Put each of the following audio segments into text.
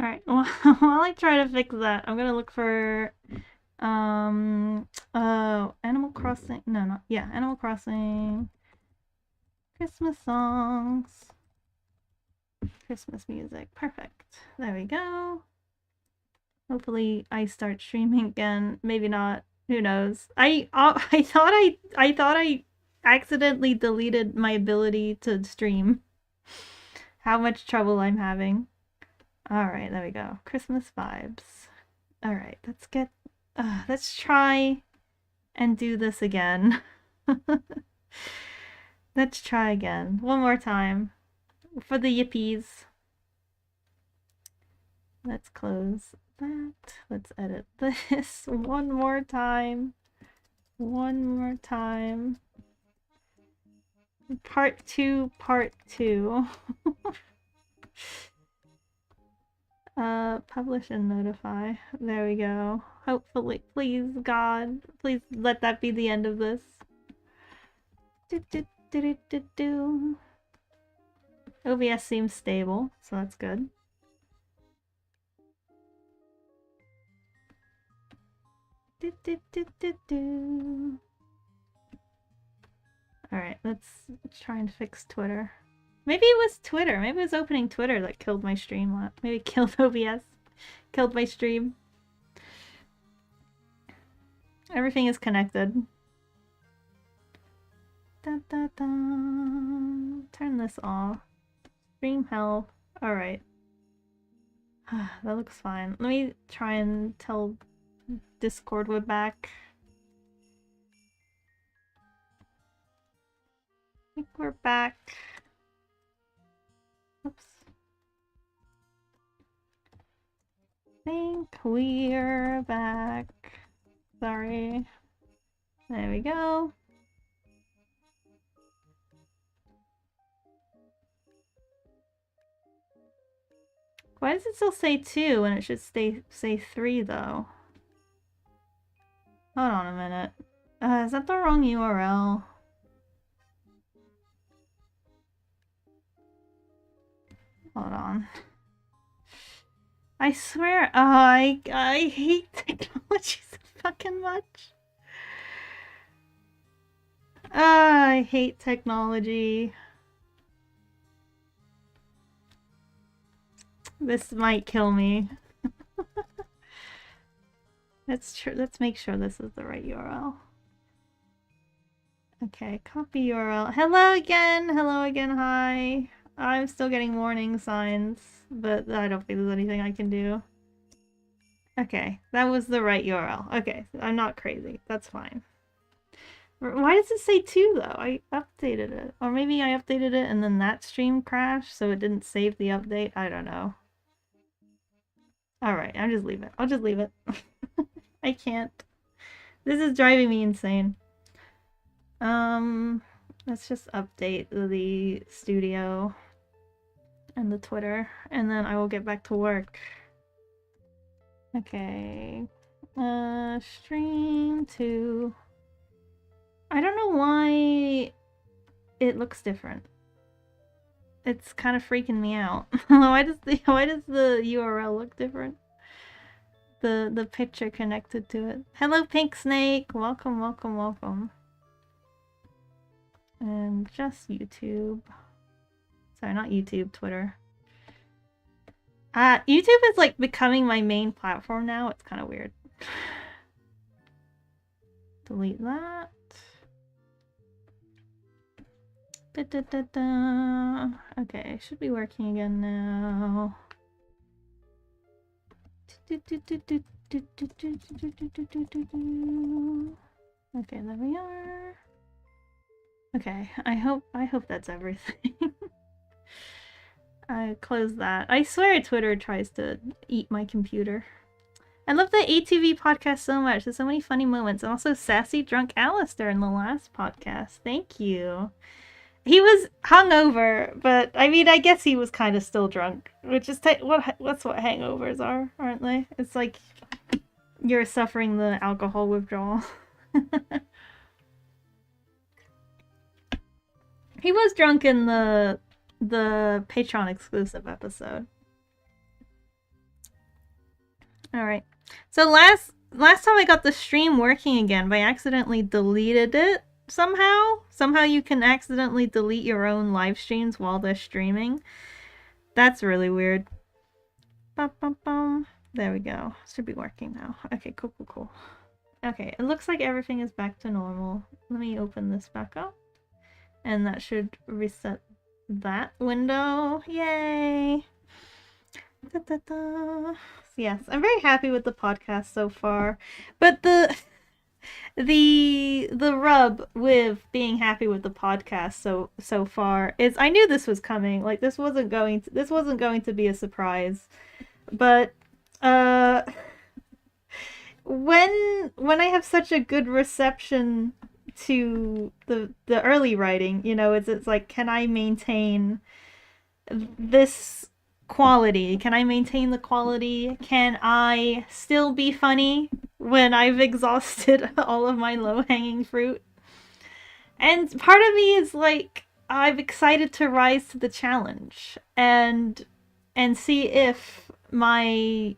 Alright, well, while I try to fix that, I'm gonna look for Animal Crossing. No, not yeah, Animal Crossing Christmas songs. Christmas music. Perfect. There we go. Hopefully I start streaming again. Maybe not. Who knows? I thought I accidentally deleted my ability to stream. How much trouble I'm having. Alright, there we go. Christmas vibes. Alright, let's try and do this again. Let's try again. One more time. For the yippies. Let's close that. Let's edit this one more time. One more time. Part 2, part 2. Publish and notify. There we go. Hopefully, please, God, please let that be the end of this. OBS seems stable, so that's good. Alright, let's try and fix Twitter. Maybe it was Twitter. Maybe it was opening Twitter that killed my stream. Maybe it killed OBS. Killed my stream. Everything is connected. Dun, dun, dun. Turn this off. Stream health. Alright. That looks fine. Let me try and tell Discord we're back. I think we're back. Oops. Think we're back. Sorry. There we go. Why does it still say 2 when it should say 3 though? Hold on a minute. Is that the wrong URL? Hold on. I swear, I hate technology so fucking much. I hate technology. This might kill me. Let's make sure this is the right URL. Okay, copy URL. Hello again, hi. I'm still getting warning signs, but I don't think there's anything I can do. Okay, that was the right URL. Okay, I'm not crazy. That's fine. Why does it say 2 though? I updated it. Or maybe I updated it and then that stream crashed, so it didn't save the update. I don't know. Alright, I'll just leave it. I'll just leave it. I can't. This is driving me insane. Let's just update the studio and the Twitter, and then I will get back to work. Okay. Stream to... I don't know why it looks different. It's kind of freaking me out. why does the URL look different? The picture connected to it. Hello, Pink Snake. Welcome, welcome, welcome. And just YouTube. Sorry, not YouTube, Twitter. YouTube is like becoming my main platform now. It's kind of weird. Delete that. Da, da, da, da. Okay, should be working again now. Okay, there we are. Okay, I hope that's everything. I close that. I swear Twitter tries to eat my computer. I love the A2V podcast so much. There's so many funny moments. And also sassy drunk Alistair in the last podcast. Thank you. He was hungover, but I mean, I guess he was kind of still drunk. Which is that's what hangovers are, aren't they? It's like you're suffering the alcohol withdrawal. He was drunk in the Patreon exclusive episode. Alright. So last time I got the stream working again, but I accidentally deleted it somehow. Somehow you can accidentally delete your own live streams while they're streaming. That's really weird. Bum, bum, bum. There we go. Should be working now. Okay, cool. Okay, it looks like everything is back to normal. Let me open this back up. And that should reset that window. Yay! Da, da, da. Yes, I'm very happy with the podcast so far. But the rub with being happy with the podcast so far is I knew this was coming. Like this wasn't going to be a surprise. But when I have such a good reception to the early writing, you know, it's like, can I maintain this quality? Can I maintain the quality? Can I still be funny when I've exhausted all of my low-hanging fruit? And part of me is like, I'm excited to rise to the challenge and see if I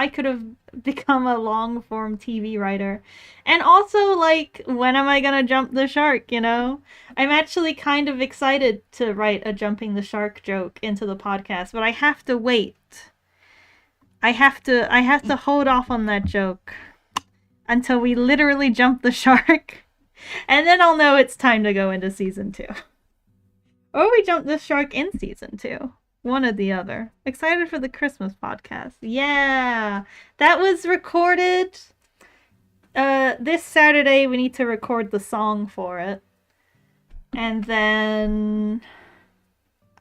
could have become a long-form TV writer. And also, like, when am I gonna jump the shark, you know? I'm actually kind of excited to write a jumping the shark joke into the podcast, but I have to wait. I have to hold off on that joke until we literally jump the shark. And then I'll know it's time to go into season 2. Or we jump the shark in season 2. One or the other. Excited for the Christmas podcast. Yeah! That was recorded. This Saturday we need to record the song for it. And then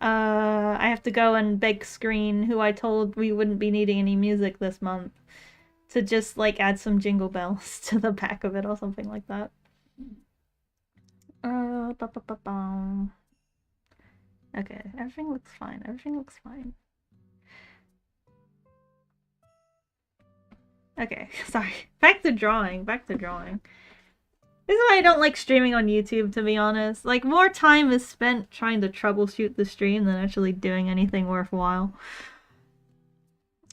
I have to go and beg Screen, who I told we wouldn't be needing any music this month, to just like add some jingle bells to the back of it or something like that. Okay, everything looks fine. Okay, sorry. Back to drawing. This is why I don't like streaming on YouTube, to be honest. Like, more time is spent trying to troubleshoot the stream than actually doing anything worthwhile.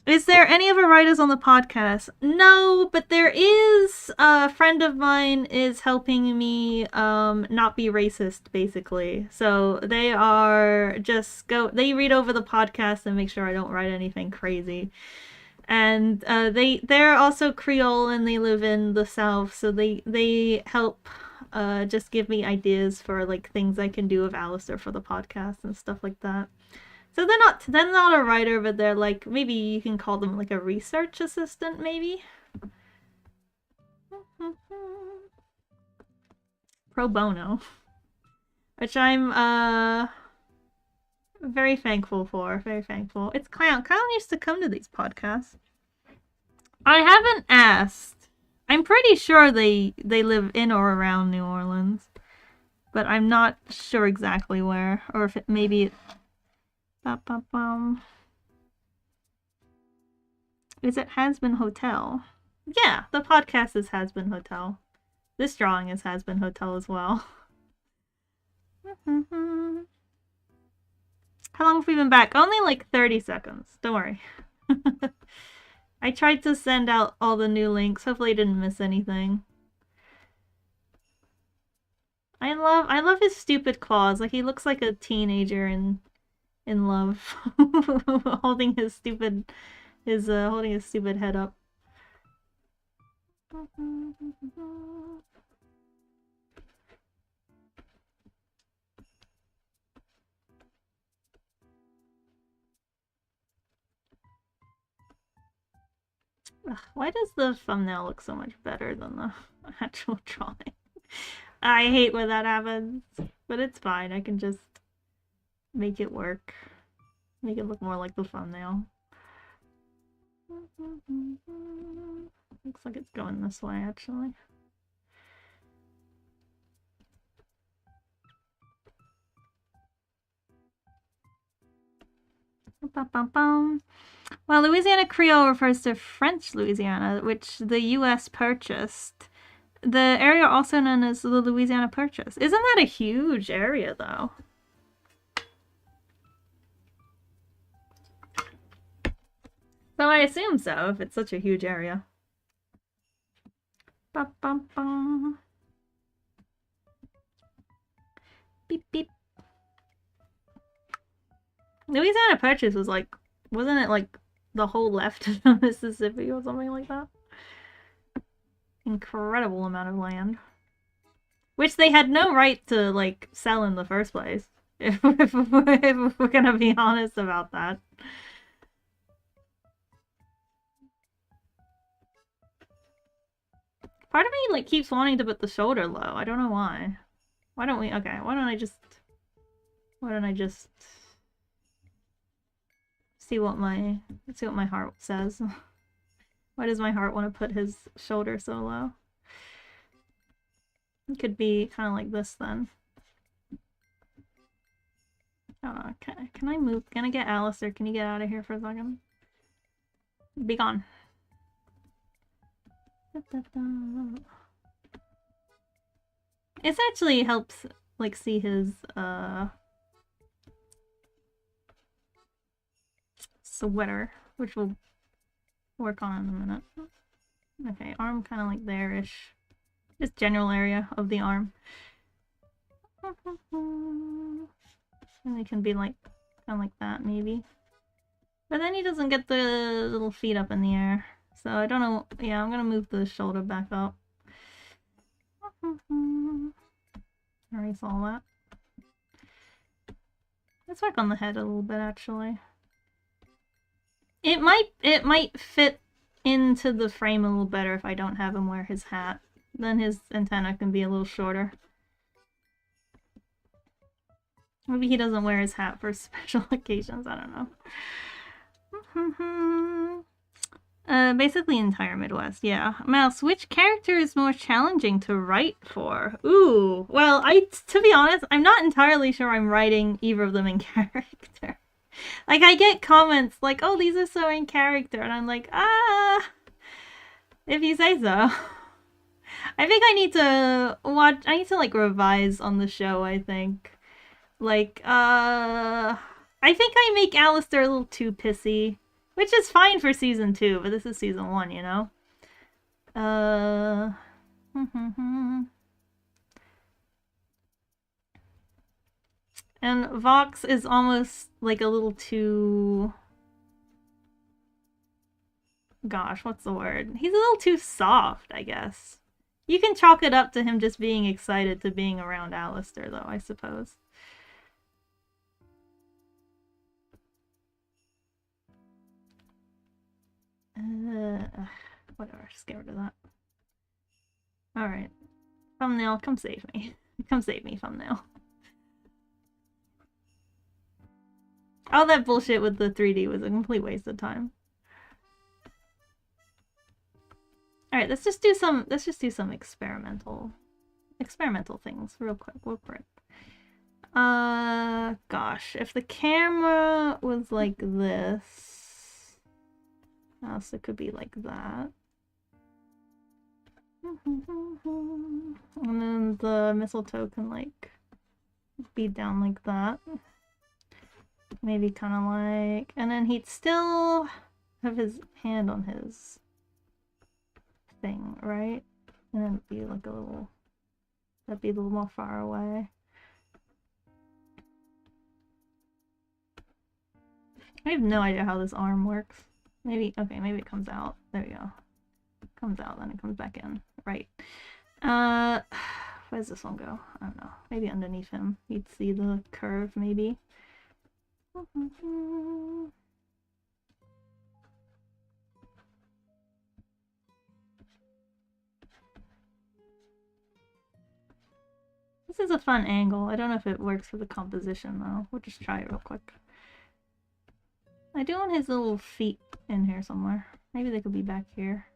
Is there any other writers on the podcast? No, but there is a friend of mine is helping me not be racist, basically. So they are they read over the podcast and make sure I don't write anything crazy. And they're also Creole and they live in the South, so they help just give me ideas for like things I can do with Alistair for the podcast and stuff like that. So they're not a writer, but they're like, maybe you can call them like a research assistant, maybe? Pro bono. Which I'm very thankful for. Very thankful. It's Clown. Clown used to come to these podcasts. I haven't asked. I'm pretty sure they live in or around New Orleans. But I'm not sure exactly where. Or if it maybe... Is it Hasbin Hotel? Yeah, the podcast is Hasbin Hotel. This drawing is Hasbin Hotel as well. How long have we been back? Only like 30 seconds. Don't worry. I tried to send out all the new links. Hopefully I didn't miss anything. I love his stupid claws. Like, he looks like a teenager in love. holding his stupid head up. Ugh, why does the thumbnail look so much better than the actual drawing? I hate when that happens, but it's fine. I can just make it work. Make it look more like the thumbnail. Looks like it's going this way, actually. Well, Louisiana Creole refers to French Louisiana, which the U.S. purchased. The area also known as the Louisiana Purchase. Isn't that a huge area, though? But I assume so, if it's such a huge area. Ba -bum -bum. Beep beep. Louisiana Purchase was like, wasn't it like the whole left of Mississippi or something like that? Incredible amount of land. Which they had no right to, like, sell in the first place. If we're gonna be honest about that. Part of me, like, keeps wanting to put the shoulder low. I don't know why. Why don't we... Okay, why don't I just see what my heart says. Why does my heart want to put his shoulder so low? It could be kind of like this then. Can I move? Can I get Alistair? Can you get out of here for a second? Be gone. It actually helps, like, see his, sweater, which we'll work on in a minute. Okay, arm kind of like there-ish. Just general area of the arm. And it can be like, kind of like that, maybe. But then he doesn't get the little feet up in the air. So I don't know. Yeah, I'm gonna move the shoulder back up. Erase all that. Let's work on the head a little bit, actually. It might fit into the frame a little better if I don't have him wear his hat. Then his antenna can be a little shorter. Maybe he doesn't wear his hat for special occasions, I don't know. Basically entire Midwest, yeah. Mouse, which character is more challenging to write for? Ooh, well, to be honest, I'm not entirely sure I'm writing either of them in character. Like, I get comments like, oh, these are so in character, and I'm like, if you say so. I think I need to like, revise on the show, I think. Like, I think I make Alistair a little too pissy. Which is fine for season 2, but this is season 1, you know? And Vox is almost, like, a little too... Gosh, what's the word? He's a little too soft, I guess. You can chalk it up to him just being excited to being around Alistair, though, I suppose. Whatever, just get rid of that. Alright. Thumbnail, come save me. Come save me, thumbnail. All that bullshit with the 3D was a complete waste of time. Alright, let's just do some experimental things real quick. Gosh, if the camera was like this, so it could be like that. And then the mistletoe can, like, be down like that. Maybe kind of like... And then he'd still have his hand on his thing, right? And then it'd be like a little... That'd be a little more far away. I have no idea how this arm works. Maybe... Okay, maybe it comes out. There we go. Comes out, then it comes back in. Right. Where's this one go? I don't know. Maybe underneath him. You'd see the curve, maybe. This is a fun angle. I don't know if it works for the composition, though. We'll just try it real quick. I do want his little feet in here somewhere. Maybe they could be back here.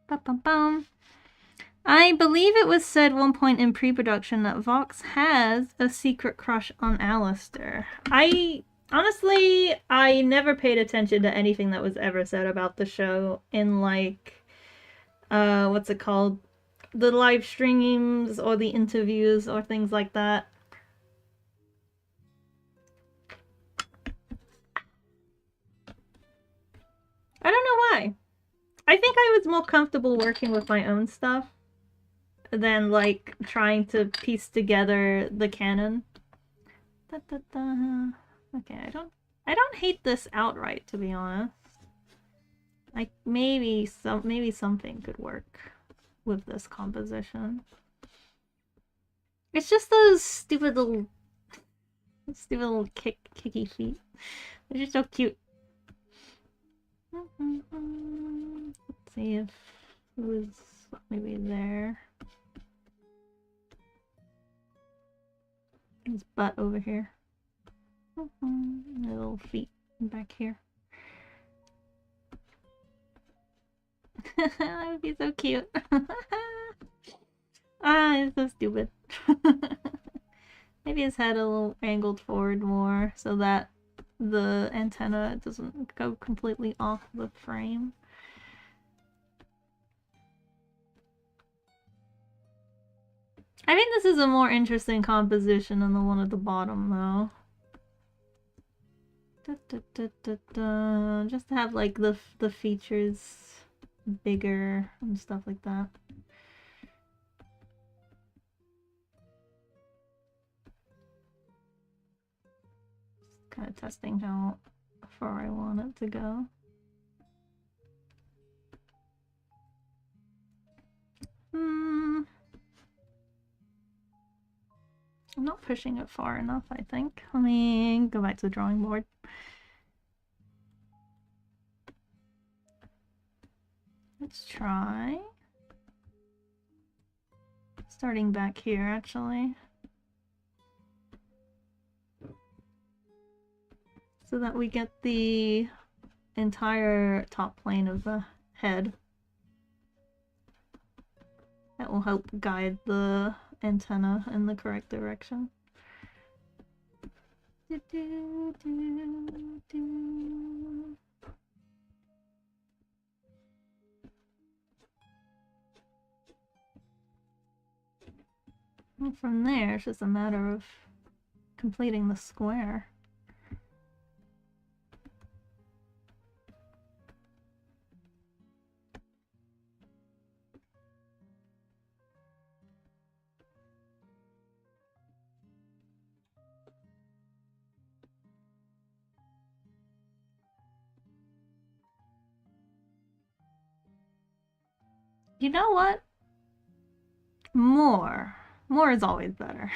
Ba-bum-bum. I believe it was said one point in pre-production that Vox has a secret crush on Alistair. Honestly, I never paid attention to anything that was ever said about the show in, like, what's it called? The live streams or the interviews or things like that. I don't know why. I think I was more comfortable working with my own stuff than like trying to piece together the canon. Da, da, da. Okay, I don't hate this outright, to be honest. Like maybe something could work with this composition. It's just those stupid little kicky feet. They're just so cute. Let's see if it was maybe there. His butt over here. Little feet back here. That would be so cute. Ah, it's so stupid. Maybe his head a little angled forward more so that the antenna doesn't go completely off the frame. I think this is a more interesting composition than the one at the bottom, though. Just to have like the features bigger and stuff like that. Just kind of testing how far I want it to go. I'm not pushing it far enough, I think. Let me go back to the drawing board. Let's try starting back here, actually. So that we get the entire top plane of the head. That will help guide the antenna in the correct direction. And from there, it's just a matter of completing the square. You know what? More. More is always better.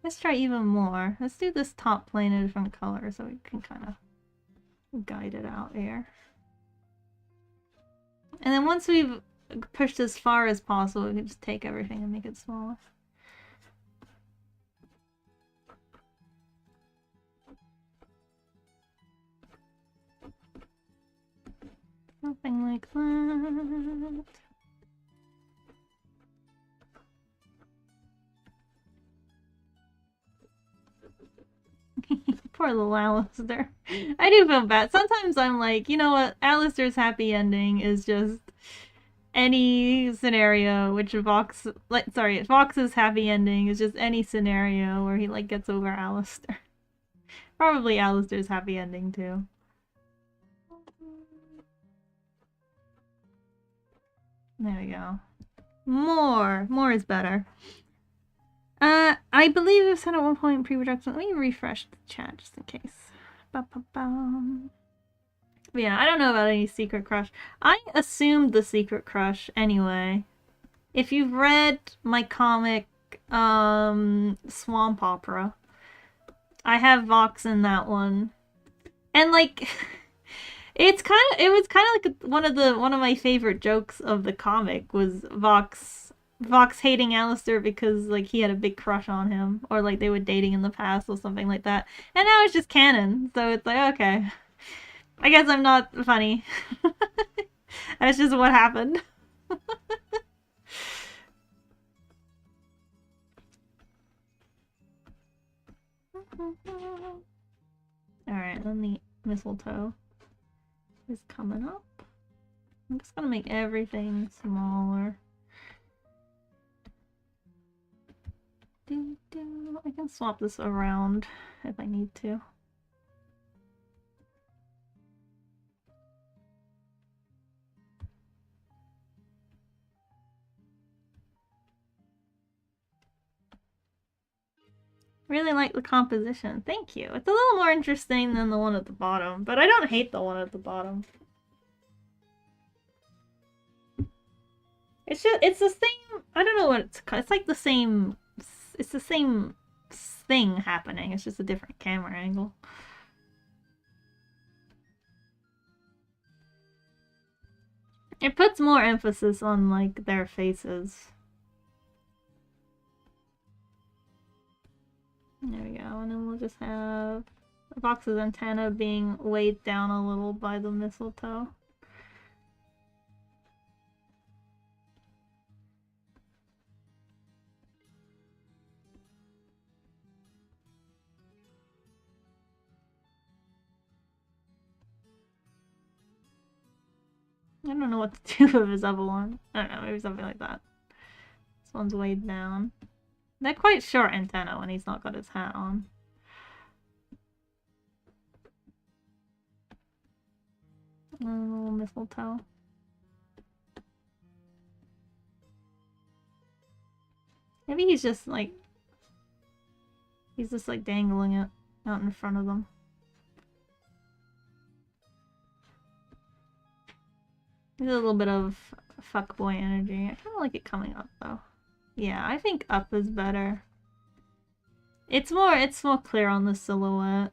Let's try even more. Let's do this top plane in a different color so we can kind of guide it out here. And then once we've pushed as far as possible, we can just take everything and make it smaller. Something like that. Poor little Alistair. I do feel bad. Sometimes I'm like, you know what? Alistair's happy ending is just any scenario which Vox, Vox's happy ending is just any scenario where he like gets over Alistair. Probably Alistair's happy ending too. There we go. More is better. I believe it was said at one point in pre-production. Let me refresh the chat just in case. Ba-ba-bum. Yeah, I don't know about any secret crush. I assumed the secret crush anyway. If you've read my comic, Swamp Opera, I have Vox in that one. And like it was kind of like one of my favorite jokes of the comic was Vox hating Alistair because like he had a big crush on him, or like they were dating in the past or something like that. And now it's just canon, so it's like, okay, I guess I'm not funny. That's just what happened. Alright, then the mistletoe is coming up. I'm just gonna make everything smaller. I can swap this around if I need to. Really like the composition. Thank you. It's a little more interesting than the one at the bottom, but I don't hate the one at the bottom. It's the same, I don't know what it's called. It's like the same, it's the same thing happening. It's just a different camera angle. It puts more emphasis on, like, their faces. There we go, and then we'll just have the box's antenna being weighed down a little by the mistletoe. I don't know what to do with his other one. I don't know, maybe something like that. This one's weighed down. They're quite short antenna when he's not got his hat on. A little mistletoe. Maybe he's just like dangling it out in front of them. There's a little bit of fuckboy energy. I kind of like it coming up though. Yeah, I think up is better. It's more clear on the silhouette.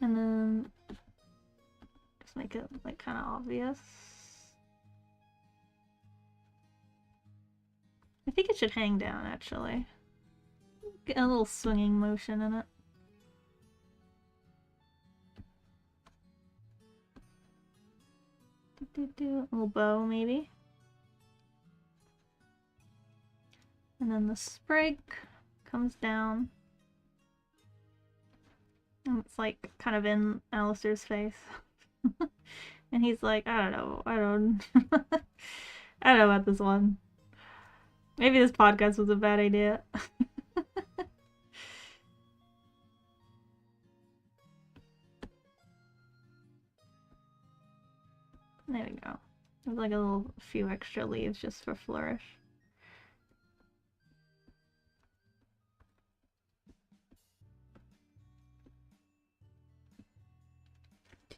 And then just make it like kind of obvious. I think it should hang down actually. Get a little swinging motion in it. A little bow maybe. And then the sprig comes down. And it's like kind of in Alistair's face. And he's like, I don't know. I don't know about this one. Maybe this podcast was a bad idea. There we go. There's like a few extra leaves just for flourish.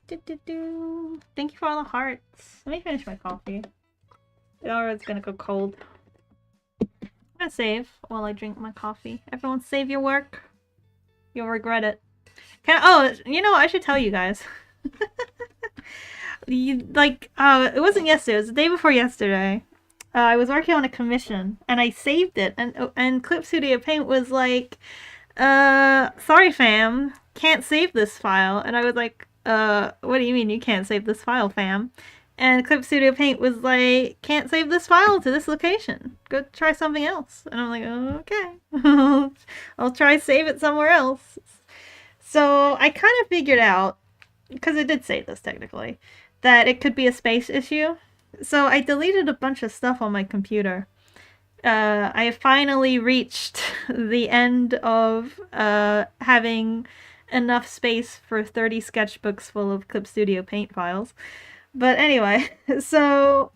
Thank you for all the hearts. Let me finish my coffee. Or it's gonna go cold. I'm gonna save while I drink my coffee. Everyone save your work. You'll regret it. Oh, you know, I should tell you guys. It wasn't yesterday, it was the day before yesterday. I was working on a commission, and I saved it, and Clip Studio Paint was like, sorry fam, can't save this file. And I was like, what do you mean you can't save this file, fam? And Clip Studio Paint was like, can't save this file to this location. Go try something else. And I'm like, oh, okay. I'll try save it somewhere else. So I kind of figured out, because it did say this technically, that it could be a space issue. So I deleted a bunch of stuff on my computer. I finally reached the end of having enough space for 30 sketchbooks full of Clip Studio Paint files. But anyway, so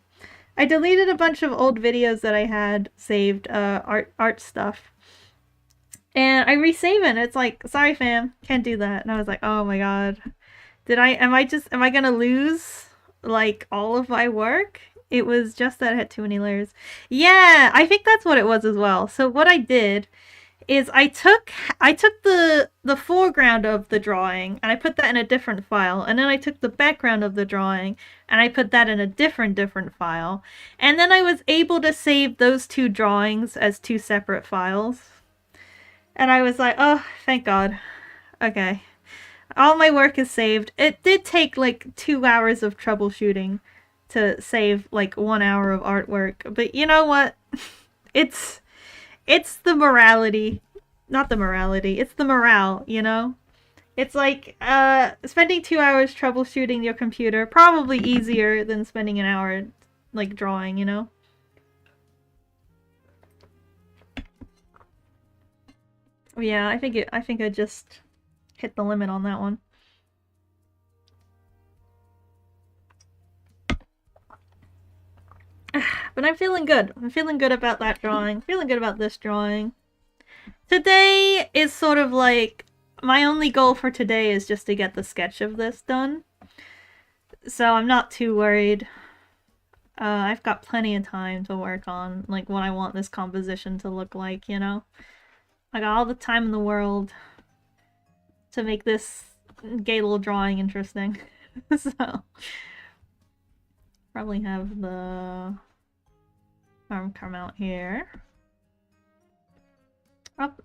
I deleted a bunch of old videos that I had saved, art stuff. And I resave it, and it's like, sorry fam, can't do that. And I was like, oh my god. Am I gonna lose, like, all of my work? It was just that it had too many layers. Yeah, I think that's what it was as well. So what I did is I took the foreground of the drawing and I put that in a different file, and then I took the background of the drawing and I put that in a different file, and then I was able to save those two drawings as two separate files. And I was like, oh, thank God. Okay. All my work is saved. It did take like 2 hours of troubleshooting to save like 1 hour of artwork, but you know what? It's the morality. Not the morality, it's the morale, you know? It's like, spending 2 hours troubleshooting your computer, probably easier than spending an hour, like, drawing, you know? Yeah, I think I just hit the limit on that one. But I'm feeling good. I'm feeling good about that drawing. Feeling good about this drawing. Today is sort of like... My only goal for today is just to get the sketch of this done. So I'm not too worried. I've got plenty of time to work on, like, what I want this composition to look like, you know? I got all the time in the world to make this gay little drawing interesting. So... Probably have the arm come out here.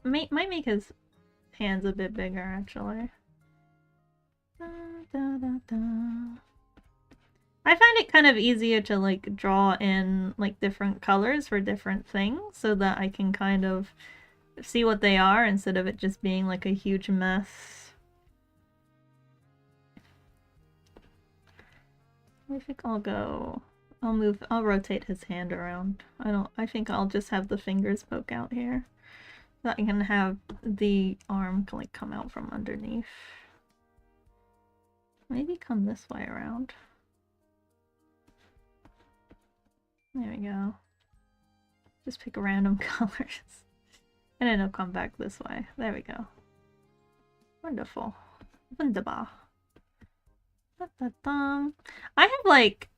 Might make his hands a bit bigger, actually. Da, da, da, da. I find it kind of easier to, like, draw in, like, different colors for different things so that I can kind of see what they are instead of it just being, like, a huge mess. I think I'll rotate his hand around. I think I'll just have the fingers poke out here. So I can have the arm, like, come out from underneath. Maybe come this way around. There we go. Just pick random colors. And then it'll come back this way. There we go. Wonderful. Wunderbar. I have, like...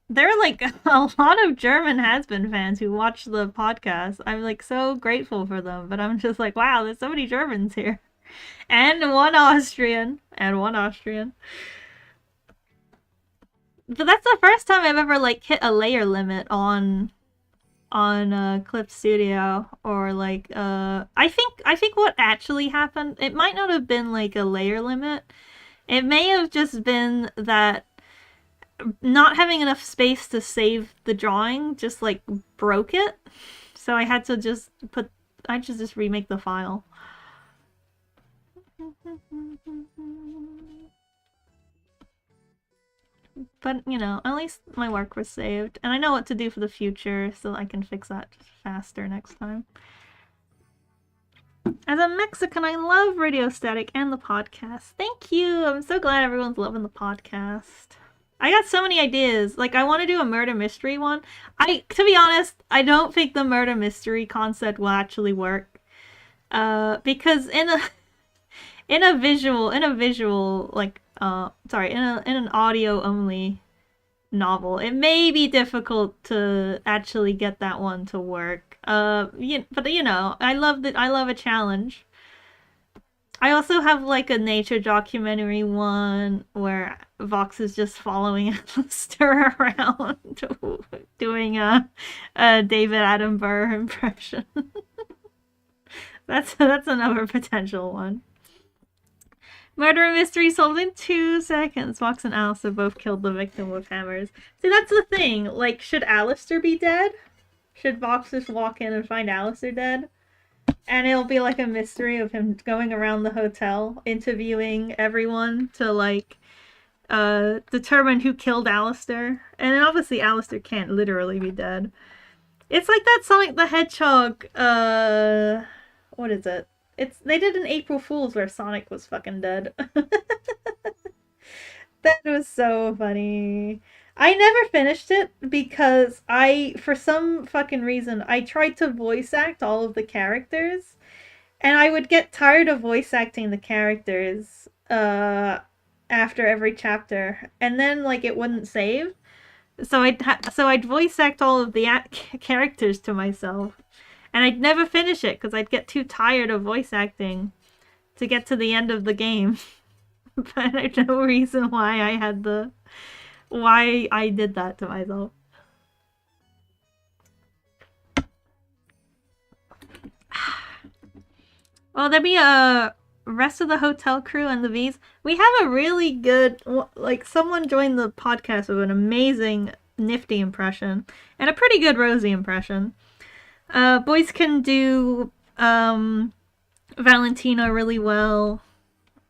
There are, like, a lot of German Has-Been fans who watch the podcast. I'm, like, so grateful for them. But I'm just like, wow, there's so many Germans here. And one Austrian. And one Austrian. But that's the first time I've ever, like, hit a layer limit on Clip Studio, or like I think what actually happened, it might not have been like a layer limit. It may have just been that not having enough space to save the drawing just like broke it. So I had to just remake the file. But, you know, at least my work was saved. And I know what to do for the future, so I can fix that faster next time. As a Mexican, I love Radio Static and the podcast. Thank you! I'm so glad everyone's loving the podcast. I got so many ideas. Like, I want to do a murder mystery one. To be honest, I don't think the murder mystery concept will actually work. Because in an audio only novel, it may be difficult to actually get that one to work. But you know, I love a challenge. I also have like a nature documentary one where Vox is just following Alistair around doing a David Attenborough impression. That's another potential one. Murder mystery solved in 2 seconds. Vox and Alistair both killed the victim with hammers. See, that's the thing. Like, should Alistair be dead? Should Vox just walk in and find Alistair dead? And it'll be like a mystery of him going around the hotel, interviewing everyone to, like, determine who killed Alistair. And then obviously Alistair can't literally be dead. It's like that Sonic the Hedgehog, what is it? They did an April Fool's where Sonic was fucking dead. That was so funny. I never finished it because for some fucking reason, I tried to voice act all of the characters, and I would get tired of voice acting the characters after every chapter, and then like it wouldn't save. So I'd voice act all of the characters to myself. And I'd never finish it because I'd get too tired of voice acting to get to the end of the game. But there's no reason why I did that to myself. Well, there'll be a rest of the hotel crew and the V's. We have a really good, like, someone joined the podcast with an amazing Nifty impression and a pretty good Rosie impression. Boys can do Valentina really well.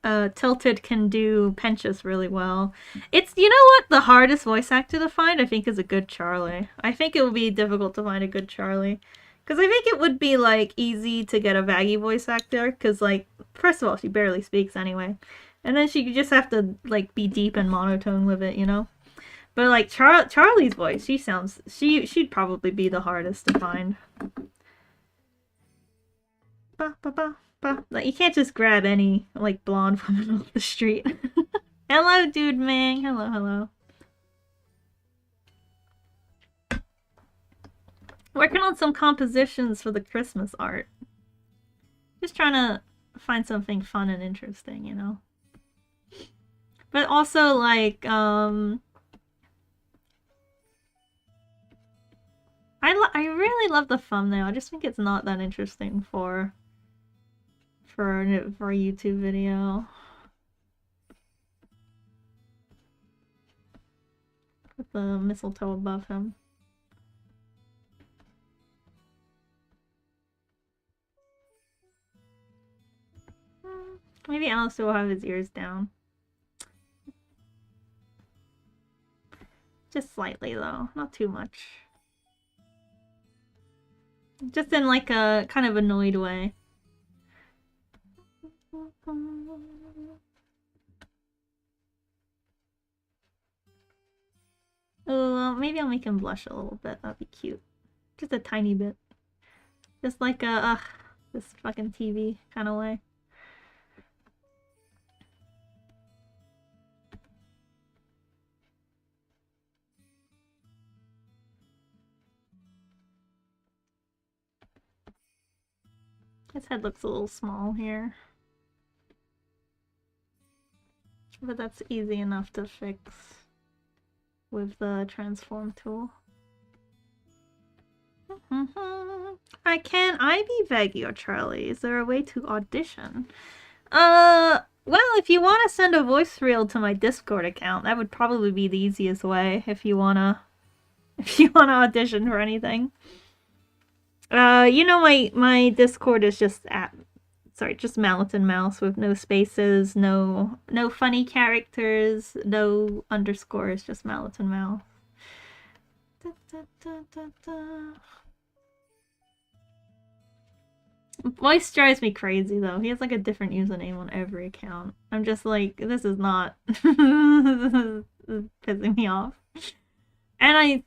Tilted can do Pentious really well. It's, you know what, the hardest voice actor to find, I think, is a good Charlie. I think it would be difficult to find a good Charlie. Because I think it would be, like, easy to get a Vaggie voice actor. Because, like, first of all, she barely speaks anyway. And then she just have to, like, be deep and monotone with it, you know? But like Charlie's voice, she'd probably be the hardest to find. Ba, ba, ba, ba. Like you can't just grab any like blonde woman off the street. Hello, dude, Ming. Hello, hello. Working on some compositions for the Christmas art. Just trying to find something fun and interesting, you know. But also like I really love the thumbnail. I just think it's not that interesting for a YouTube video. Put the mistletoe above him. Maybe Alistair will have his ears down. Just slightly though, not too much. Just in like a kind of annoyed way. Oh, maybe I'll make him blush a little bit. That'd be cute. Just a tiny bit. Just like a, this fucking TV kind of way. His head looks a little small here. But that's easy enough to fix with the transform tool. Can I be Veggie or Charlie? Is there a way to audition? Well, if you want to send a voice reel to my Discord account, that would probably be the easiest way if you wanna audition for anything. You know my Discord is just just Mallet and Mouse with no spaces, no funny characters, no underscores, just Mallet and Mouse. Da, da, da, da, da. Voice drives me crazy though. He has like a different username on every account. I'm just like, this is not this is pissing me off. And I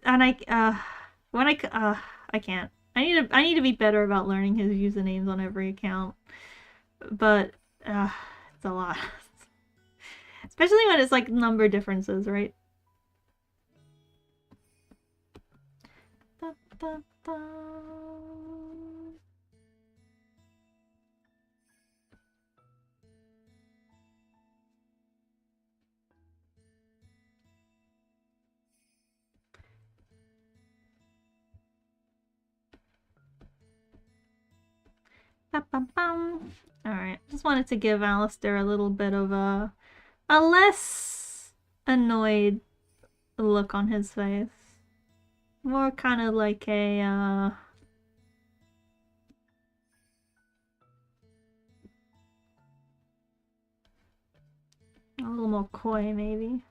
can't. I need to be better about learning his usernames on every account. But it's a lot. Especially when it's like number differences, right? Da, da, da. Alright, just wanted to give Alistair a little bit of a less annoyed look on his face. More kind of like a little more coy, maybe.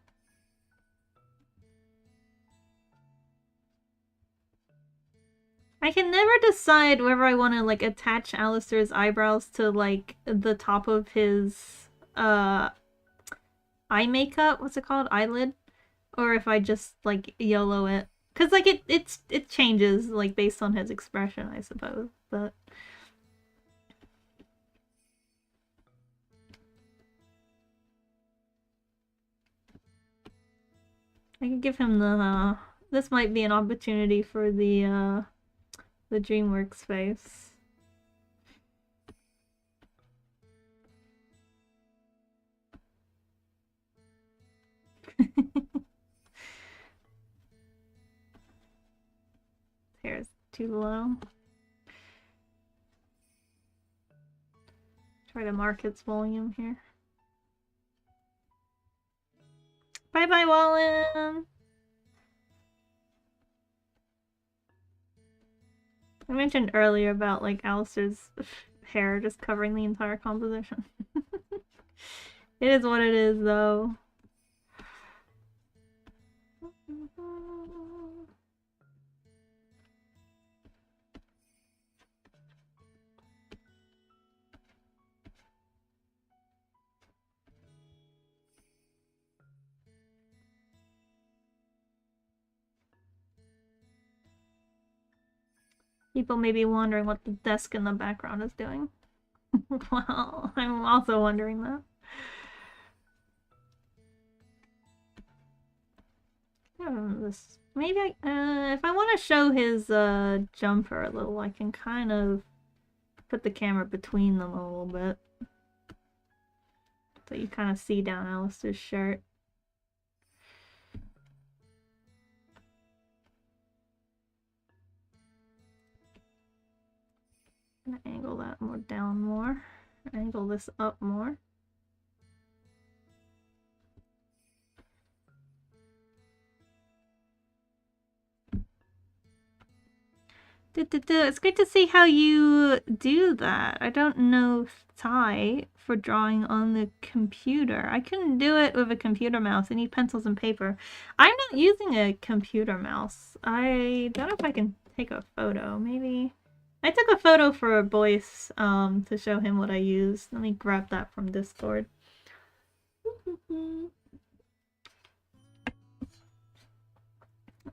I can never decide whether I want to like attach Alistair's eyebrows to like the top of his eye makeup. What's it called? Eyelid, or if I just like YOLO it, cause like it changes like based on his expression, I suppose. But I can give him the. This might be an opportunity for the DreamWorks face. Hair's too low. Try to mark its volume here. Bye bye, Wallen! I mentioned earlier about like Alistair's hair just covering the entire composition. It is what it is, though. People may be wondering what the desk in the background is doing. Well, I'm also wondering that. This maybe if I want to show his jumper a little, I can kind of put the camera between them a little bit, so you kind of see down Alistair's shirt. I'm gonna angle that more down more. Angle this up more. It's great to see how you do that. I don't know Thai for drawing on the computer. I couldn't do it with a computer mouse. I need pencils and paper. I'm not using a computer mouse. I don't know if I can take a photo. Maybe. I took a photo for Boyce to show him what I used. Let me grab that from Discord.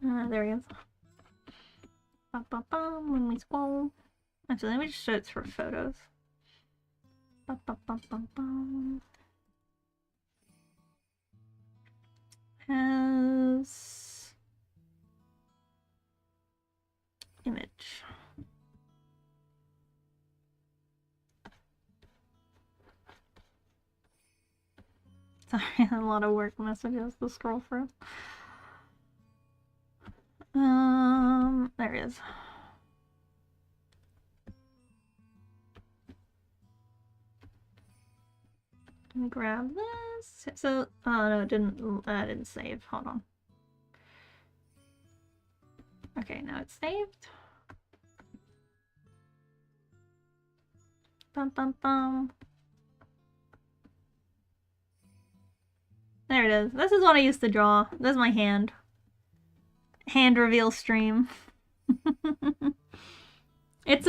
There he is. When we scroll. Actually, let me just show it for photos. Has image. Sorry, I had a lot of work messages to scroll through. There it is. Let me grab this. So, oh no, it didn't save. Hold on. Okay, now it's saved. Bum bum bum. There it is. This is what I used to draw. This is my hand. Hand reveal stream. It's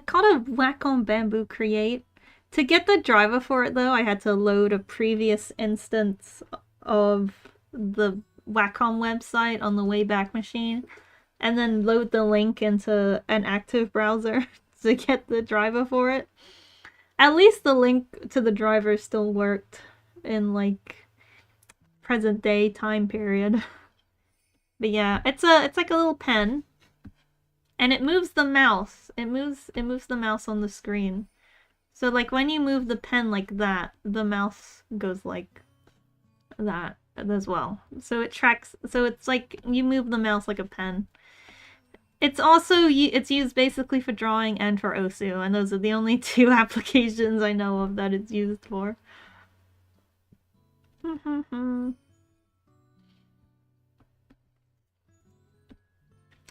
called a Wacom Bamboo Create. To get the driver for it though, I had to load a previous instance of the Wacom website on the Wayback Machine, and then load the link into an active browser to get the driver for it. At least the link to the driver still worked in like present day time period. But yeah, it's like a little pen, and it moves the mouse. It moves the mouse on the screen. So like when you move the pen like that, the mouse goes like that as well. So it tracks. So it's like you move the mouse like a pen. It's also it's used basically for drawing and for Osu, and those are the only two applications I know of that it's used for.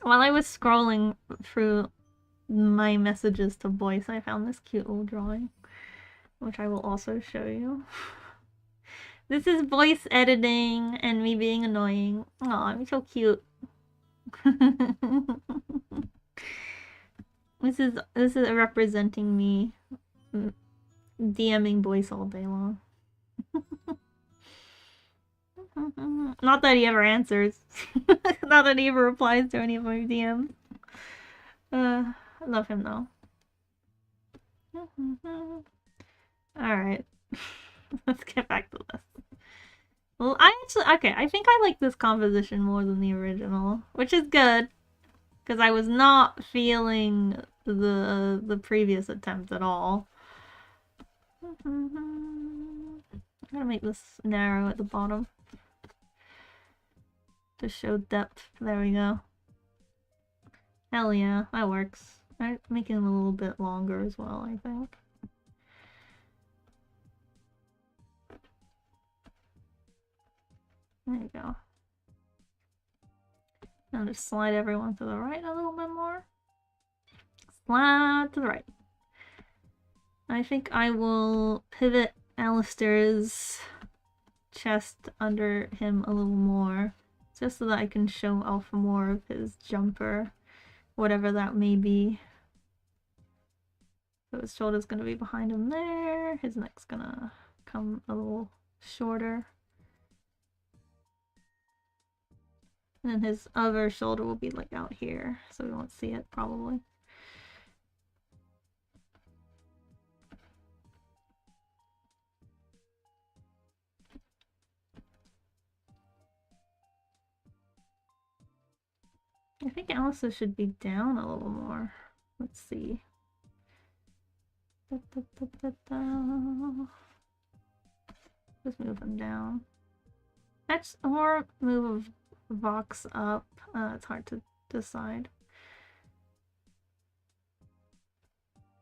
While I was scrolling through my messages to Boyce, I found this cute little drawing, which I will also show you. This is Boyce editing and me being annoying. Aw, I'm so cute. This is representing me DMing Boyce all day long. Not that he ever answers. Not that he ever replies to any of my DMs. I love him though. Alright. Let's get back to this. Well, I think I like this composition more than the original, which is good, because I was not feeling the previous attempt at all. I'm gonna make this narrow at the bottom to show depth. There we go. Hell yeah, that works. I'm making them a little bit longer as well, I think. There you go. Now just slide everyone to the right a little bit more. Slide to the right. I think I will pivot Alistair's chest under him a little more, just so that I can show off more of his jumper, whatever that may be. So his shoulder's gonna be behind him there, his neck's gonna come a little shorter. And then his other shoulder will be like out here, so we won't see it probably. I think Alistair should be down a little more. Let's see. Just move him down. That's or move Vox up. It's hard to decide.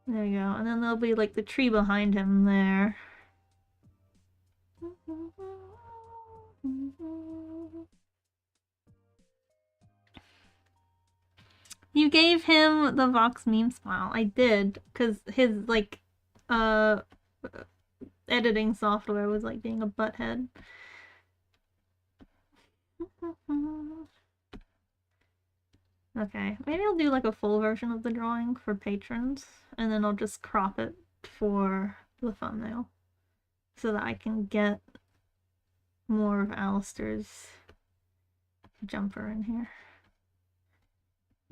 There you go. And then there'll be like the tree behind him there. You gave him the Vox meme smile. I did, because his like editing software was like being a butthead. Okay, maybe I'll do like a full version of the drawing for patrons, and then I'll just crop it for the thumbnail so that I can get more of Alistair's jumper in here.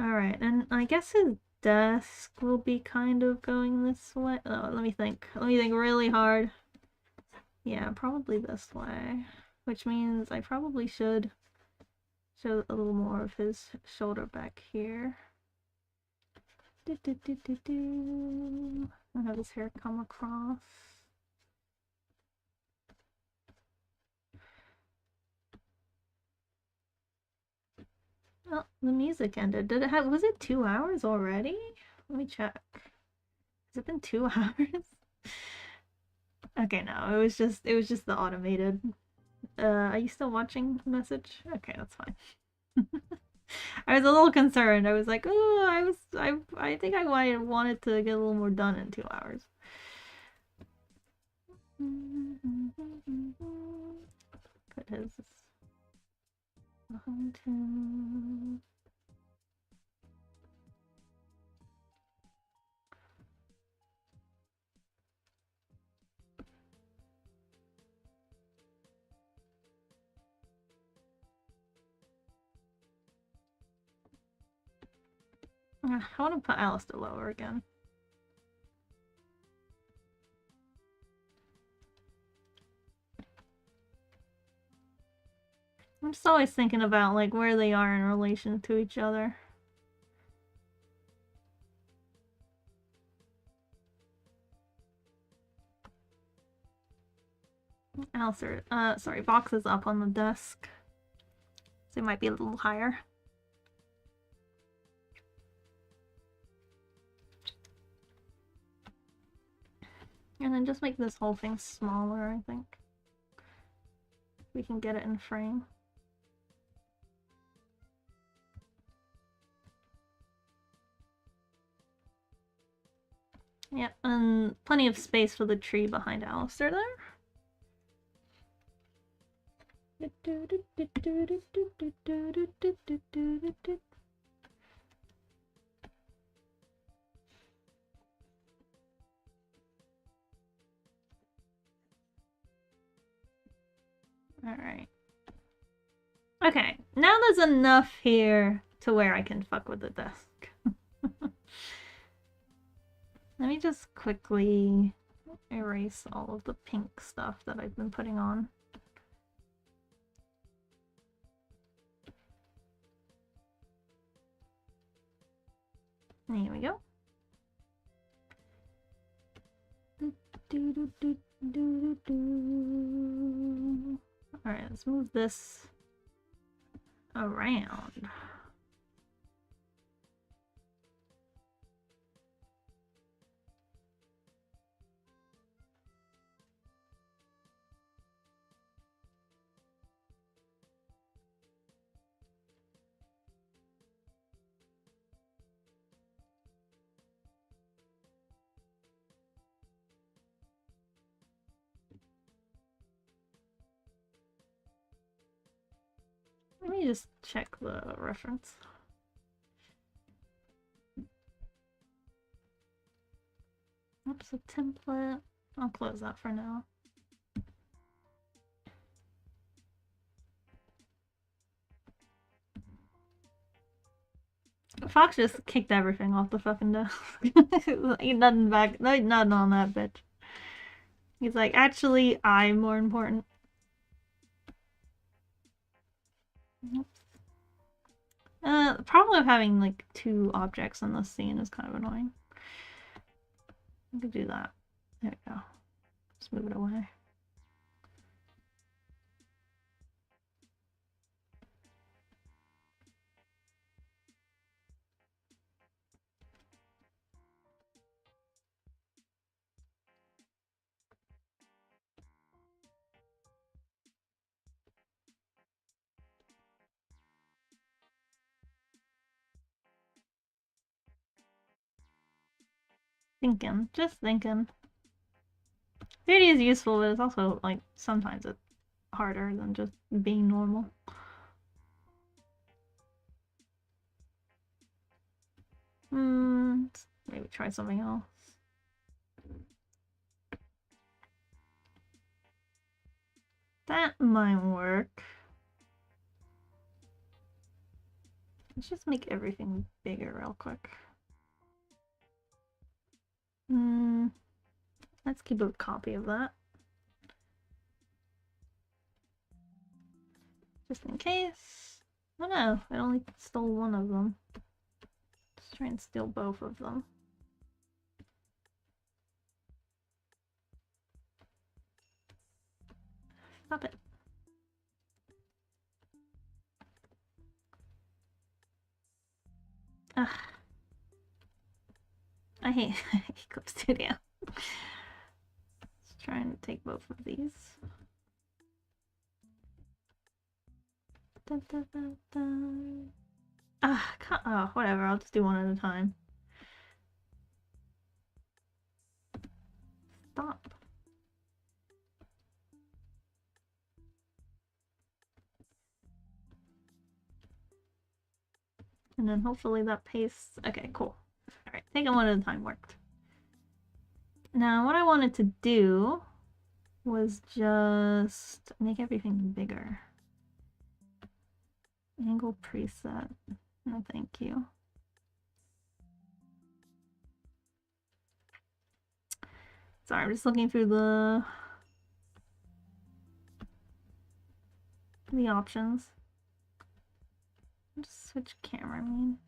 Alright, and I guess his desk will be kind of going this way. Oh, let me think. Let me think really hard. Yeah, probably this way. Which means I probably should show a little more of his shoulder back here. And have his hair come across. Oh, the music ended. Did it have, was it 2 hours already? Let me check. Has it been 2 hours? Okay, no, it was just the automated. Are you still watching the message? Okay, that's fine. I was a little concerned. I was like, oh, I think I wanted to get a little more done in 2 hours. Put his behind him. I want to put Alistair lower again. I'm just always thinking about like where they are in relation to each other. Alistair, sorry, Vox is up on the desk. So it might be a little higher. And then just make this whole thing smaller, I think. We can get it in frame. Yep, and plenty of space for the tree behind Alistair there. Alright. Okay, now there's enough here to where I can fuck with the desk. Let me just quickly erase all of the pink stuff that I've been putting on. There we go. Alright, let's move this around. Let me just check the reference. Oops, a template. I'll close that for now. Fox just kicked everything off the fucking desk. Ain't nothing back. Ain't nothing on that bitch. He's like, actually, I'm more important. The problem of having like two objects in this scene is kind of annoying. I could do that. There we go. Just move it away. Thinking. Just thinking. 3D is useful, but it's also, like, sometimes it's harder than just being normal. Maybe try something else. That might work. Let's just make everything bigger real quick. Let's keep a copy of that. Just in case. Oh no, I only stole one of them. Let's try and steal both of them. Stop it. Ugh. I hate Clip Studio. Just trying to take both of these. Dun, dun, dun, dun. Oh, whatever. I'll just do one at a time. Stop. And then hopefully that pace... Okay, cool. Alright, taking one at a time worked. Now, what I wanted to do was just make everything bigger. Angle preset. No, thank you. Sorry, I'm just looking through the options. Just switch camera, I mean.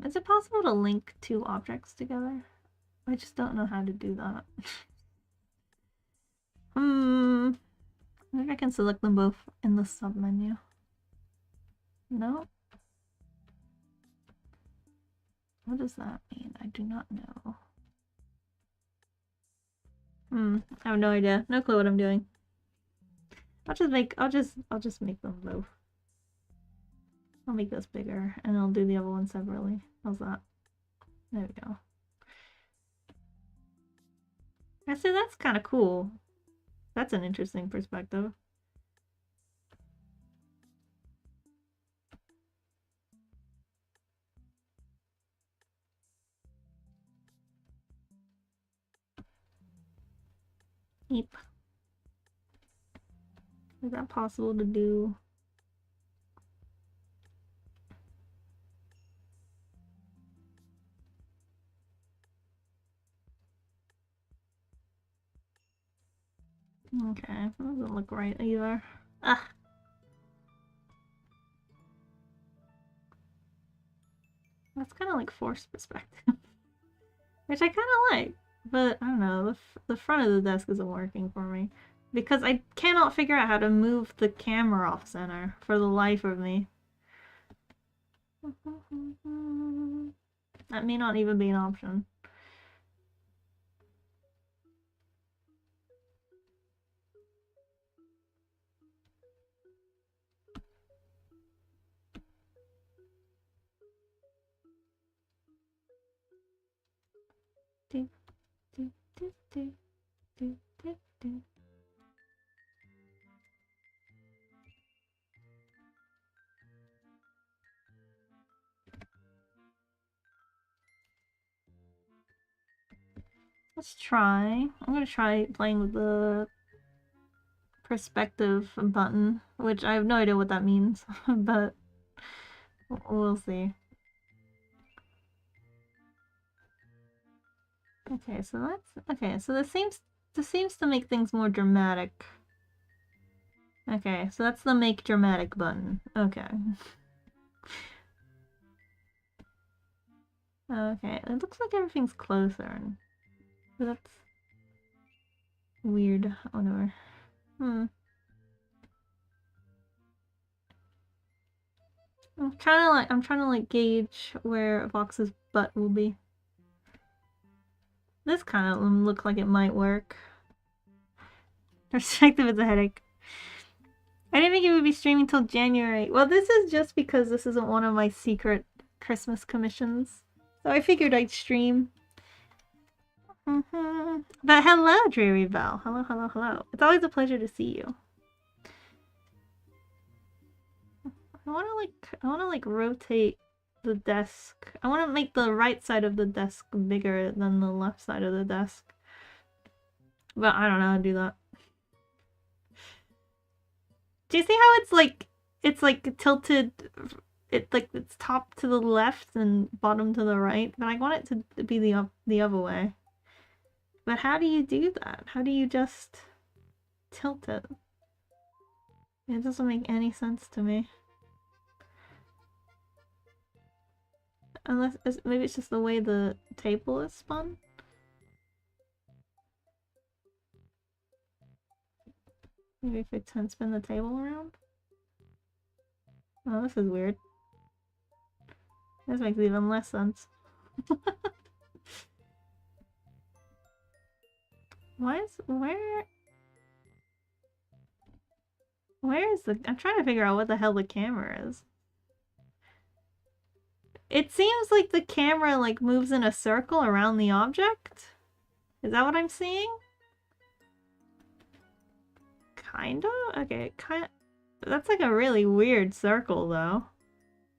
Is it possible to link two objects together? I just don't know how to do that. Maybe I can select them both in the sub-menu. No? What does that mean? I do not know. I have no idea. No clue what I'm doing. I'll just make them both. I'll make this bigger and I'll do the other one separately. How's that? There we go. Actually, that's kind of cool. That's an interesting perspective. Eep. Is that possible to do? Okay, that doesn't look right either. Ah. That's kind of like forced perspective. Which I kind of like. But, I don't know, the front of the desk isn't working for me. Because I cannot figure out how to move the camera off center for the life of me. That may not even be an option. Do, do, do, do, do, do, do. Let's try. I'm gonna try playing with the perspective button, which I have no idea what that means, but we'll see. Okay, so this seems to make things more dramatic. Okay, so that's the make dramatic button. Okay. Okay, it looks like everything's closer. That's weird. Whatever. I'm trying to like gauge where Vox's butt will be. This kind of look like it might work. Perspective is a headache. I didn't think it would be streaming till January. Well, this is just because this isn't one of my secret Christmas commissions. So I figured I'd stream. But hello, Dreary Bell. Hello, hello, hello. It's always a pleasure to see you. I wanna like rotate the desk. I wanna make the right side of the desk bigger than the left side of the desk. But I don't know how to do that. Do you see how it's like tilted, it's top to the left and bottom to the right? But I want it to be the other way. But how do you do that? How do you just tilt it? It doesn't make any sense to me. Unless maybe it's just the way the table is spun. Maybe if I spin the table around. Oh, this is weird. This makes even less sense. Where is the... I'm trying to figure out what the hell the camera is. It seems like the camera like moves in a circle around the object. Is that what I'm seeing? Kinda? Okay, that's like a really weird circle though.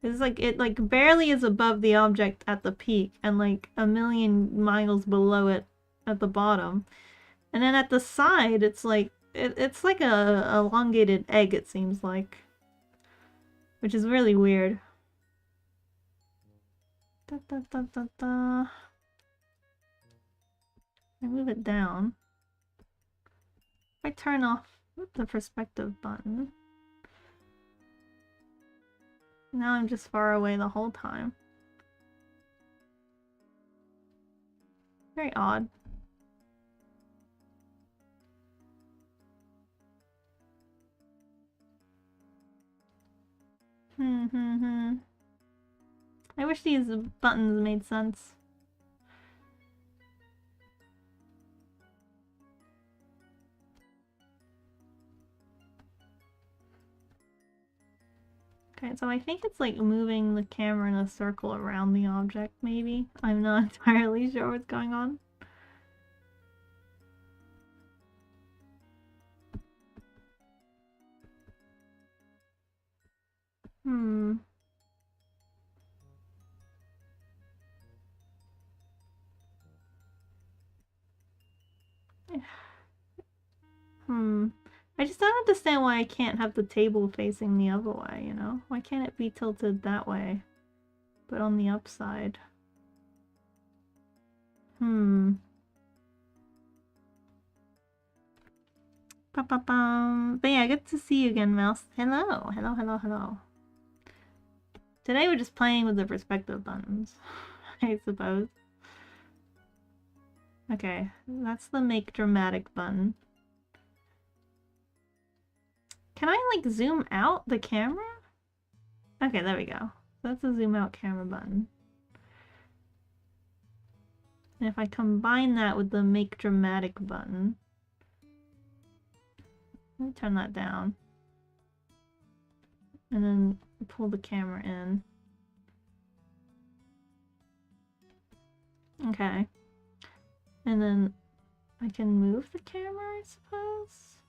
It's like it like barely is above the object at the peak and like a million miles below it at the bottom. And then at the side it's like it's like a elongated egg, it seems like. Which is really weird. Da, da, da, da, da. I move it down. If I turn off the perspective button. Now I'm just far away the whole time. Very odd. I wish these buttons made sense. Okay, so I think it's like moving the camera in a circle around the object, maybe? I'm not entirely sure what's going on. I just don't understand why I can't have the table facing the other way, you know? Why can't it be tilted that way, but on the upside? Ba-ba-bum. But yeah, good to see you again, Mouse. Hello, hello, hello, hello. Today we're just playing with the perspective buttons, I suppose. Okay, that's the make dramatic button. Can I like zoom out the camera? Okay, there we go. That's the zoom out camera button. And if I combine that with the make dramatic button, let me turn that down. And then pull the camera in. Okay. And then I can move the camera, I suppose?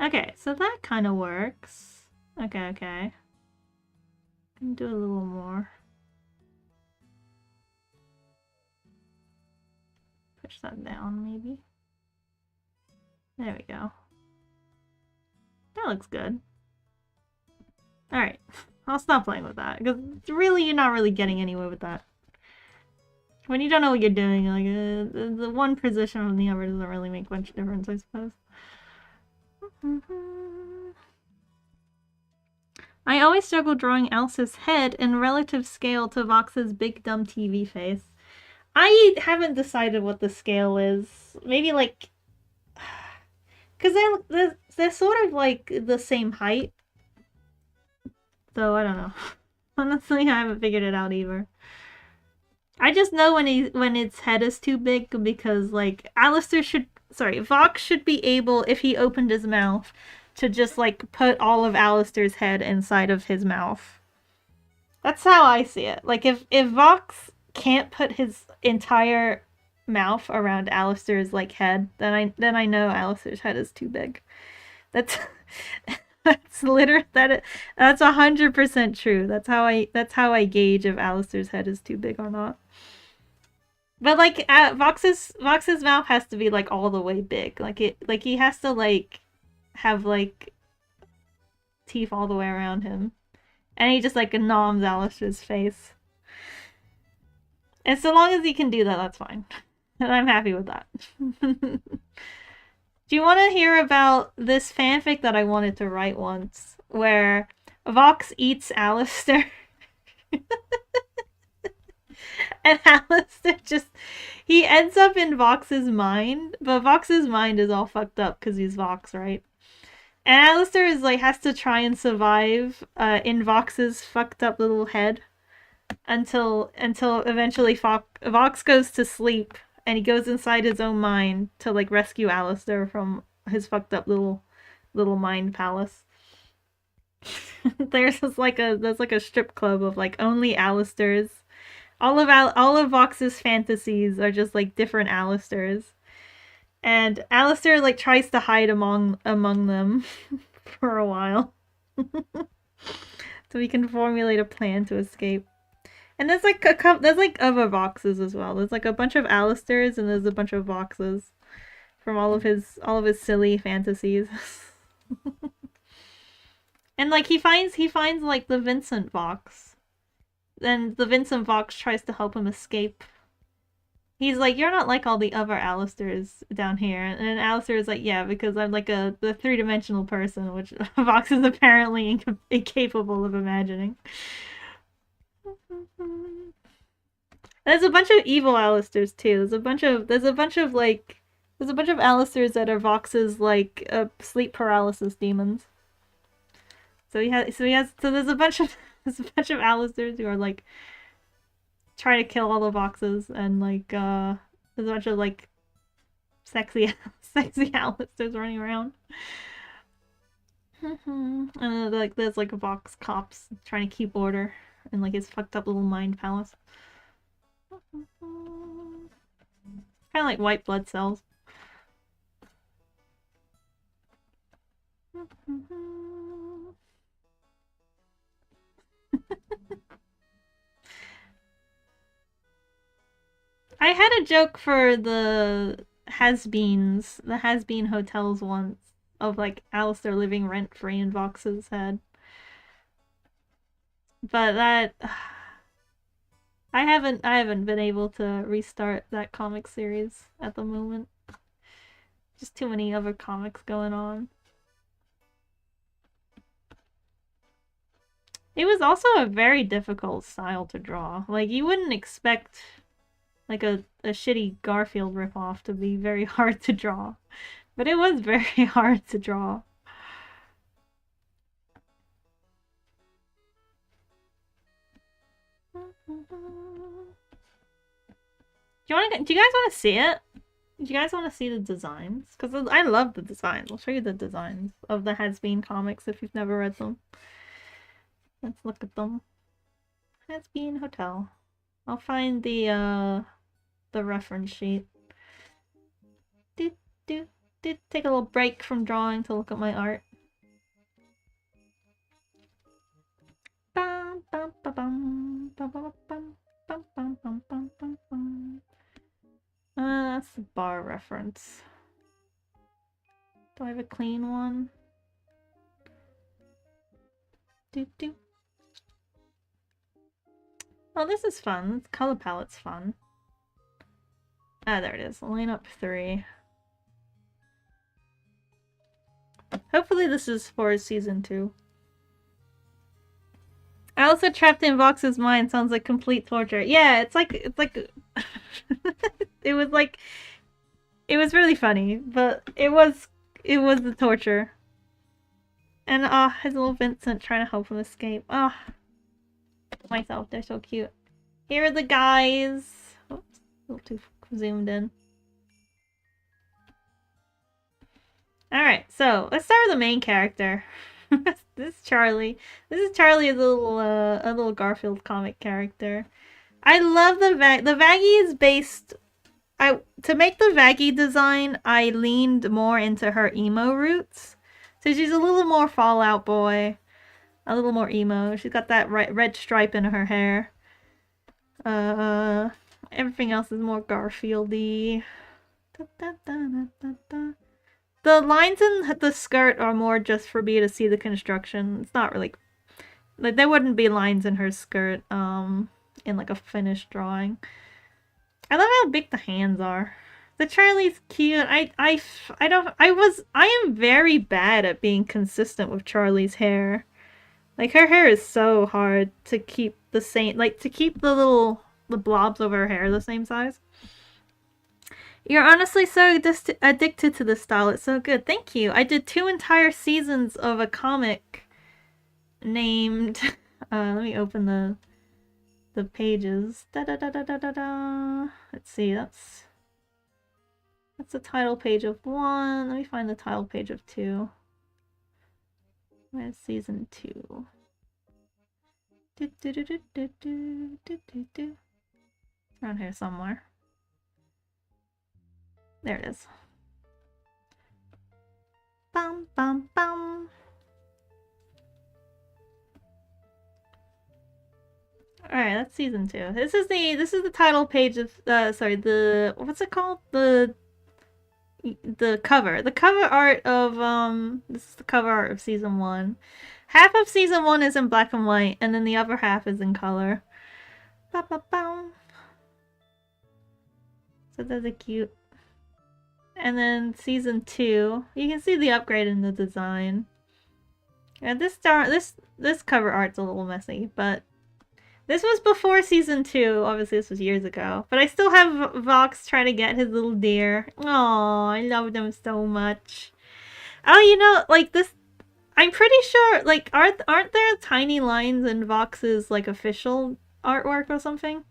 Okay, so that kind of works. Okay, okay. I can do a little more. push that down, maybe. There we go. That looks good. Alright, I'll stop playing with that, because really, you're not really getting anywhere with that. When you don't know what you're doing, like, the one position from the other doesn't really make much difference, I suppose. I always struggle drawing Alice's head in relative scale to Vox's big dumb TV face. I haven't decided what the scale is. Maybe like... Because they're sort of like the same height. So I don't know. Honestly, I haven't figured it out either. I just know when its head is too big because like Vox should be able, if he opened his mouth, to just like put all of Alistair's head inside of his mouth. That's how I see it. Like if Vox can't put his entire mouth around Alistair's like head, then I know Alistair's head is too big. That's that's 100% true. That's how I gauge if Alistair's head is too big or not. But like Vox's mouth has to be like all the way big. Like he has to like have like teeth all the way around him. And he just like noms Alistair's face. And so long as he can do that, that's fine. And I'm happy with that. Do you want to hear about this fanfic that I wanted to write once? Where Vox eats Alistair. And Alistair he ends up in Vox's mind, but Vox's mind is all fucked up because he's Vox, right? And Alistair is like has to try and survive in Vox's fucked up little head until eventually Vox goes to sleep and he goes inside his own mind to like rescue Alistair from his fucked up little mind palace. There's like a strip club of like only Alistairs. All of Vox's fantasies are just like different Alistairs. And Alistair like tries to hide among them for a while. So he can formulate a plan to escape. And there's like other Voxes as well. There's like a bunch of Alistairs and there's a bunch of Voxes from all of his silly fantasies. And like he finds like the Vincent Vox. And the Vincent Vox tries to help him escape. He's like, you're not like all the other Alistairs down here. And Alistair is like, yeah, because I'm like the three-dimensional person, which Vox is apparently incapable of imagining. There's a bunch of evil Alistairs too. There's a bunch of Alistairs that are Vox's like sleep paralysis demons. So there's a bunch of Alistairs who are like trying to kill all the Voxes, and like there's a bunch of like sexy Alistairs running around. And then, like there's like Vox cops trying to keep order in like his fucked up little mind palace. Kind of like white blood cells. I had a joke for the has-beens, the has-been hotels once, of like Alistair living rent-free in Vox's head. But that I haven't been able to restart that comic series at the moment. Just too many other comics going on. It was also a very difficult style to draw. Like you wouldn't expect like a shitty Garfield ripoff to be very hard to draw. But it was very hard to draw. Do you guys want to see it? Do you guys want to see the designs? Because I love the designs. I'll show you the designs of the Has-Been comics if you've never read them. Let's look at them. Has-Been Hotel. I'll find the reference sheet. Did take a little break from drawing to look at my art. That's the reference? Do I have a clean one? Do. Oh, this is fun. This color palette's fun. Ah, there it is. Lineup 3. Hopefully this is for season 2. Also trapped in Vox's mind sounds like complete torture. Yeah, it's like it was really funny, but it was the torture. And his little Vincent trying to help him escape. Myself, they're so cute. Here are the guys. Oops, a little too zoomed in. Alright, so let's start with the main character. This is Charlie. This is Charlie, a little Garfield comic character. I love the Vaggie is based... to make the Vaggie design, I leaned more into her emo roots. So she's a little more Fallout Boy. A little more emo. She's got that red stripe in her hair. Everything else is more Garfield-y. The lines in the skirt are more just for me to see the construction. It's not really... like, there wouldn't be lines in her skirt, in like a finished drawing. I love how big the hands are. The Charlie's cute. I am very bad at being consistent with Charlie's hair. Like, her hair is so hard to keep the same, like, to keep the blobs of her hair the same size. You're honestly so addicted to this style. It's so good. Thank you. I did 2 entire seasons of a comic named... let me open the pages. Let's see, that's the title page of 1. Let me find the title page of 2. Where's season 2? Around here somewhere. There it is. Bum bum bum. Alright, that's season 2. This is the title page of sorry, what's it called? The cover. The cover art of this is the cover art of season 1. Half of season 1 is in black and white, and then the other half is in color. Ba -ba -ba. So those are cute. And then season 2, you can see the upgrade in the design. Yeah, this cover art's a little messy, but this was before season 2. Obviously, this was years ago. But I still have Vox trying to get his little deer. Oh, I love them so much. Oh, you know, like this... I'm pretty sure, like, aren't there tiny lines in Vox's, like, official artwork or something?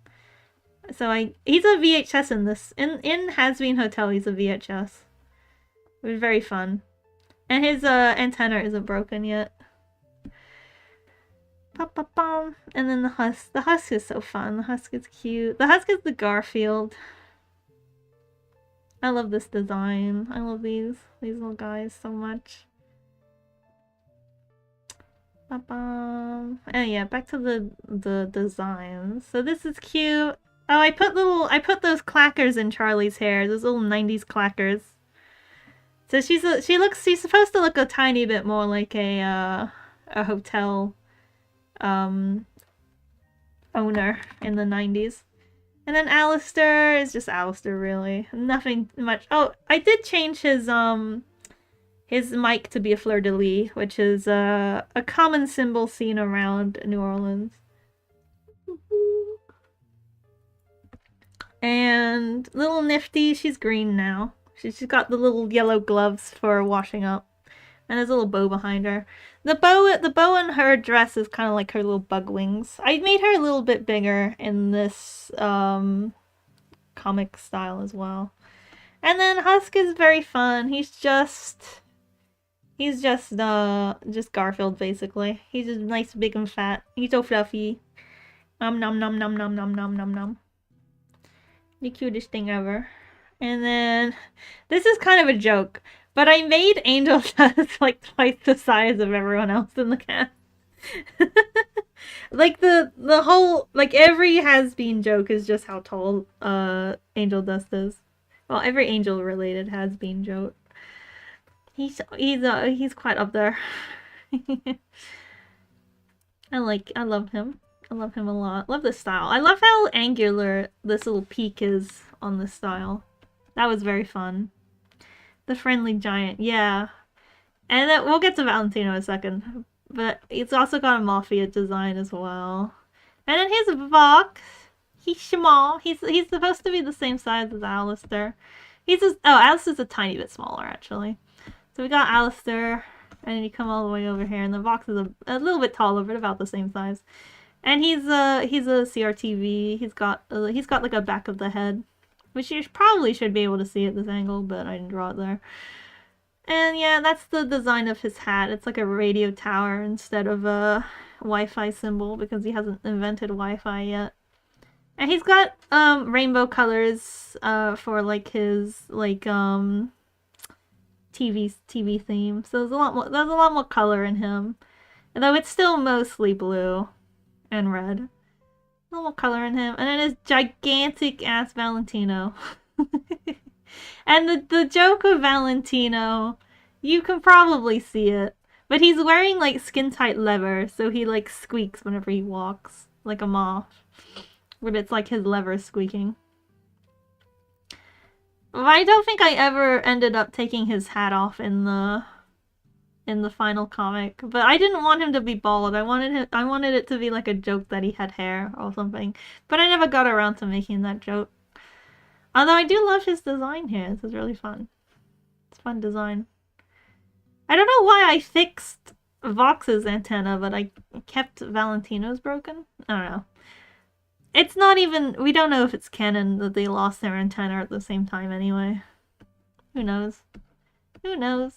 So he's a VHS in this. In Has-Been Hotel, he's a VHS. It was very fun. And his antenna isn't broken yet. And then the husk. The husk is so fun. The husk is cute. The husk is the Garfield. I love this design. I love these little guys so much. And yeah, back to the designs. So this is cute. Oh, I put those clackers in Charlie's hair. Those little 90s clackers. So she's supposed to look a tiny bit more like a hotel owner in the 90s. And then Alistair is just Alistair, really. Nothing much. Oh, I did change his mic to be a fleur-de-lis, which is a common symbol seen around New Orleans. And little Nifty, she's green now. She's got the little yellow gloves for washing up. And there's a little bow behind her. The bow in her dress is kind of like her little bug wings. I made her a little bit bigger in this comic style as well. And then Husk is very fun. He's just Garfield, basically. He's just nice, big, and fat. He's so fluffy. Nom nom nom nom nom nom nom nom nom. The cutest thing ever. And then this is kind of a joke, but I made Angel Dust like twice the size of everyone else in the cast. Like the whole, like every Has-Been joke is just how tall Angel Dust is. Well, every angel related has been joke. He's quite up there. I love him. I love him a lot. Love the style. I love how angular this little peak is on the style. That was very fun. The friendly giant, yeah. And then we'll get to Valentino in a second. But it's also got a mafia design as well. And then here's Vox. He's small. He's supposed to be the same size as Alistair. Alistair's a tiny bit smaller actually. So we got Alistair, and then you come all the way over here, and the Vox is a little bit taller, but about the same size. And he's a CRTV. He's got like a back of the head, which you probably should be able to see at this angle, but I didn't draw it there. And yeah, that's the design of his hat. It's like a radio tower instead of a Wi-Fi symbol because he hasn't invented Wi-Fi yet. And he's got rainbow colors for like his like TV theme. So there's a lot more color in him. Although it's still mostly blue and red. A lot more color in him. And then his gigantic ass Valentino. And the joke of Valentino, you can probably see it. But he's wearing like skin tight leather, so he like squeaks whenever he walks. Like a moth. But it's like his leather squeaking. I don't think I ever ended up taking his hat off in the final comic, but I didn't want him to be bald. I wanted it to be like a joke that he had hair or something. But I never got around to making that joke. Although I do love his design here. This is really fun. It's fun design. I don't know why I fixed Vox's antenna, but I kept Valentino's broken. I don't know. It's not even... We don't know if it's canon that they lost their antenna at the same time anyway. Who knows? Who knows?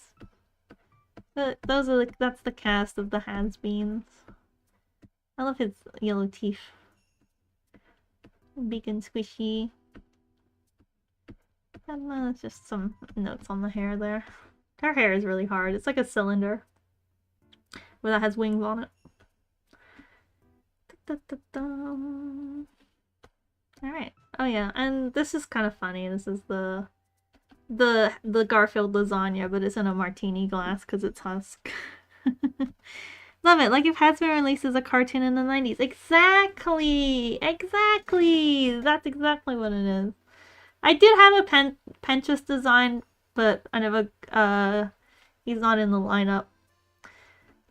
Those are that's the cast of the has-beens. I love his yellow teeth. Big and squishy. And just some notes on the hair there. Her hair is really hard. It's like a cylinder. Where that has wings on it. Alright. Oh yeah, and this is kind of funny. This is the Garfield lasagna, but it's in a martini glass because it's husk. Love it. Like if Has been released as a cartoon in the 90s. Exactly! Exactly! That's exactly what it is. I did have a Penchus design, but I never, he's not in the lineup.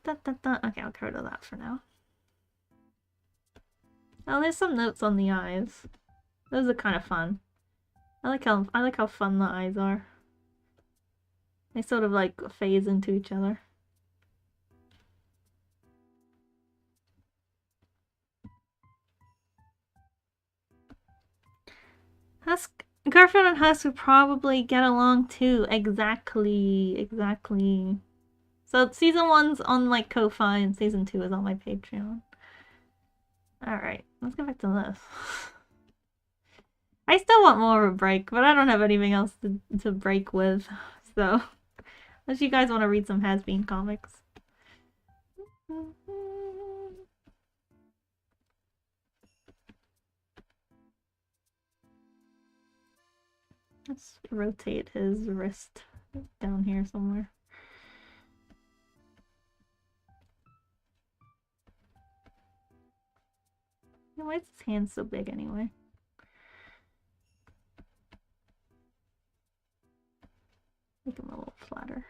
Okay, I'll get rid of that for now. Oh, there's some notes on the eyes. Those are kind of fun. I like how fun the eyes are. They sort of like phase into each other. Garfield and Husk would probably get along too. Exactly. Exactly. So season 1's on my Ko-Fi and season 2 is on my Patreon. Alright, let's get back to this. I still want more of a break, but I don't have anything else to break with. So, unless you guys want to read some Has-Been comics. Let's rotate his wrist down here somewhere. Why is his hand so big anyway? Make him a little flatter.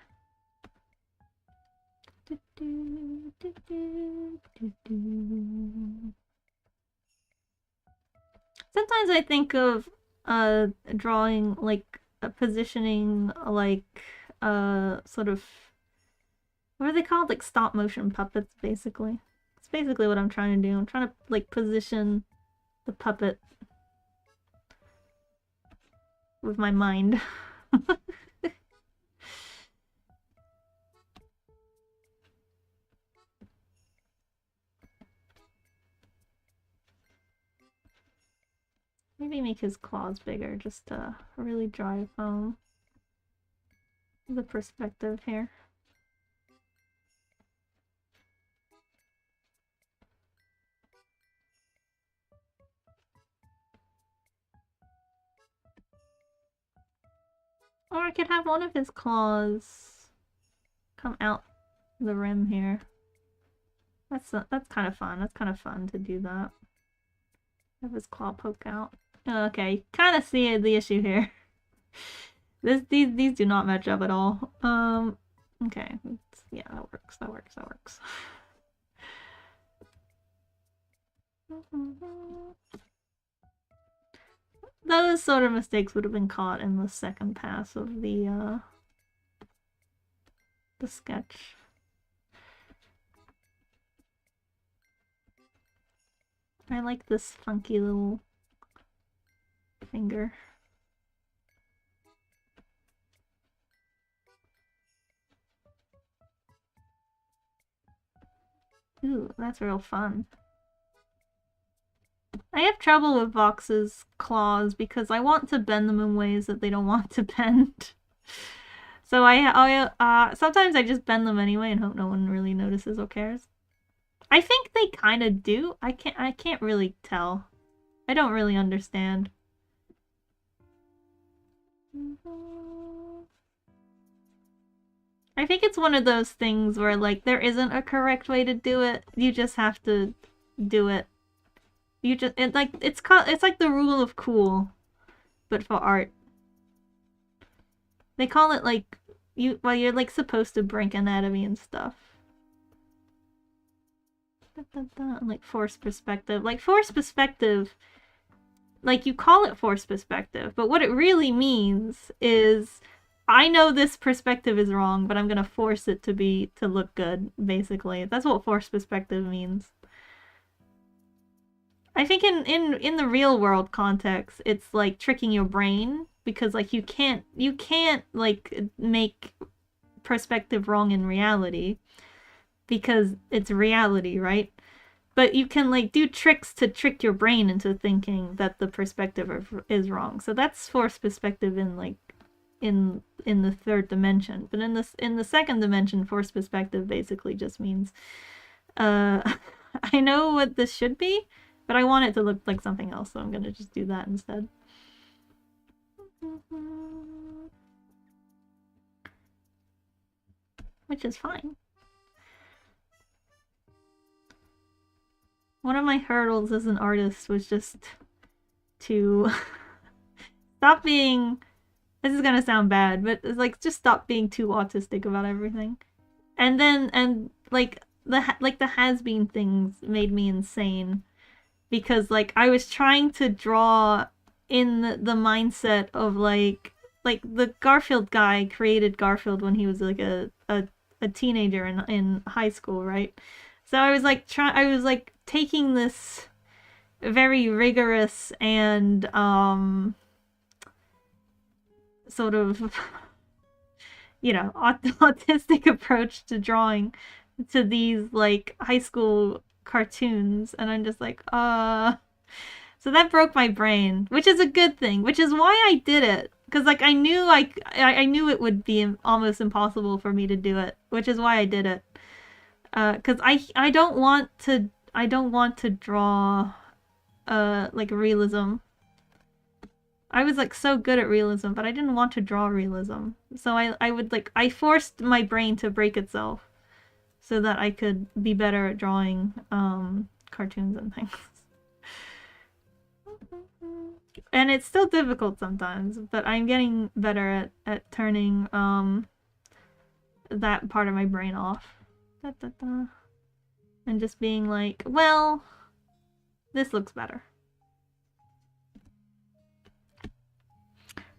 Sometimes I think of drawing like a positioning like sort of, what are they called? Like stop motion puppets, basically. It's basically what I'm trying to do. I'm trying to like position the puppet with my mind. Maybe make his claws bigger just to really drive home the perspective here. Or I could have one of his claws come out the rim here. That's kind of fun. That's kind of fun to do that. Have his claw poke out. Okay, kind of see the issue here. These do not match up at all. Okay, yeah, that works. That works. That works. Those sort of mistakes would have been caught in the second pass of the sketch. I like this funky little finger. Ooh, that's real fun. I have trouble with Vox's claws because I want to bend them in ways that they don't want to bend. So sometimes I just bend them anyway and hope no one really notices or cares. I think they kind of do. I can't really tell. I don't really understand. I think it's one of those things where, like, there isn't a correct way to do it. You just have to do it. It's like the rule of cool, but for art. They call it, like, you're, like, supposed to break anatomy and stuff. Like, forced perspective. Like, forced perspective, like, you call it forced perspective, but what it really means is, I know this perspective is wrong, but I'm gonna force it to look good, basically. That's what forced perspective means. I think in the real world context, it's like tricking your brain, because like you can't like make perspective wrong in reality because it's reality, right? But you can like do tricks to trick your brain into thinking that the perspective is wrong. So that's forced perspective in like in the third dimension. But in the second dimension, forced perspective basically just means I know what this should be, but I want it to look like something else, so I'm gonna just do that instead. Which is fine. One of my hurdles as an artist was just to stop being... This is gonna sound bad, but it's like, just stop being too autistic about everything. And like the has-been things made me insane. Because like I was trying to draw in the mindset of like the Garfield guy created Garfield when he was like a teenager in high school, right? So I was like taking this very rigorous and sort of you know, autistic approach to drawing to these like high school cartoons, and I'm just like, so that broke my brain, which is a good thing, which is why I did it, because like I knew it would be almost impossible for me to do it, which is why I did it, because I don't want to draw like realism. I was like so good at realism, but I didn't want to draw realism, so I forced my brain to break itself so that I could be better at drawing cartoons and things. And it's still difficult sometimes, but I'm getting better at turning that part of my brain off. And just being like, well, this looks better.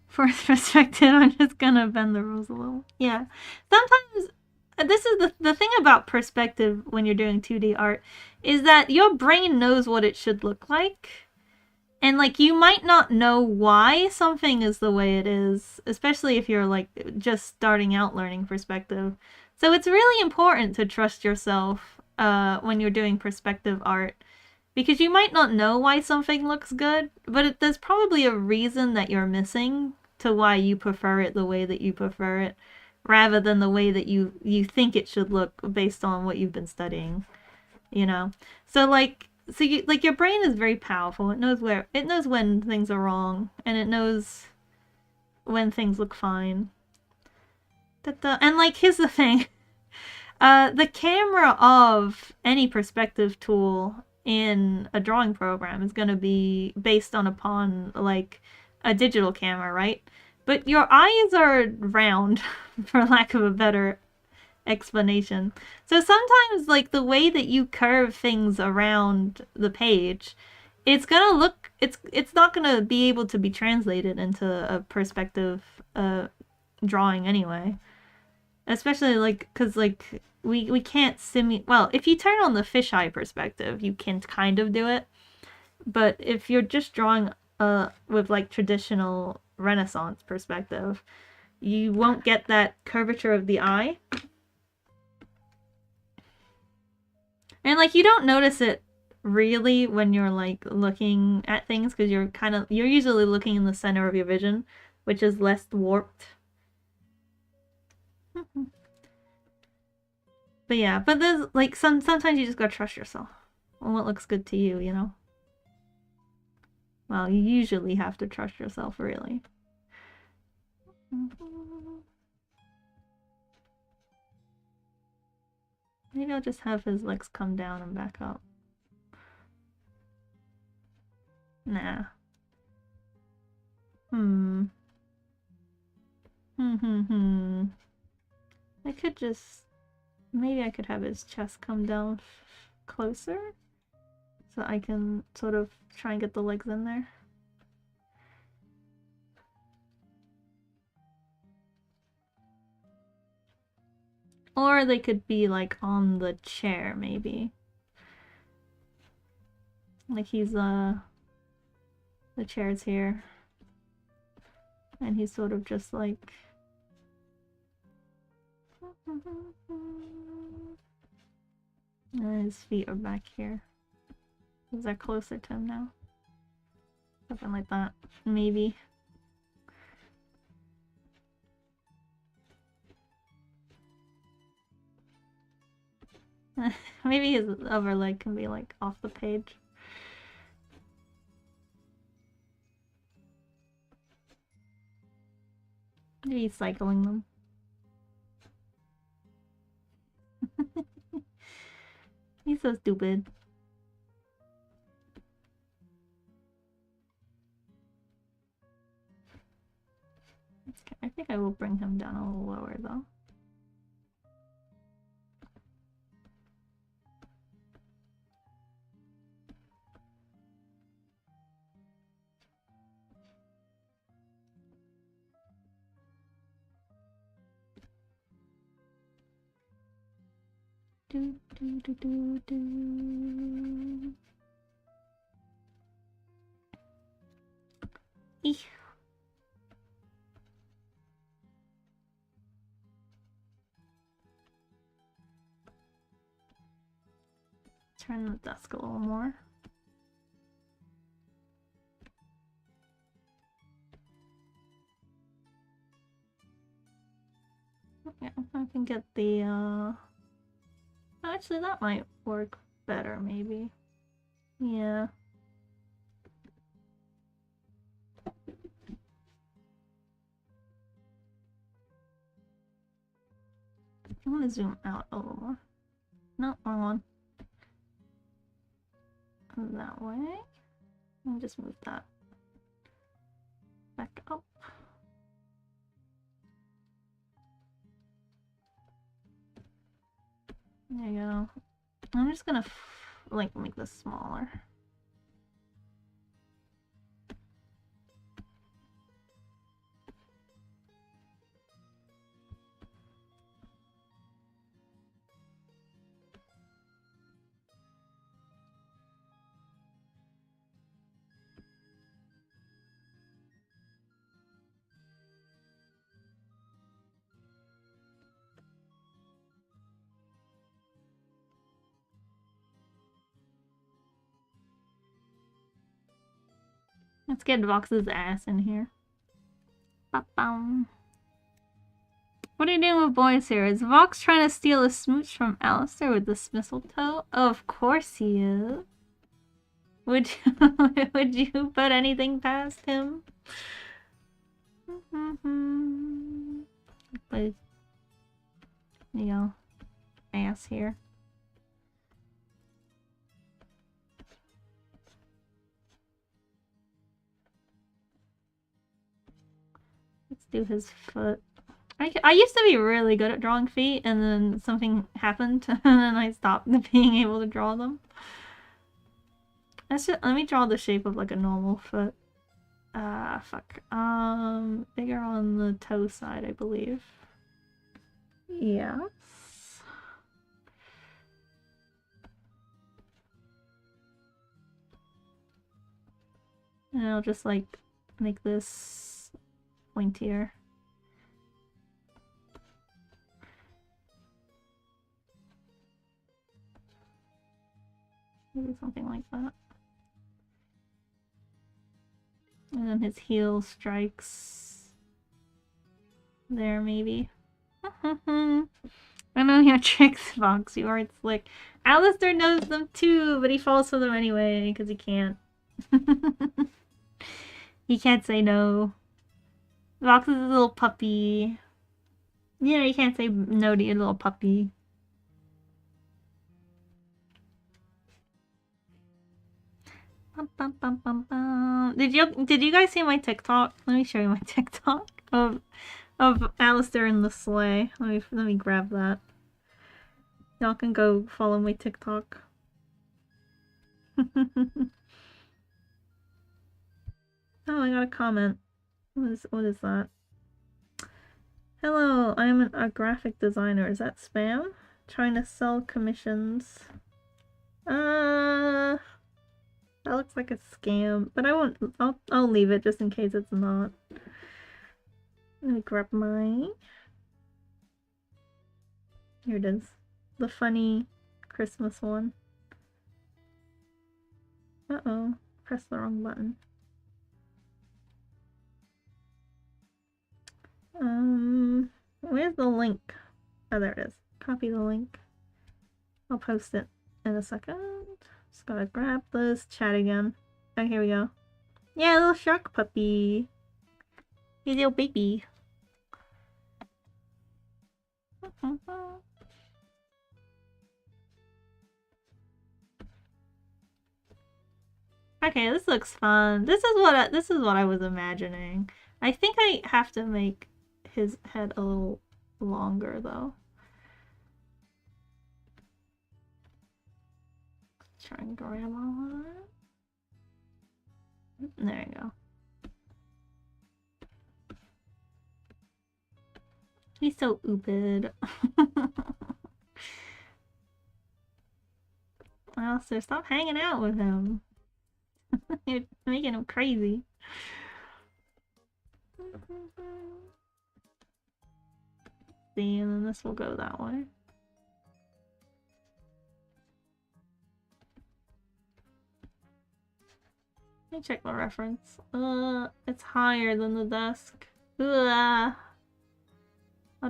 For perspective, I'm just gonna bend the rules a little. Yeah. Sometimes, this is the thing about perspective when you're doing 2D art, is that your brain knows what it should look like. And like you might not know why something is the way it is, especially if you're like just starting out learning perspective. So it's really important to trust yourself when you're doing perspective art, because you might not know why something looks good, but there's probably a reason that you're missing to why you prefer it the way that you prefer it, rather than the way that you think it should look based on what you've been studying, you know? So your brain is very powerful. It knows when things are wrong, and it knows when things look fine. And like, here's the thing. The camera of any perspective tool in a drawing program is going to be based upon like a digital camera, right? But your eyes are round, for lack of a better explanation. So sometimes like the way that you curve things around the page, it's gonna look it's not gonna be able to be translated into a perspective drawing anyway. Especially like because like we can't simulate. Well, if you turn on the fisheye perspective, you can kind of do it. But if you're just drawing with like traditional Renaissance perspective, you won't get that curvature of the eye. And like you don't notice it really when you're like looking at things because you're usually looking in the center of your vision, which is less warped. But yeah, but there's like sometimes you just gotta trust yourself on what looks good to you, you know? Well, you usually have to trust yourself, really. Maybe I'll just have his legs come down and back up. Nah. I could just... Maybe I could have his chest come down closer, so I can sort of try and get the legs in there. Or they could be like on the chair, maybe. Like he's the chair's here. And he's sort of just like... And his feet are back here. Is that closer to him now? Something like that. Maybe. Maybe his other leg can be like off the page. Maybe he's cycling them. He's so stupid. Okay, I think I will bring him down a little lower though. Do do do do do. Eesh. Turn the desk a little more. Yeah, I can get the actually that might work better maybe. Yeah. I want to zoom out a little more. No, wrong one. That way. I'll just move that back up. There you go. I'm just gonna like make this smaller. Let's get Vox's ass in here. Ba-bum. What are you doing with boys here? Is Vox trying to steal a smooch from Alistair with this mistletoe? Of course he is. Would you, would you put anything past him? But you know, ass here. Let's do his foot. I used to be really good at drawing feet, and then something happened, and then I stopped being able to draw them. Let me draw the shape of like a normal foot. Fuck. Bigger on the toe side, I believe. Yes. And I'll just like make this pointier. Maybe something like that. And then his heel strikes there, maybe. I know your tricks, Fox. You aren't slick. Alistair knows them too, but he falls for them anyway because he can't. He can't say no. Fox is a little puppy. You know, you can't say no to your little puppy. Bum, bum, bum, bum, bum. Did you guys see my TikTok? Let me show you my TikTok of Alistair in the sleigh. Let me grab that. Y'all can go follow my TikTok. Oh, I got a comment. What is that? Hello, I'm a graphic designer. Is that spam? Trying to sell commissions. That looks like a scam, but I won't. I'll leave it just in case it's not. Let me grab my. Here it is. The funny Christmas one. Uh-oh. Pressed the wrong button. Where's the link? Oh, there it is. Copy the link. I'll post it in a second. Just gotta grab this chat again. Oh, here we go. Yeah, little shark puppy. He's a little baby. Okay, this looks fun. This is what I was imagining. I think I have to make his head a little longer though. Try and grab on it. There you go. He's so oopid. Alistair, stop hanging out with him. You're making him crazy. See, and then this will go that way. Let me check my reference. It's higher than the desk. I'll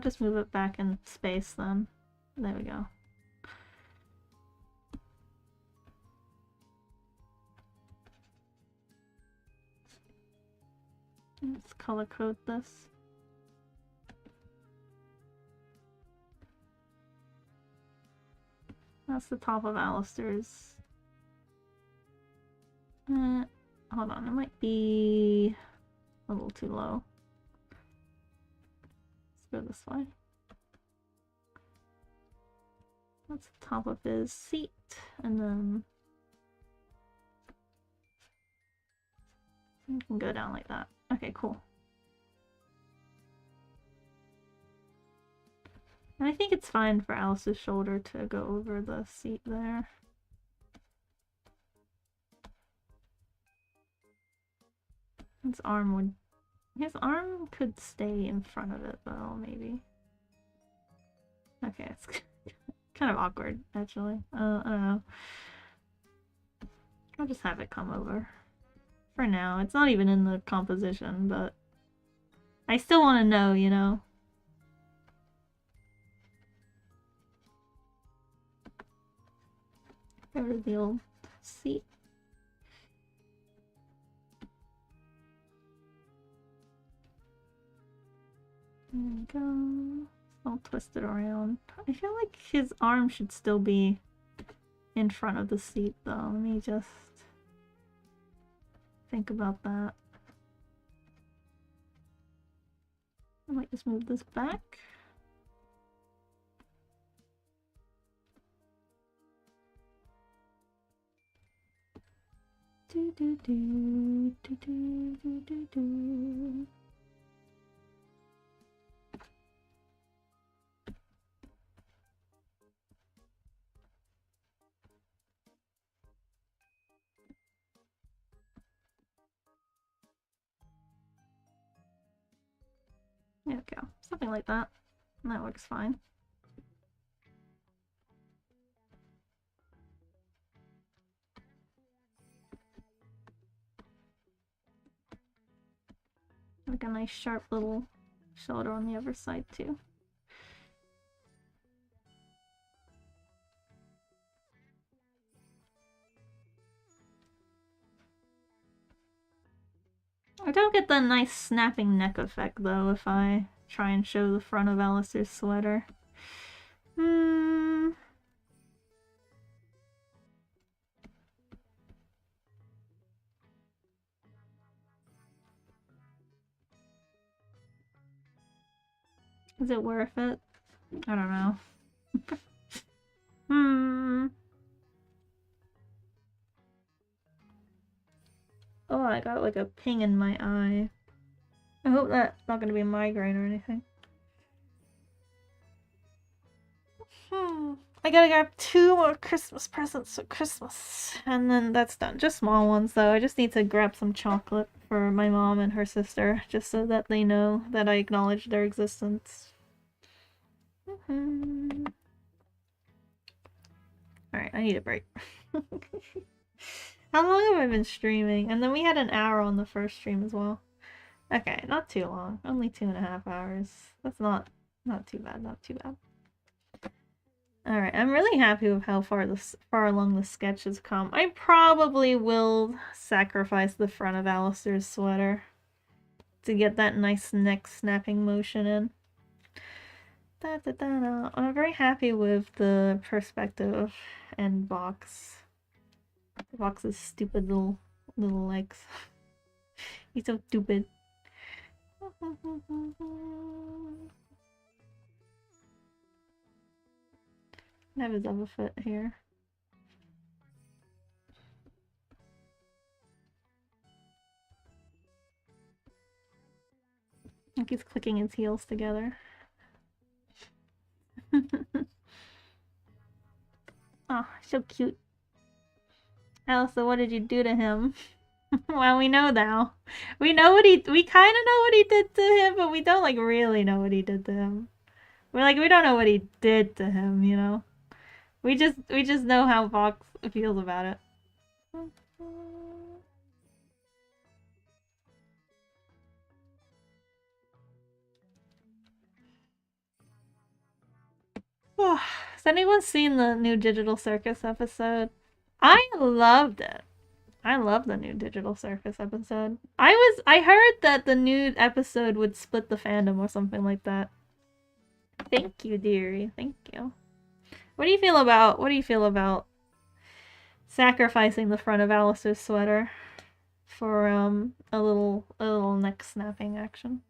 just move it back in space then. There we go. Let's color code this. That's the top of Alistair's. Hold on, it might be a little too low. Let's go this way. That's the top of his seat, and then you can go down like that. Okay, cool. And I think it's fine for Alice's shoulder to go over the seat there. His arm could stay in front of it though, maybe. Okay, it's kind of awkward actually. I don't know. I'll just have it come over. For now, it's not even in the composition, but I still want to know, you know? There was the old seat. There we go. I'll twist it around. I feel like his arm should still be in front of the seat though. Let me just think about that. I might just move this back. Do do do do do do do do. There we go. Something like that. That works fine. Like a nice sharp little shoulder on the other side too. I don't get the nice snapping neck effect though if I try and show the front of Alistair's sweater. Is it worth it? I don't know. Oh, I got like a ping in my eye. I hope that's not gonna be a migraine or anything. I gotta grab 2 more Christmas presents for Christmas. And then that's done. Just small ones though. I just need to grab some chocolate for my mom and her sister. Just so that they know that I acknowledge their existence. Alright, I need a break. How long have I been streaming? And then we had an hour on the first stream as well. Okay, not too long. Only 2.5 hours. That's not too bad, not too bad. Alright, I'm really happy with how far along the sketch has come. I probably will sacrifice the front of Alistair's sweater to get that nice neck snapping motion in. I'm very happy with the perspective and Vox. Vox's stupid little legs. He's so stupid. I have his other foot here. I think he's clicking his heels together. Oh, so cute. Elsa, what did you do to him? Well, we know now. We kind of know what he did to him, but we don't like really know what he did to him. We don't know what he did to him, you know? We just know how Vox feels about it. Has anyone seen the new Digital Circus episode? I loved it. I love the new Digital Circus episode. I heard that the new episode would split the fandom or something like that. Thank you, dearie. Thank you. What do you feel about sacrificing the front of Alice's sweater for a little neck snapping action?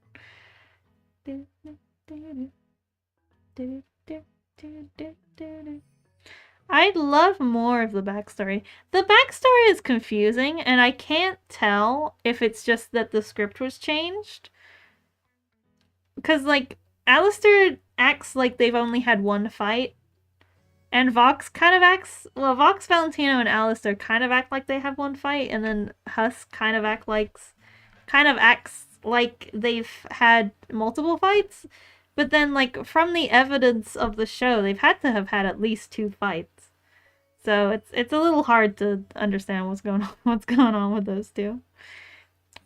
I'd love more of the backstory. The backstory is confusing, and I can't tell if it's just that the script was changed. Because, like, Alistair acts like they've only had one fight, and Vox kind of acts... Well, Vox, Valentino, and Alistair kind of act like they have one fight, and then Huss kind of acts like they've had multiple fights. But then, like, from the evidence of the show, they've had to have had at least 2 fights. So it's a little hard to understand what's going on with those two.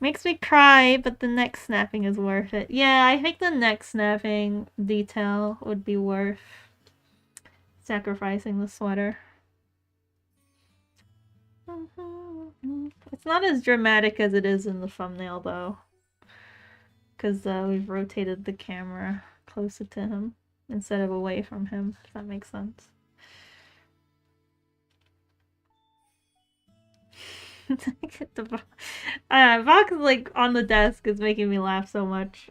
Makes me cry, but the neck snapping is worth it. Yeah, I think the neck snapping detail would be worth sacrificing the sweater. It's not as dramatic as it is in the thumbnail, though. Because we've rotated the camera closer to him. instead of away from him, if that makes sense. Vox like on the desk is making me laugh so much.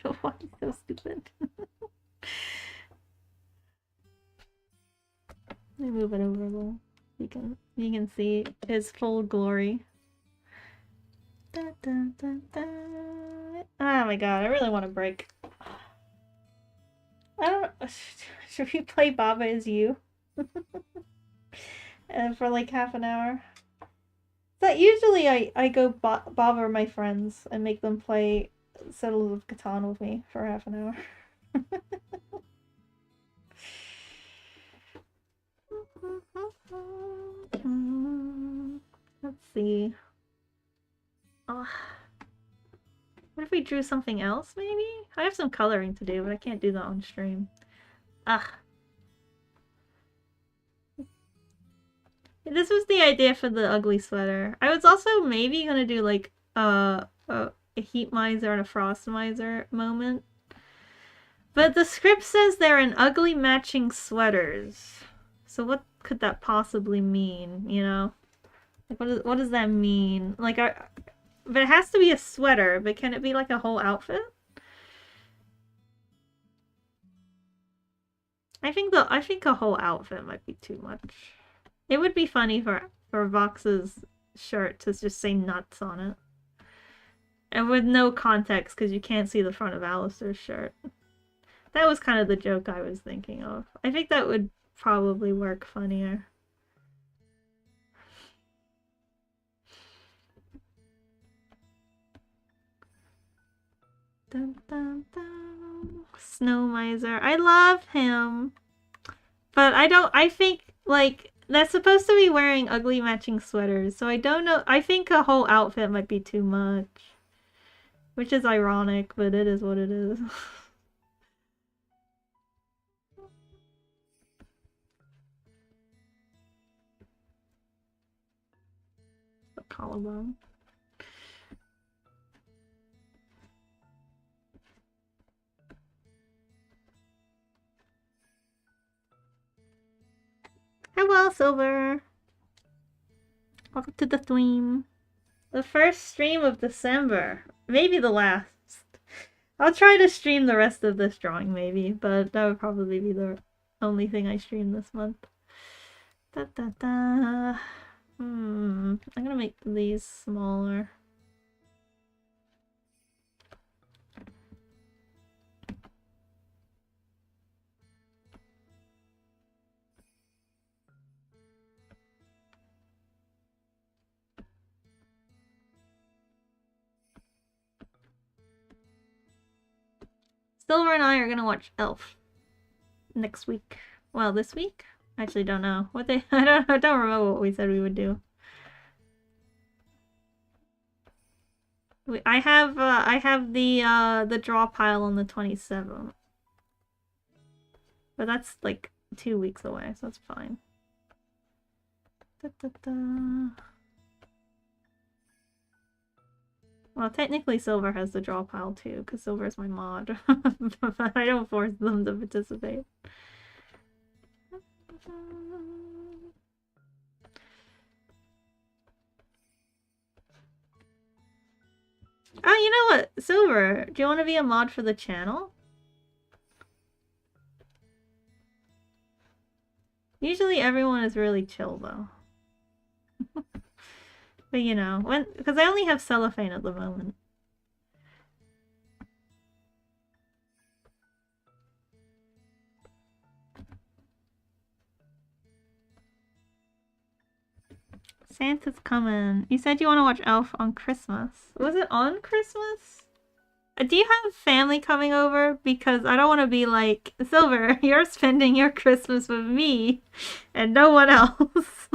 So stupid. Let me move it over a little. You can see his full glory. Da, da, da, da. Oh my god, I really want to break. I don't. Should we play Baba Is You? And for like half an hour. But usually I go bother my friends and make them play Settlers of Catan with me for half an hour. Let's see. Oh. What if we drew something else, maybe? I have some coloring to do, but I can't do that on stream. Ugh. This was the idea for the ugly sweater. I was also maybe gonna do like a heat miser and a frost miser moment. But the script says they're in ugly matching sweaters. So what could that possibly mean, you know? Like what does that mean? Like but it has to be a sweater, but can it be like a whole outfit? I think a whole outfit might be too much. It would be funny for Vox's shirt to just say nuts on it. And with no context, because you can't see the front of Alistair's shirt. That was kind of the joke I was thinking of. I think that would probably work funnier. Dun, dun, dun. Snow Miser. I love him. But I think, like, that's supposed to be wearing ugly matching sweaters, so I don't know. I think a whole outfit might be too much. Which is ironic, but it is what it is. The collarbone. Hello, Silver. Welcome to the stream. The first stream of December. Maybe the last. I'll try to stream the rest of this drawing, maybe, but that would probably be the only thing I stream this month. Da, da, da. I'm gonna make these smaller. Silver and I are gonna watch Elf next week. Well, this week? I actually don't know what they. I don't remember what we said we would do. I have the draw pile on the 27th, but that's like 2 weeks away, so that's fine. Da, da, da. Well, technically Silver has the draw pile too, because Silver is my mod. But I don't force them to participate. Oh, you know what? Silver, do you want to be a mod for the channel? Usually everyone is really chill, though. But you know, because I only have cellophane at the moment. Santa's coming. You said you want to watch Elf on Christmas. Was it on Christmas? Do you have family coming over? Because I don't want to be like, Silver, you're spending your Christmas with me and no one else.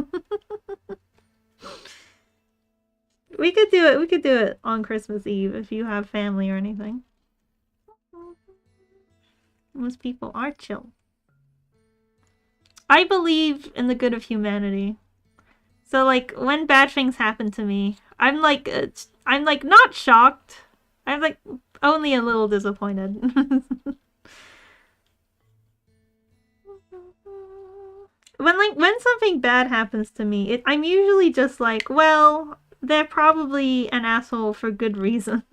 We could do it. We could do it on Christmas Eve if you have family or anything. Most people are chill. I believe in the good of humanity. So like when bad things happen to me, I'm like not shocked. I'm like only a little disappointed. when something bad happens to me, I'm usually just like, well, they're probably an asshole for good reasons.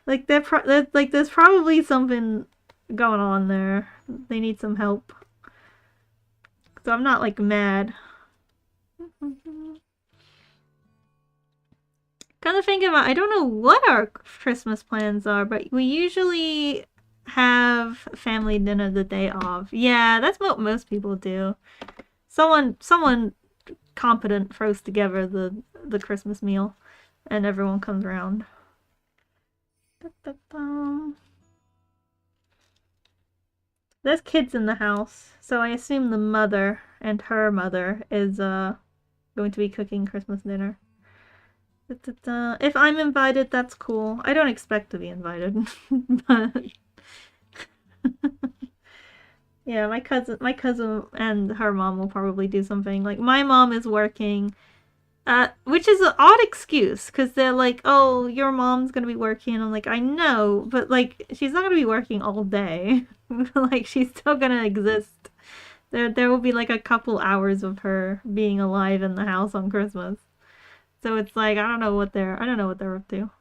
Like like there's probably something going on there. They need some help. So I'm not like mad. Kind of thinking about, I don't know what our Christmas plans are, but we usually have family dinner the day of. Yeah, that's what most people do. Someone competent throws together the Christmas meal, and everyone comes around. There's kids in the house, so I assume the mother and her mother is going to be cooking Christmas dinner. If I'm invited, that's cool. I don't expect to be invited, but yeah, my cousin and her mom will probably do something. Like my mom is working, which is an odd excuse because they're like, "Oh, your mom's gonna be working." And I'm like, "I know, but like she's not gonna be working all day. Like she's still gonna exist. There will be like a couple hours of her being alive in the house on Christmas." So it's like I don't know what they're up to.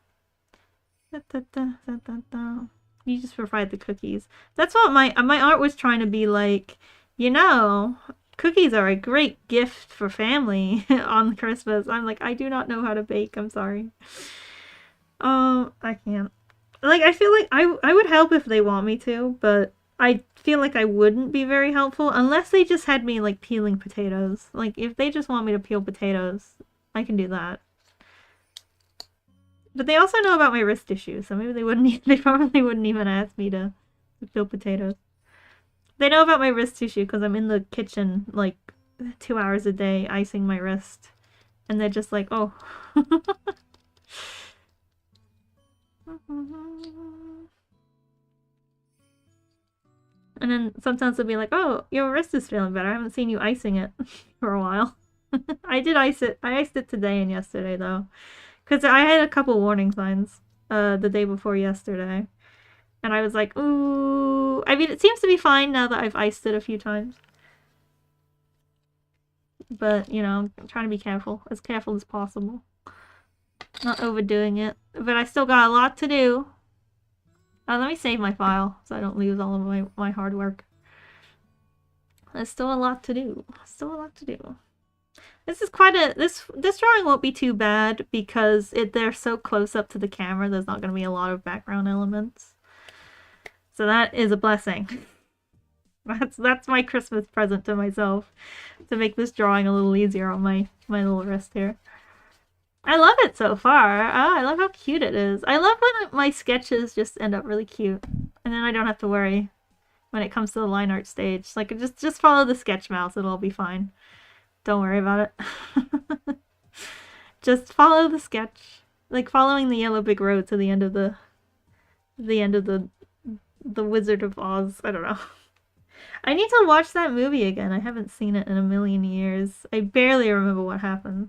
You just provide the cookies. That's what my art was trying to be like. You know, cookies are a great gift for family on Christmas. I'm like, I do not know how to bake. I'm sorry. I can't. Like, I feel like I would help if they want me to, but I feel like I wouldn't be very helpful unless they just had me like peeling potatoes. Like, if they just want me to peel potatoes, I can do that. But they also know about my wrist issue, so maybe they probably wouldn't even ask me to peel potatoes. They know about my wrist issue because I'm in the kitchen like 2 hours a day icing my wrist. And they're just like, oh. And then sometimes they'll be like, oh, your wrist is feeling better. I haven't seen you icing it for a while. I did ice it. I iced it today and yesterday, though. Because I had a couple warning signs the day before yesterday. And I was like, ooh. I mean, it seems to be fine now that I've iced it a few times. But, you know, I'm trying to be careful. As careful as possible. Not overdoing it. But I still got a lot to do. Let me save my file so I don't lose all of my hard work. There's still a lot to do. Still a lot to do. This is quite a... This drawing won't be too bad because they're so close up to the camera. There's not going to be a lot of background elements. So that is a blessing. That's my Christmas present to myself. To make this drawing a little easier on my little wrist here. I love it so far. Oh, I love how cute it is. I love when my sketches just end up really cute. And then I don't have to worry when it comes to the line art stage. Like, just follow the sketch mouse. It'll all be fine. Don't worry about it. Just follow the sketch. Like, following the yellow brick road to the end of the Wizard of Oz. I don't know. I need to watch that movie again. I haven't seen it in a million years. I barely remember what happened.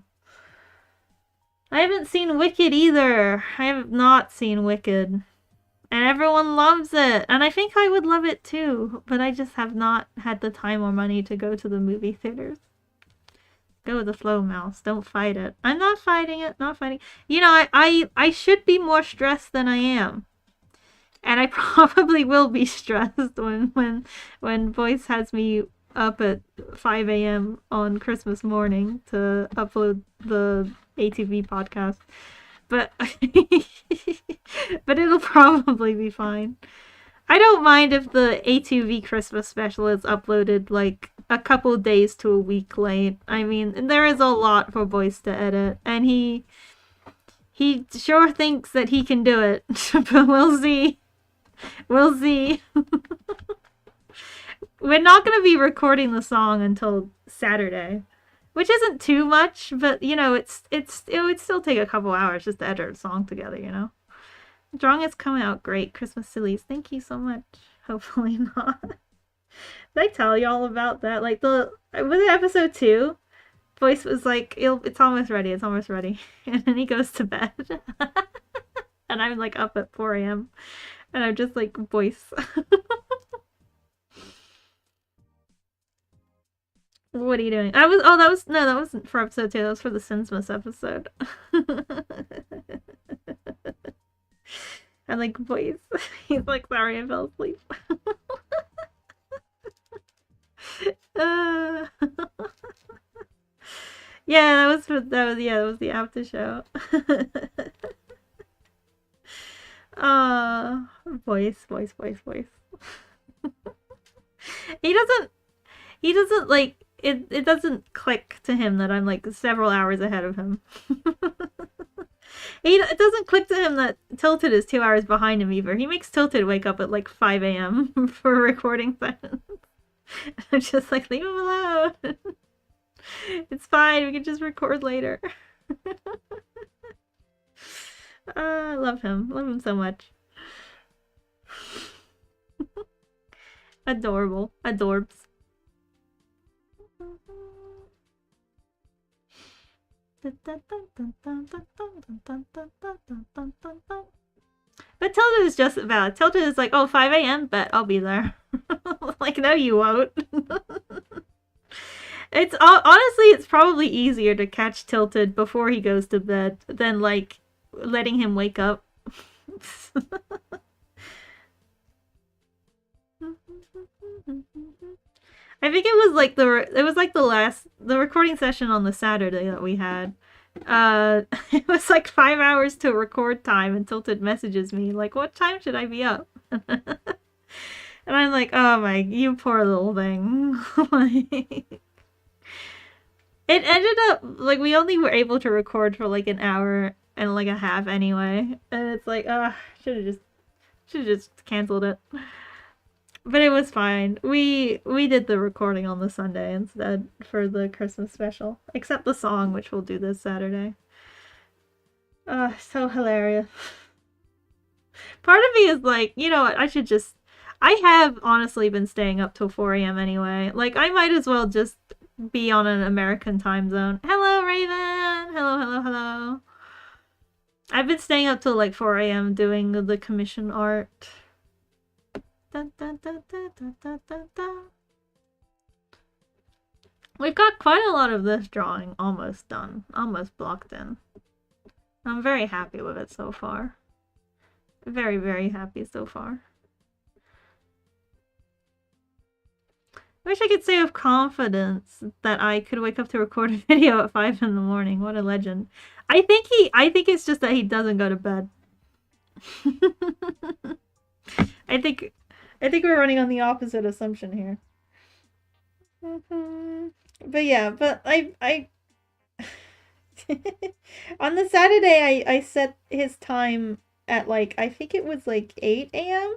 I haven't seen Wicked either. I have not seen Wicked. And everyone loves it. And I think I would love it too. But I just have not had the time or money to go to the movie theaters. Go with the flow, mouse. Don't fight it. I'm not fighting it. Not fighting. You know, I should be more stressed than I am. And I probably will be stressed when Voice has me up at 5 a.m. on Christmas morning to upload the A2V podcast. But but it'll probably be fine. I don't mind if the A2V Christmas special is uploaded like a couple days to a week late. I mean, there is a lot for Voice to edit, and he sure thinks that he can do it. But we'll see. We'll see. We're not going to be recording the song until Saturday, which isn't too much, but you know, it would still take a couple hours just to edit a song together, you know. The drawing is coming out great. Christmas Sillies. Thank you so much. Hopefully not. Did I tell y'all about that? Like was it episode 2? Voice was like, it's almost ready. It's almost ready. And then he goes to bed. And I'm like up at 4 a.m. And I'm just like, Voice. What are you doing? That was, no, that wasn't for episode 2, that was for the Sinsmas episode. I'm like, boys. He's like, sorry, I fell asleep. uh... Yeah, that was the after show. Voice. He doesn't like it doesn't click to him that I'm like several hours ahead of him. It doesn't click to him that Tilted is 2 hours behind him either. He makes Tilted wake up at like 5 a.m. for recording sessions. I'm just like, leave him alone. It's fine, we can just record later. I love him. Love him so much. Adorable. Adorbs. But Tilted is just valid. Tilted is like, oh, 5 a.m. Bet I'll be there. Like, no, you won't. It's honestly, it's probably easier to catch Tilted before he goes to bed than like letting him wake up. I think it was like the recording session on the Saturday that we had. It was like 5 hours to record time, and Tilted messages me like, "What time should I be up?" And I'm like, "Oh my, you poor little thing." Like, it ended up like we only were able to record for like an hour and like a half anyway, and it's like, should have just canceled it. But it was fine. We did the recording on the Sunday instead for the Christmas special, except the song, which we'll do this Saturday. So hilarious. Part of me is like, you know what? I have honestly been staying up till 4 a.m. anyway. Like, I might as well just be on an American time zone. Hello, Raven. Hello. I've been staying up till like 4 a.m. doing the commission art. We've got quite a lot of this drawing almost done, almost blocked in. I'm very happy with it so far. Very, very happy so far. I wish I could say with confidence that I could wake up to record a video at 5 in the morning. What a legend. I think it's just that he doesn't go to bed. I think we're running on the opposite assumption here. But yeah, but I on the Saturday I set his time at like, I think it was like 8 a.m.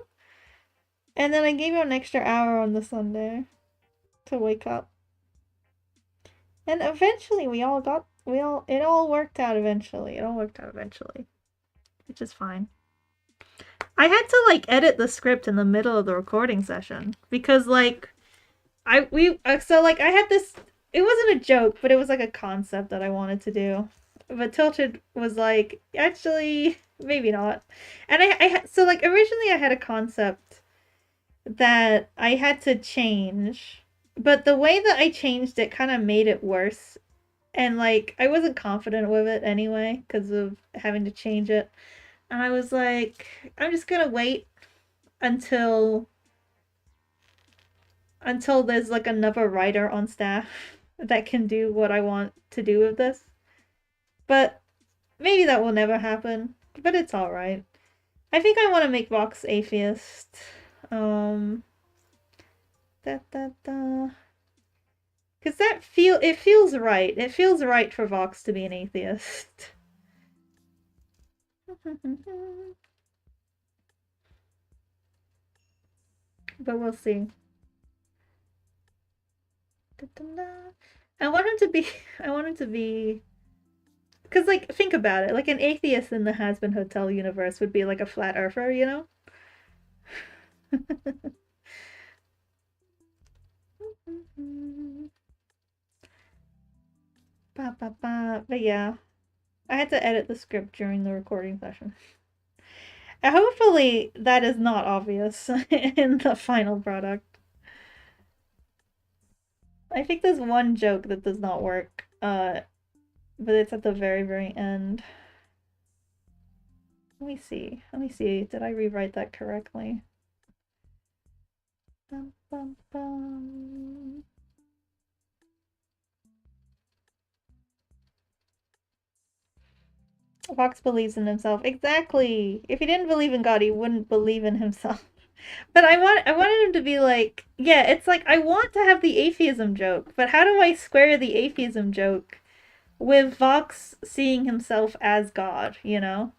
And then I gave him an extra hour on the Sunday to wake up. And eventually it all worked out eventually. It all worked out eventually. Which is fine. I had to like edit the script in the middle of the recording session because like I had this, it wasn't a joke, but it was like a concept that I wanted to do. But Tilted was like, actually, maybe not. And so like originally I had a concept that I had to change, but the way that I changed it kind of made it worse. And like I wasn't confident with it anyway because of having to change it. And I was like, I'm just gonna wait until there's like another writer on staff that can do what I want to do with this. But maybe that will never happen. But it's alright. I think I want to make Vox atheist. Because it feels right. It feels right for Vox to be an atheist. But we'll see. I want him to be because like think about it, like an atheist in the Has-Been Hotel universe would be like a flat earther, you know? But yeah, I had to edit the script during the recording session. And hopefully that is not obvious in the final product. I think there's one joke that does not work, but it's at the very, very end. Let me see. Let me see. Did I rewrite that correctly? Bum, bum, bum. Fox believes in himself. Exactly. If he didn't believe in God, he wouldn't believe in himself. But I wanted him to be like, yeah, it's like I want to have the atheism joke, but how do I square the atheism joke with Vox seeing himself as God, you know?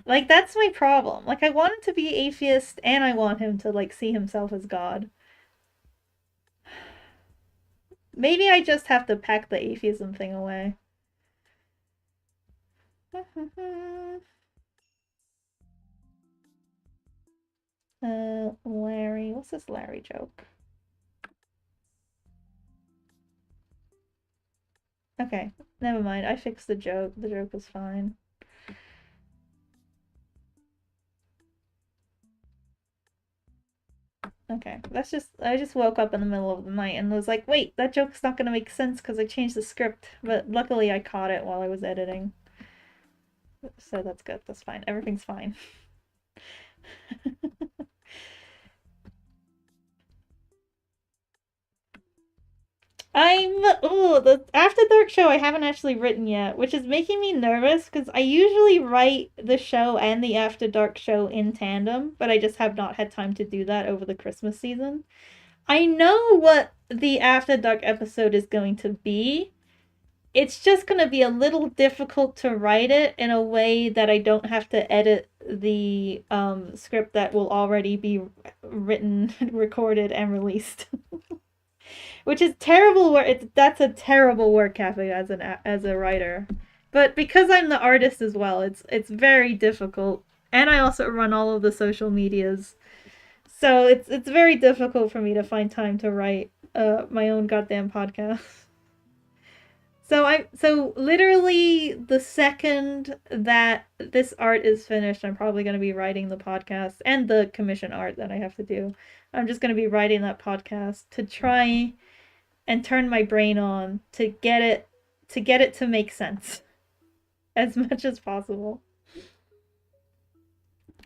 Like that's my problem. Like I want him to be atheist and I want him to like see himself as God. Maybe I just have to pack the atheism thing away. Larry. What's this Larry joke? Okay, never mind. I fixed the joke. The joke was fine. Okay, I just woke up in the middle of the night and was like, wait, that joke's not gonna make sense because I changed the script. But luckily I caught it while I was editing. So that's good. That's fine. Everything's fine. The After Dark show I haven't actually written yet, which is making me nervous because I usually write the show and the After Dark show in tandem, but I just have not had time to do that over the Christmas season. I know what the After Dark episode is going to be. It's just going to be a little difficult to write it in a way that I don't have to edit the script that will already be written, recorded, and released. Which is terrible work. That's a terrible work ethic as a writer. But because I'm the artist as well, it's very difficult. And I also run all of the social medias. So it's very difficult for me to find time to write my own goddamn podcast. So literally the second that this art is finished, I'm probably going to be writing the podcast and the commission art that I have to do. I'm just going to be writing that podcast to try and turn my brain on to get it to make sense as much as possible.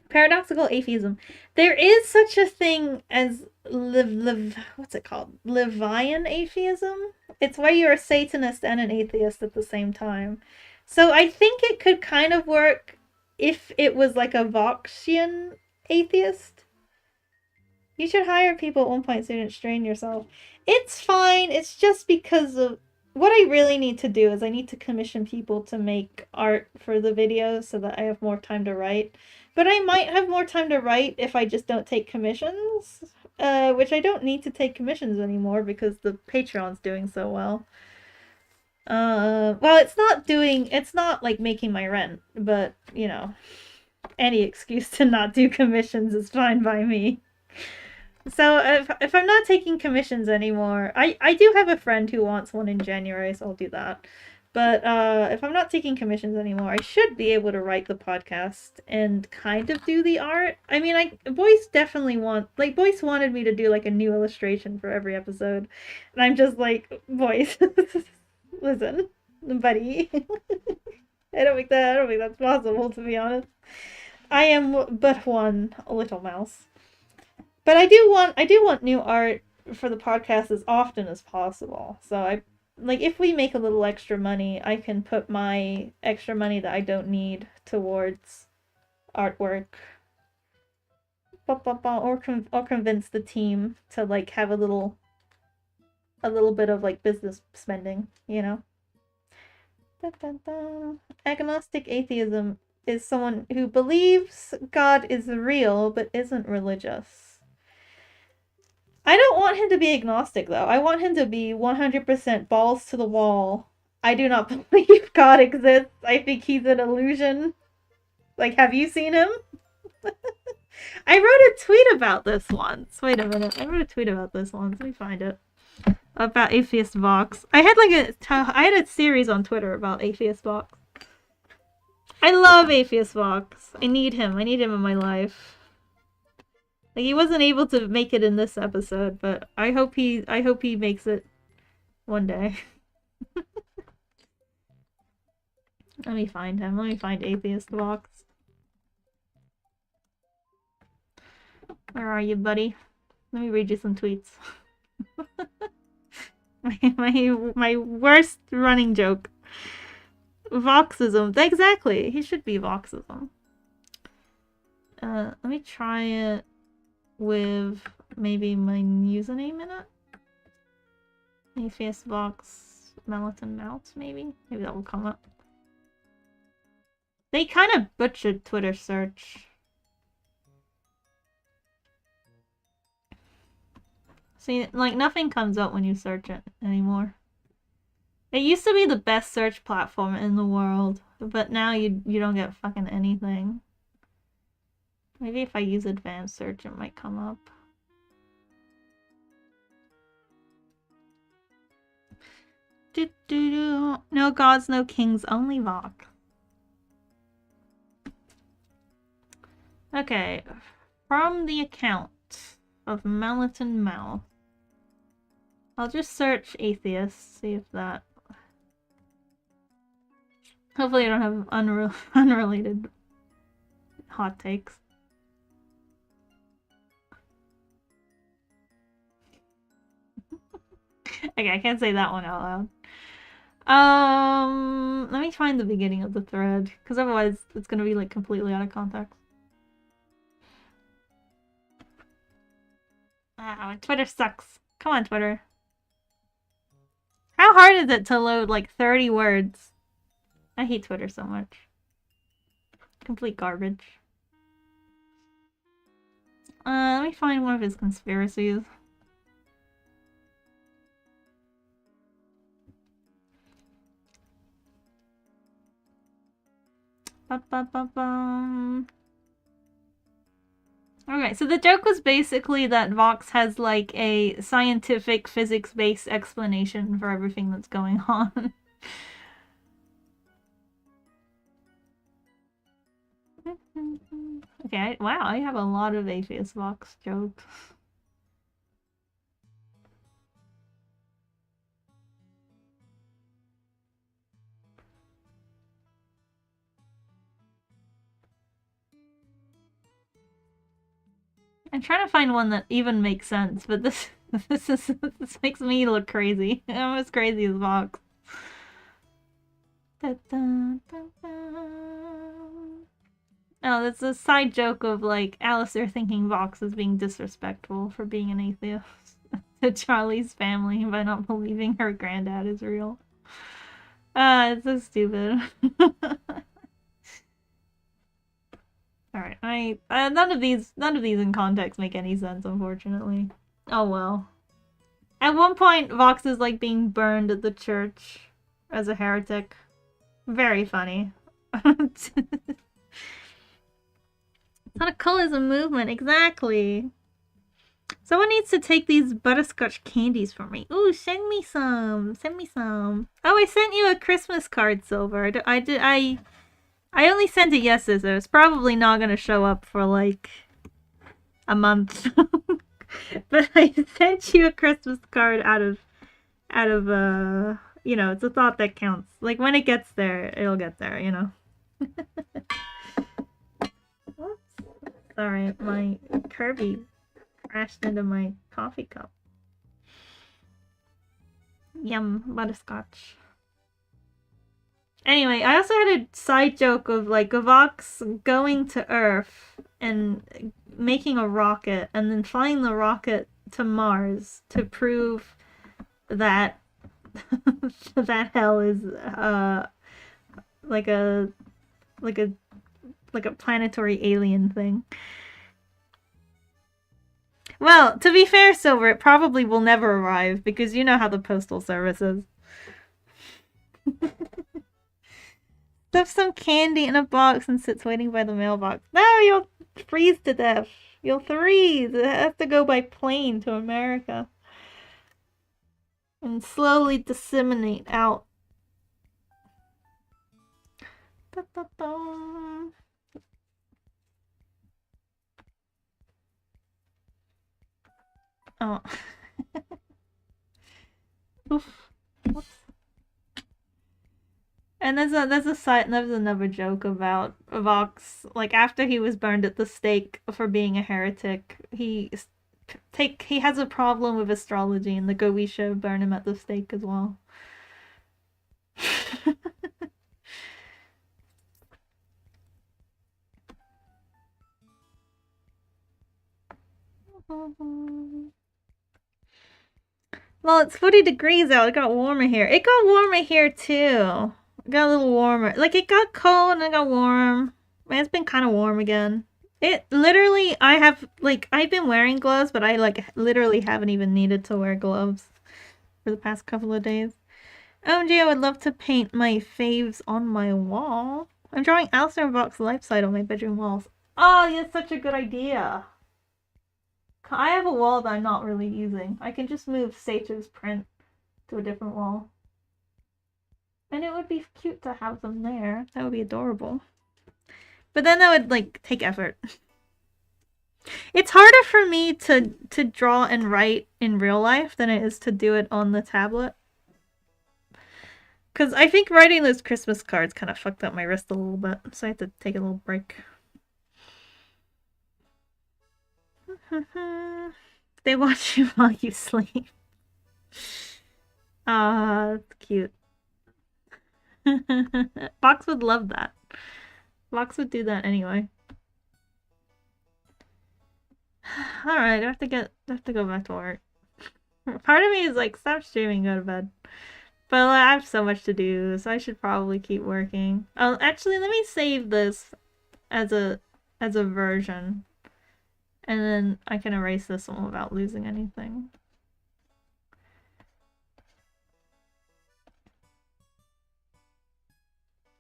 Paradoxical atheism. There is such a thing as what's it called? Levian atheism. It's where you're a Satanist and an atheist at the same time. So I think it could kind of work if it was like a Voxian atheist. You should hire people at one point so you didn't strain yourself. It's fine. It's just because of what I really need to do is I need to commission people to make art for the videos so that I have more time to write. But I might have more time to write if I just don't take commissions, which I don't need to take commissions anymore because the Patreon's doing so well. Well, it's not like making my rent, but you know, any excuse to not do commissions is fine by me. So if I'm not taking commissions anymore, I do have a friend who wants one in January, so I'll do that. But if I'm not taking commissions anymore, I should be able to write the podcast and kind of do the art. I mean, Boyce definitely Boyce wanted me to do like a new illustration for every episode, and I'm just like, Boyce, listen, buddy, I don't think that's possible, to be honest. I am but one little mouse. But I do want new art for the podcast as often as possible. So if we make a little extra money, I can put my extra money that I don't need towards artwork. Or convince the team to like have a little bit of like business spending, you know. Agnostic atheism is someone who believes God is real but isn't religious. I don't want him to be agnostic, though. I want him to be 100% balls to the wall. I do not believe God exists. I think he's an illusion. Like, have you seen him? I wrote a tweet about this once. Wait a minute. I wrote a tweet about this once. Let me find it. About Atheist Vox. I had a series on Twitter about Atheist Vox. I love Atheist Vox. I need him. I need him in my life. Like, he wasn't able to make it in this episode, but I hope he makes it One day. Let me find him. Let me find Atheist Vox. Where are you, buddy? Let me read you some tweets. my worst running joke. Voxism. Exactly. He should be Voxism. Let me try it with maybe my username in it. Atheist Vox Melatonin Mouse, maybe? Maybe that will come up. They kind of butchered Twitter search. See, like, nothing comes up when you search it anymore. It used to be the best search platform in the world, but now you don't get fucking anything. Maybe if I use advanced search, it might come up. No gods, no kings, only Vox. Okay, from the account of Melatonin Mouth, I'll just search atheist, see if that... Hopefully I don't have unrelated hot takes. Okay, I can't say that one out loud. Let me find the beginning of the thread, because otherwise it's gonna be like completely out of context. Ah, Twitter sucks. Come on, Twitter. How hard is it to load like 30 words? I hate Twitter so much. Complete garbage. Let me find one of his conspiracies. Okay, so the joke was basically that Vox has like a scientific physics-based explanation for everything that's going on. Okay, wow, I have a lot of atheist Vox jokes. I'm trying to find one that even makes sense, but this makes me look crazy. I'm as crazy as Vox. Da, da, da, da. Oh, that's a side joke of like Alistair thinking Vox is being disrespectful for being an atheist to Charlie's family by not believing her granddad is real. It's so stupid. Alright, none of these in context make any sense, unfortunately. Oh well. At one point, Vox is like being burned at the church as a heretic. Very funny. It's not a cult, it's a movement, exactly. Someone needs to take these butterscotch candies for me. Ooh, send me some. Send me some. Oh, I sent you a Christmas card, Silver. I only sent it yesterday, so it's probably not gonna show up for like a month. But I sent you a Christmas card out of you know, it's a thought that counts. Like when it gets there, it'll get there, you know. Whoops. Sorry, my Kirby crashed into my coffee cup. Yum, butterscotch. Anyway, I also had a side joke of like a Vox going to Earth and making a rocket and then flying the rocket to Mars to prove that that hell is like a planetary alien thing. Well, to be fair, Silver, it probably will never arrive because you know how the postal service is. Stuff some candy in a box and sits waiting by the mailbox. No, you'll freeze to death. You'll freeze. It has to go by plane to America. And slowly disseminate out. Da, da, da. Oh. Oof. And there's another joke about Vox, like after he was burned at the stake for being a heretic, he has a problem with astrology, and the Goetia burn him at the stake as well. Well, it's 40 degrees out. It got warmer here. It got warmer here too. It got a little warmer. Like it got cold and it got warm. Man, it's been kind of warm again. It literally, I've been wearing gloves, but I literally haven't even needed to wear gloves for the past couple of days. OMG, I would love to paint my faves on my wall. I'm drawing Alistair and Vox life side on my bedroom walls. Oh, that's such a good idea. I have a wall that I'm not really using. I can just move Sage's print to a different wall. And it would be cute to have them there. That would be adorable. But then that would, take effort. It's harder for me to draw and write in real life than it is to do it on the tablet. Because I think writing those Christmas cards kind of fucked up my wrist a little bit. So I had to take a little break. They watch you while you sleep. That's cute. Fox would love that. Fox would do that anyway. Alright, I have to go back to work. Part of me is like, stop streaming, go to bed. But I have so much to do, so I should probably keep working. Oh, actually, let me save this as a version. And then I can erase this one without losing anything.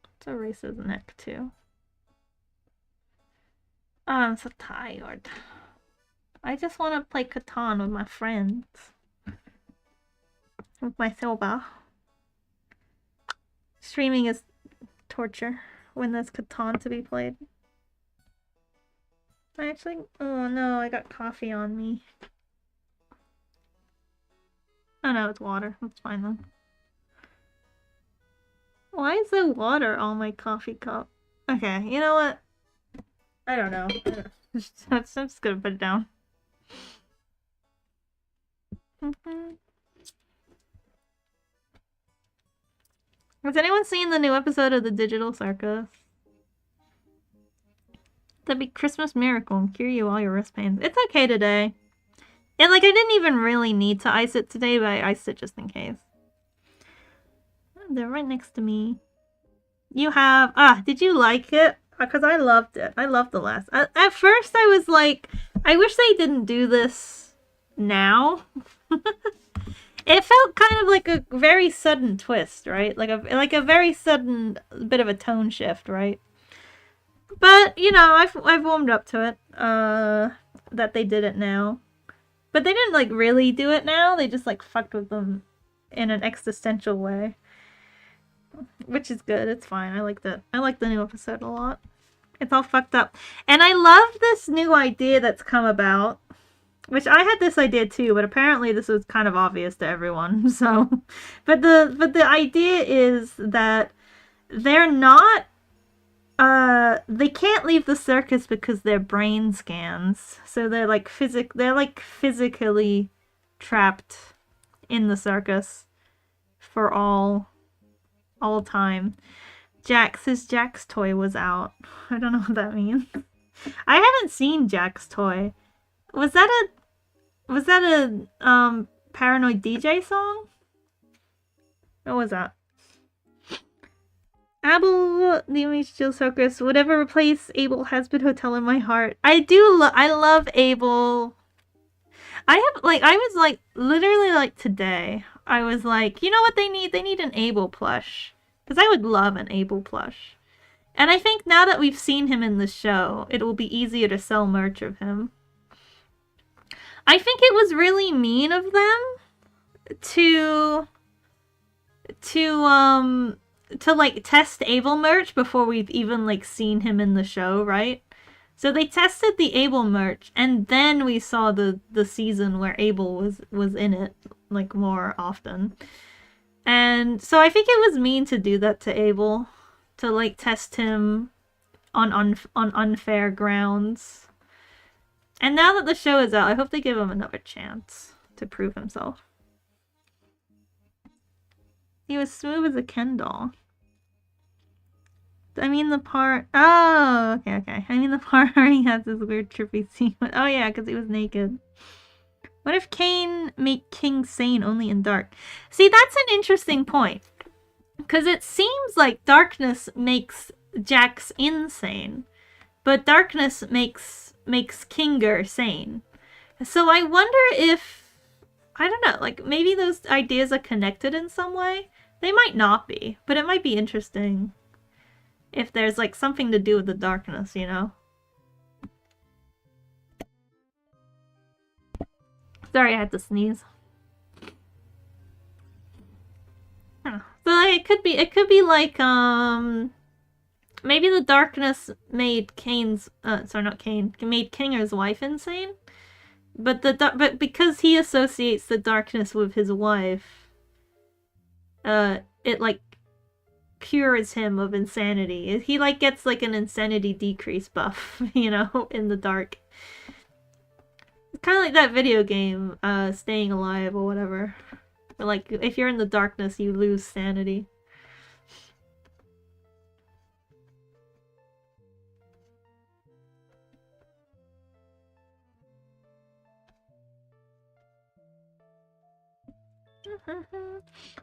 Let's erase his neck too. Oh, I'm so tired. I just want to play Catan with my friends. With my soba. Streaming is torture when there's Catan to be played. Oh no, I got coffee on me. Oh no, it's water. That's fine then. Why is there water on my coffee cup? Okay, you know what? I don't know. I'm just gonna put it down. Has anyone seen the new episode of the Digital Circus? That'd be Christmas miracle and cure you all your wrist pains. It's okay today. And I didn't even really need to ice it today, but I iced it just in case. They're right next to me. You have... did you like it? Because I loved it. I loved the last... At first I was like, I wish they didn't do this now. It felt kind of like a very sudden twist, right? Like a very sudden bit of a tone shift, right? But, you know, I've warmed up to it, that they did it now. But they didn't, really do it now. They just, fucked with them in an existential way. Which is good. It's fine. I liked it. I like the new episode a lot. It's all fucked up. And I love this new idea that's come about. Which I had this idea too, but apparently this was kind of obvious to everyone. So, but the idea is that they're not... they can't leave the circus because they're brain scans. So they're physically trapped in the circus for all time. His Jack's toy was out. I don't know what that means. I haven't seen Jack's toy. Was that a Paranoid DJ song? What was that? Abel, the image Jill Circus, whatever replace Abel has been Hotel in my heart. I love Abel. I was literally today, I was like, you know what they need? They need an Abel plush. Because I would love an Abel plush. And I think now that we've seen him in the show, it will be easier to sell merch of him. I think it was really mean of them to test Abel merch before we've even seen him in the show, right? So they tested the Abel merch, and then we saw the season where Abel was in it more often. And so I think it was mean to do that to Abel, to like test him on unfair grounds. And now that the show is out, I hope they give him another chance to prove himself. He was smooth as a Ken doll. I mean the part... Oh, okay. I mean the part where he has this weird trippy scene. Oh yeah, because he was naked. What if Kane made King sane only in dark? See, that's an interesting point. Because it seems like darkness makes Jax insane. But darkness makes Kinger sane. So I wonder if... I don't know, like maybe those ideas are connected in some way? They might not be, but it might be interesting. If there's like something to do with the darkness, you know? Sorry, I had to sneeze. So like, it could be like maybe the darkness made Kane's sorry, not Kane, made Kinger's wife insane. But because he associates the darkness with his wife, it like cures him of insanity. He like gets like an insanity decrease buff, you know, in the dark. It's kind of like that video game, Staying Alive or whatever. But like, if you're in the darkness, you lose sanity.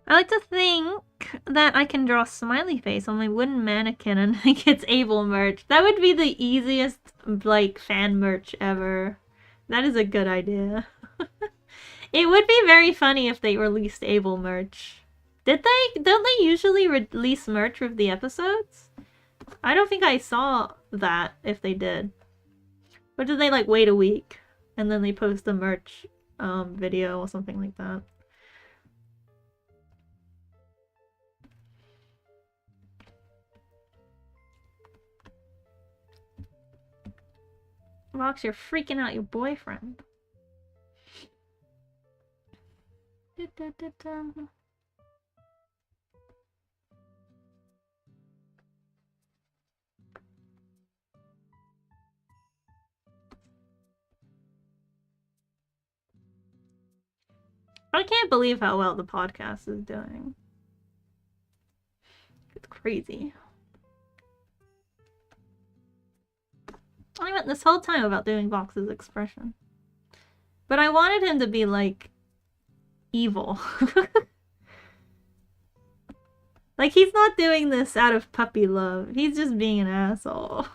I like to think that I can draw a smiley face on my wooden mannequin and like it's Able merch. That would be the easiest like fan merch ever. That is a good idea. It would be very funny if they released Able merch. Did they? Don't they usually release merch with the episodes? I don't think I saw that if they did. Or did they like wait a week and then they post the merch video or something like that? Rox, you're freaking out your boyfriend. I can't believe how well the podcast is doing. It's crazy. I went this whole time about doing Vox's expression. But I wanted him to be, like, evil. Like, he's not doing this out of puppy love. He's just being an asshole.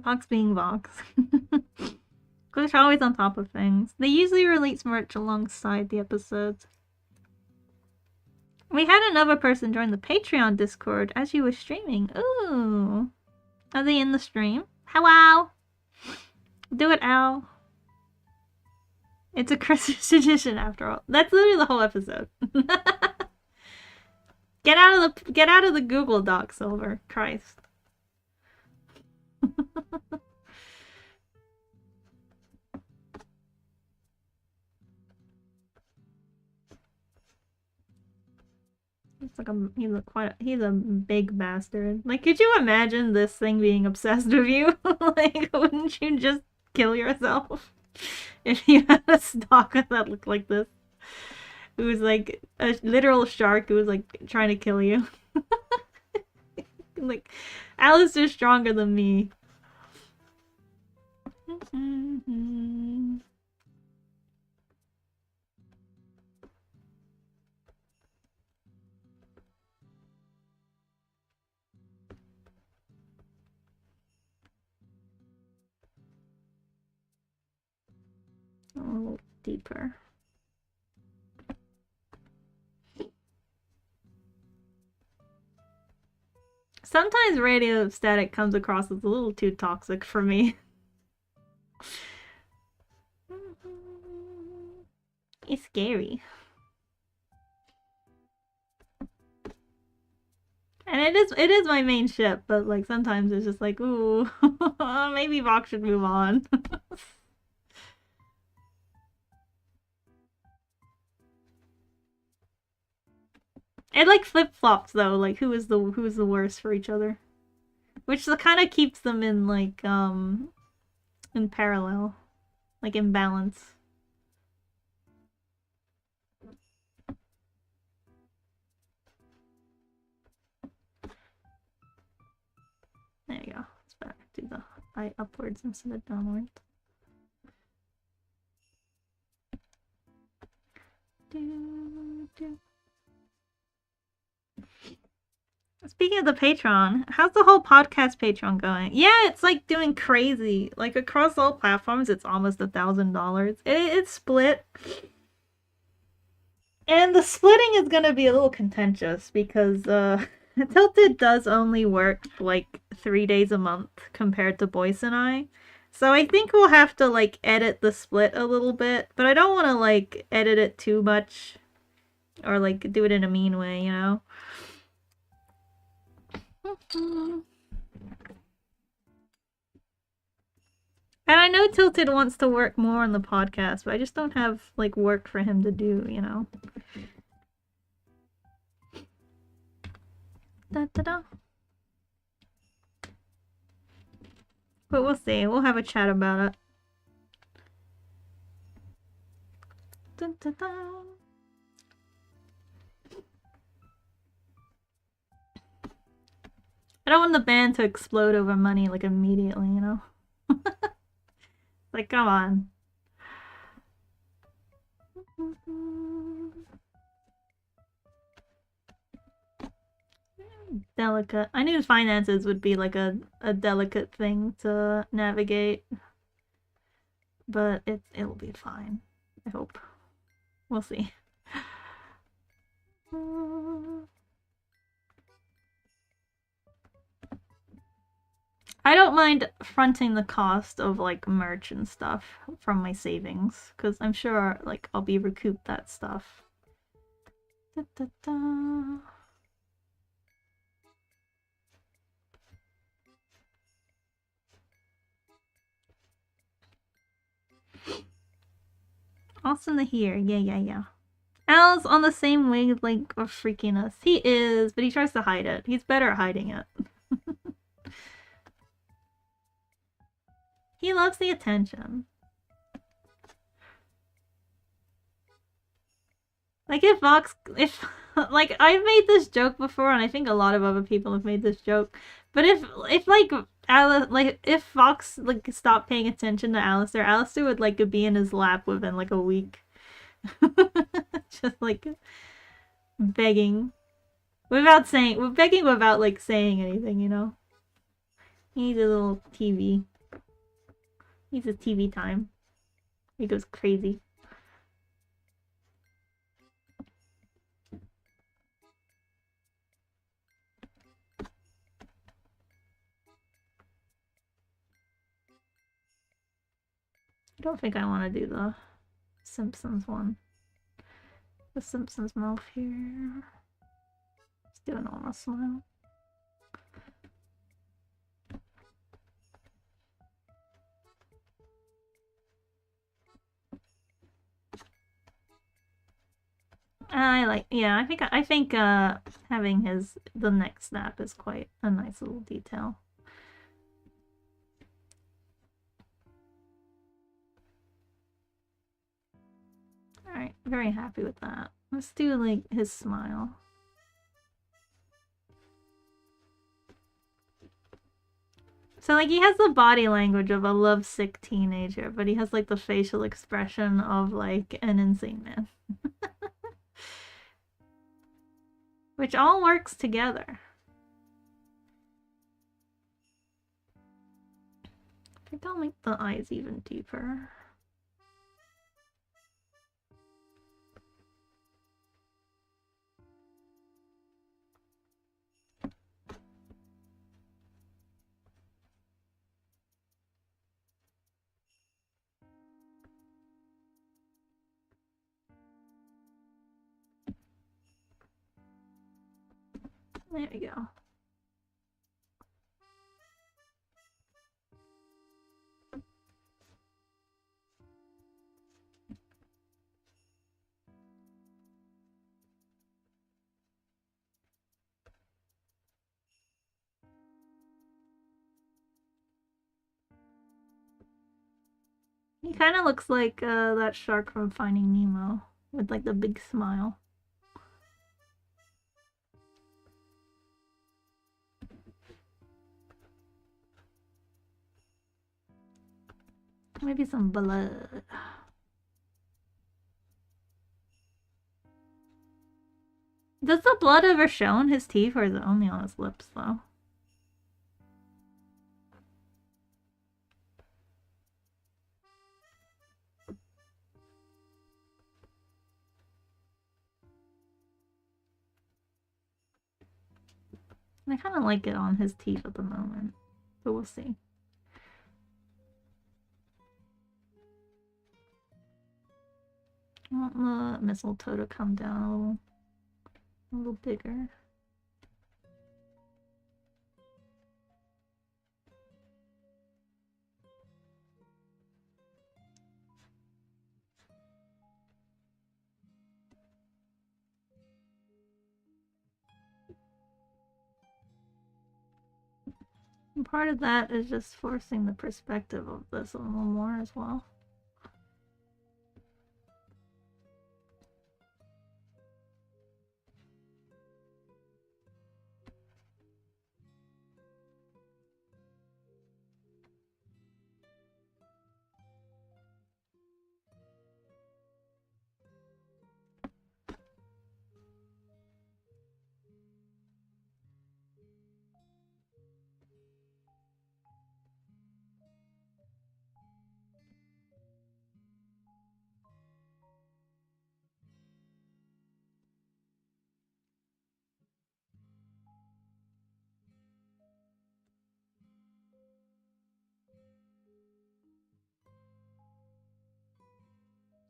Vox being Vox. Glitch always on top of things. They usually release merch alongside the episodes. We had another person join the Patreon Discord as you were streaming. Ooh. Are they in the stream? Hello! Do it, Al. It's a Christmas tradition after all. That's literally the whole episode. Get out of the Google Doc, Silver. Christ. It's like he's a big bastard. Like, could you imagine this thing being obsessed with you? Like, wouldn't you just kill yourself if you had a stalker that looked like this? It was like a literal shark who was like trying to kill you. Like, Alistair's stronger than me. A little deeper. Sometimes radio static comes across as a little too toxic for me. It's scary. And it is my main ship, but like sometimes it's just like, ooh, maybe Vox should move on. It like flip-flops though, like who is the worst for each other. Which kind of keeps them in like in parallel, like in balance. There you go. It's better. Do the eye upwards instead of downwards. Speaking of the Patreon, how's the whole podcast Patreon going? Yeah, it's like doing crazy. Like across all platforms, it's almost $1,000. It's split. And the splitting is gonna be a little contentious because Tilted does only work like 3 days a month compared to Boyce and I. So I think we'll have to like edit the split a little bit, but I don't want to like edit it too much or like do it in a mean way, you know? And I know Tilted wants to work more on the podcast, but I just don't have like work for him to do, you know? Da da da. But we'll see. We'll have a chat about it. Dun, dun, dun. I don't want the band to explode over money like immediately, you know? Like, come on. Delicate. I knew finances would be like a delicate thing to navigate. But it'll be fine. I hope. We'll see. I don't mind fronting the cost of like merch and stuff from my savings, because I'm sure like I'll be recouped that stuff. Da, da, da. Austin the here, yeah. Al's on the same wavelength of freakiness. He is, but he tries to hide it. He's better at hiding it. He loves the attention. Like if like I've made this joke before, and I think a lot of other people have made this joke. But if like Alice, like if Fox like stopped paying attention to Alistair would like be in his lap within like a week, just like begging, begging without like saying anything, you know. He needs a little TV. He needs a TV time. He goes crazy. I don't think I want to do the Simpsons one. The Simpsons mouth here. Let's do a normal smile. I think having the neck snap is quite a nice little detail. Alright, very happy with that. Let's do like his smile. So like he has the body language of a lovesick teenager, but he has like the facial expression of like an insane man. Which all works together. I think I'll make the eyes even deeper. There we go. He kind of looks like that shark from Finding Nemo with like the big smile. Maybe some blood. Does the blood ever show on his teeth, or is it only on his lips, though? I kind of like it on his teeth at the moment, but we'll see. I want the mistletoe to come down a little bigger. And part of that is just forcing the perspective of this a little more as well.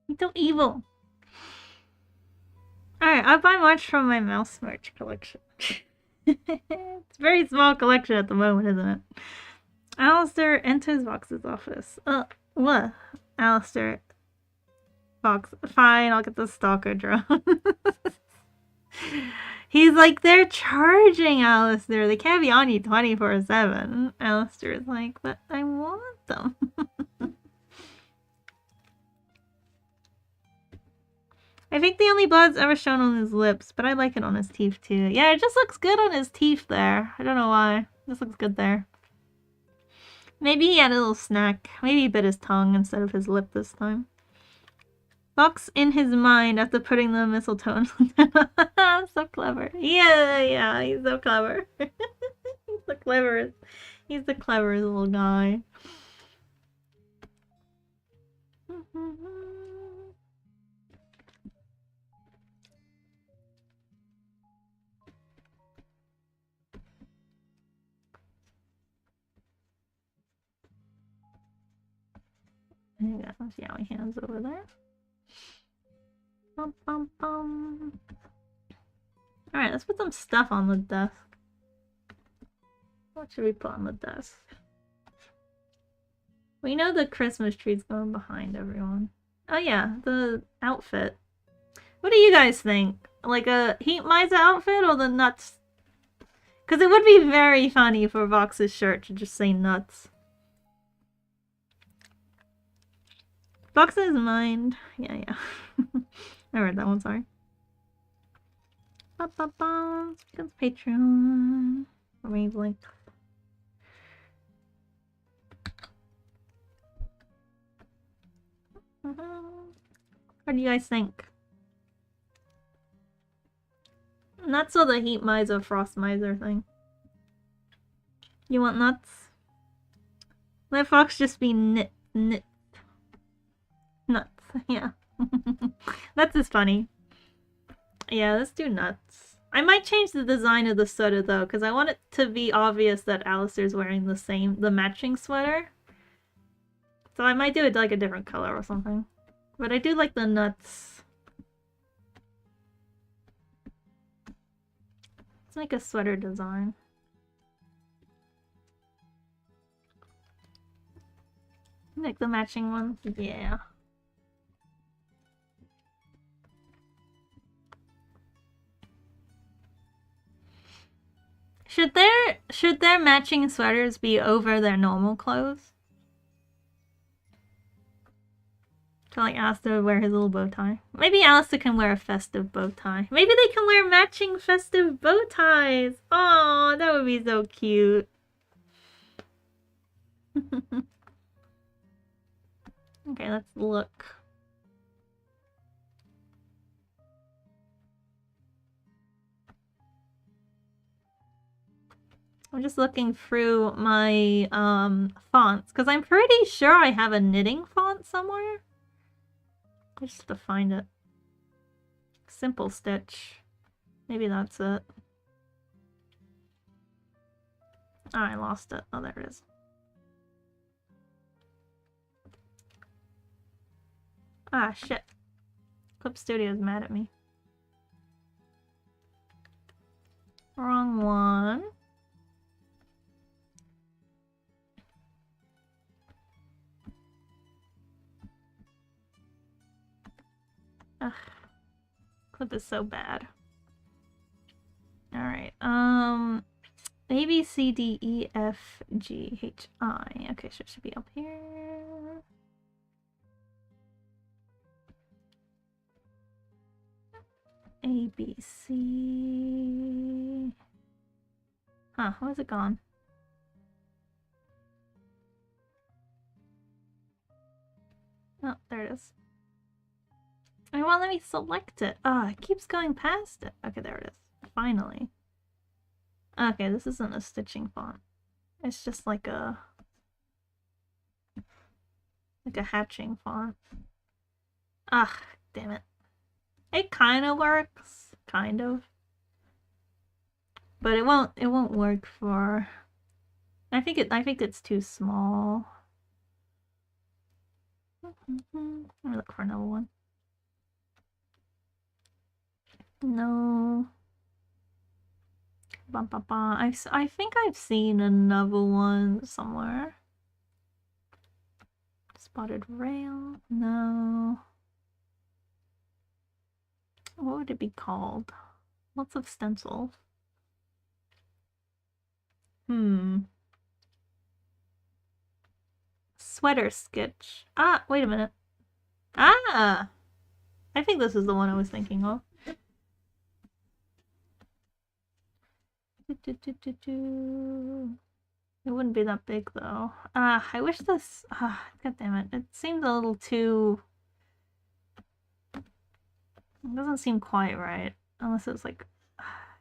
He's so evil. Alright, I buy much from my mouse merch collection. It's a very small collection at the moment, isn't it? Alistair enters Vox's office. What? Alistair. Vox. Fine, I'll get the stalker drone. He's like, they're charging Alistair. They can't be on you 24/7. Alistair's like, but I want them. I think the only blood's ever shown on his lips, but I like it on his teeth too. Yeah, it just looks good on his teeth there. I don't know why. It just looks good there. Maybe he had a little snack. Maybe he bit his tongue instead of his lip this time. Vox in his mind after putting the mistletoe on. So clever. Yeah, he's so clever. He's the cleverest. He's the cleverest little guy. We got those yaoi hands over there. Bum, bum, bum. Alright, let's put some stuff on the desk. What should we put on the desk? We know the Christmas tree's going behind everyone. Oh yeah, the outfit. What do you guys think? Like a Heat Miser outfit or the nuts? Because it would be very funny for Vox's shirt to just say nuts. Vox's mind. Yeah. I read that one, sorry. Because Patreon. Wavelength. What do you guys think? Nuts or the Heat Miser, Frost Miser thing? You want nuts? Let Fox just be nuts. Yeah. Nuts is funny. Yeah, let's do nuts. I might change the design of the sweater though, because I want it to be obvious that Alistair's wearing the matching sweater. So I might do it like a different color or something. But I do like the nuts. Let's make a sweater design. Make the matching ones? Yeah. Should their matching sweaters be over their normal clothes? To like Alistair wear his little bow tie. Maybe Alistair can wear a festive bow tie. Maybe they can wear matching festive bow ties. Oh, that would be so cute. Okay, let's look. I'm just looking through my fonts because I'm pretty sure I have a knitting font somewhere. I just have to find it. Simple Stitch. Maybe that's it. Oh, I lost it. Oh, there it is. Ah, shit. Clip Studio's mad at me. Wrong one. Ugh. Clip is so bad. Alright, A, B, C, D, E, F, G, H, I. Okay, so it should be up here. A, B, C. Huh, where's it gone? Oh, there it is. It won't let me select it. Ah, it keeps going past it. Okay, there it is. Finally. Okay, this isn't a stitching font. It's just like a hatching font. Ah, damn it. It kind of works, kind of. But it won't work for I think it's too small. Let me look for another one. No. Bum, bum, bum. I think I've seen another one somewhere. Spotted rail? No. What would it be called? Lots of stencils. Sweater sketch. Ah, wait a minute. Ah! I think this is the one I was thinking of. It wouldn't be that big though. I wish this. God damn it! It seemed a little too. It doesn't seem quite right, unless it's like.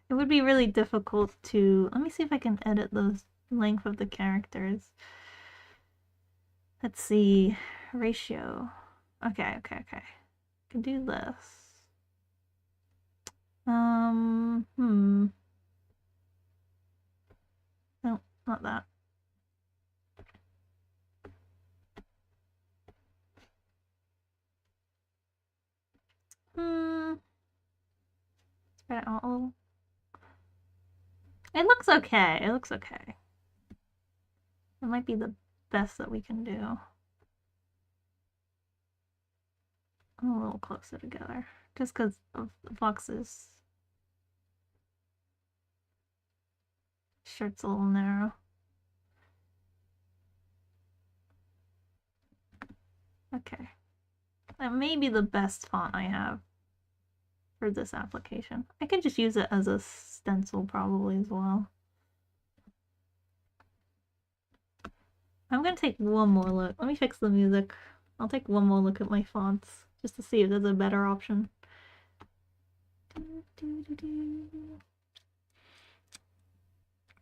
It would be really difficult to. Let me see if I can edit the length of the characters. Let's see, ratio. Okay. I can do this. No, not that. Spread it out a little. It looks okay. It looks okay. It might be the best that we can do. A little closer together, just because of Vox's shirt's a little narrow. Okay. That may be the best font I have for this application. I could just use it as a stencil probably as well. I'm gonna take one more look. Let me fix the music. I'll take one more look at my fonts just to see if there's a better option.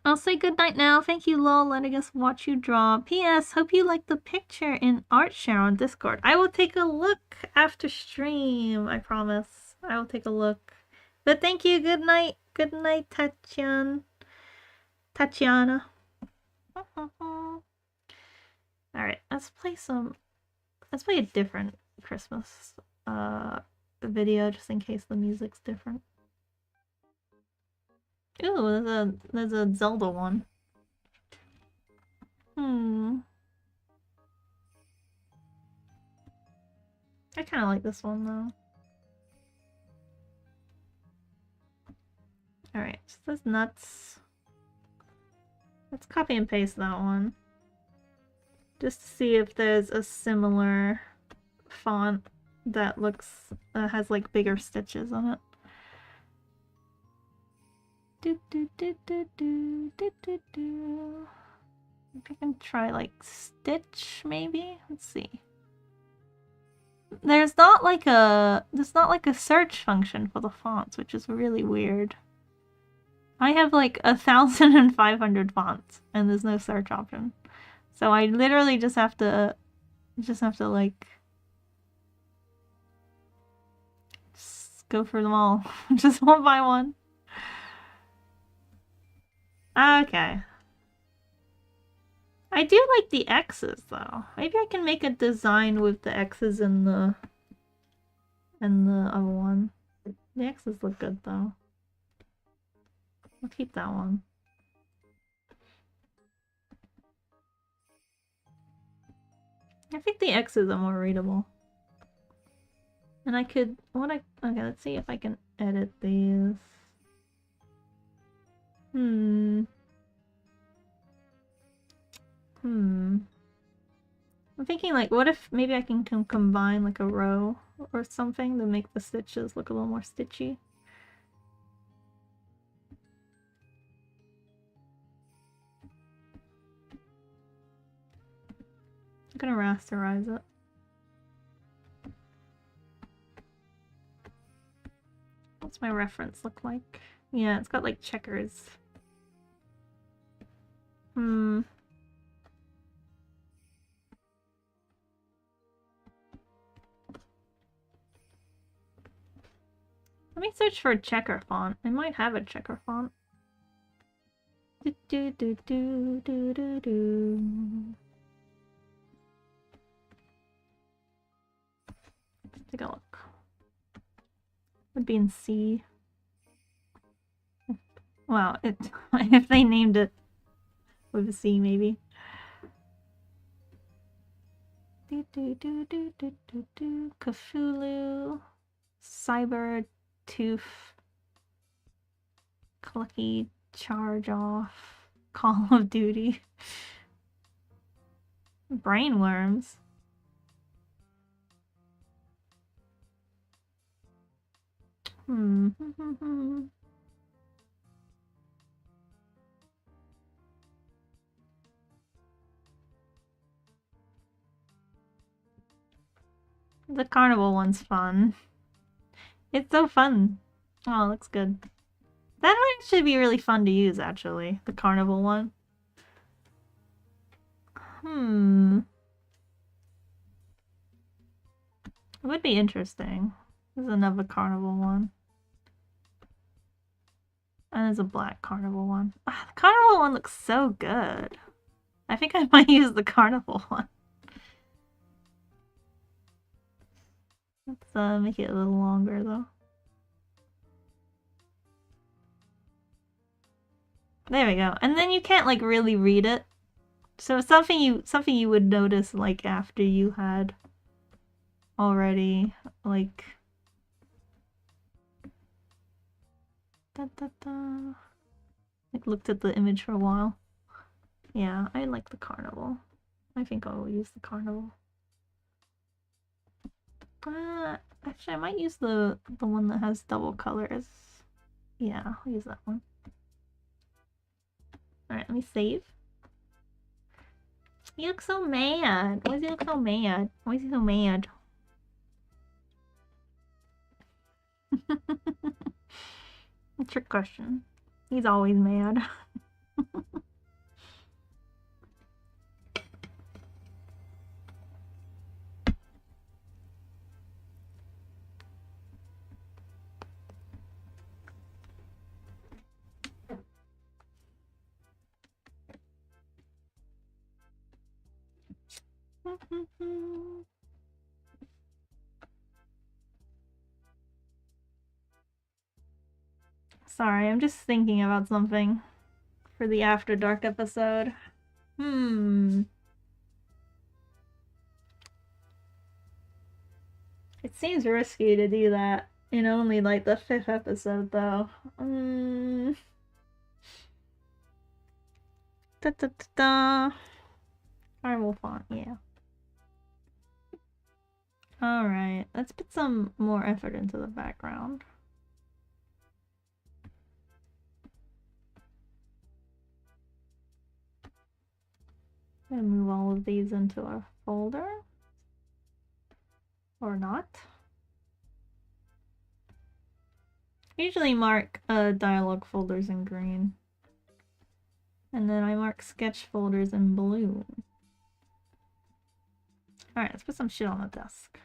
I'll say goodnight now. Thank you, lol, letting us watch you draw. P.S. Hope you like the picture in art share on Discord. I will take a look after stream, I promise. I will take a look. But thank you, good night. Good night, Tatiana. Alright, let's play a different Christmas video just in case the music's different. Ooh, there's a Zelda one. I kind of like this one though. Alright, so that's nuts. Let's copy and paste that one. Just to see if there's a similar font that has like bigger stitches on it. Do do do do do do do do. Maybe I can try like Stitch, maybe? Let's see. There's not like a search function for the fonts, which is really weird. I have like 1,500 fonts and there's no search option. So I literally just have to like just go through them all. Just one by one. Okay. I do like the X's though. Maybe I can make a design with the X's and the other one. The X's look good though. I'll keep that one. I think the X's are more readable. And I could okay, let's see if I can edit these. I'm thinking like, what if maybe I can combine like a row or something to make the stitches look a little more stitchy? I'm gonna rasterize it. What's my reference look like? Yeah, it's got like checkers. I'm Let me search for a checker font. I might have a checker font. Do do do do do do do. Let's take a look. Would be in C. Wow, if they named it with a C, maybe. Do do do do do do do. Cthulhu, Cyber Tooth, Clucky, Charge Off, Call of Duty, Brainworms. The carnival one's fun. It's so fun. Oh, it looks good. That one should be really fun to use, actually. The carnival one. It would be interesting. There's another carnival one. And there's a black carnival one. Ah, the carnival one looks so good. I think I might use the carnival one. Let's make it a little longer though. There we go. And then you can't like really read it. So it's something you would notice like after you had already like like looked at the image for a while. Yeah, I like the carnival. I think I'll use the carnival. Actually, I might use the one that has double colors. Yeah, I'll use that one. Alright, let me save. You look so mad. Why does he look so mad? Why is he so mad? A trick question. He's always mad. Sorry, I'm just thinking about something for the After Dark episode. It seems risky to do that in only like the 5th episode, though. Da da da da. Caramel font, yeah. Alright, let's put some more effort into the background. I'm gonna move all of these into a folder. Or not. I usually mark dialogue folders in green. And then I mark sketch folders in blue. Alright, let's put some shit on the desk.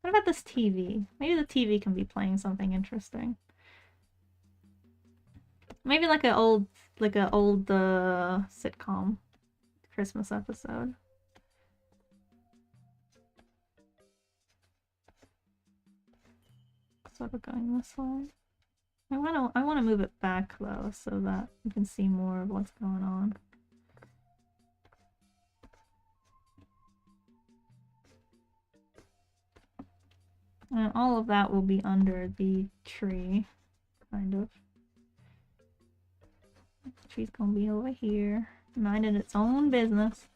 What about this TV? Maybe the TV can be playing something interesting. Maybe like an old sitcom Christmas episode. Sort of going this way. I wanna move it back though, so that you can see more of what's going on. And all of that will be under the tree, kind of. The tree's gonna be over here, minding its own business.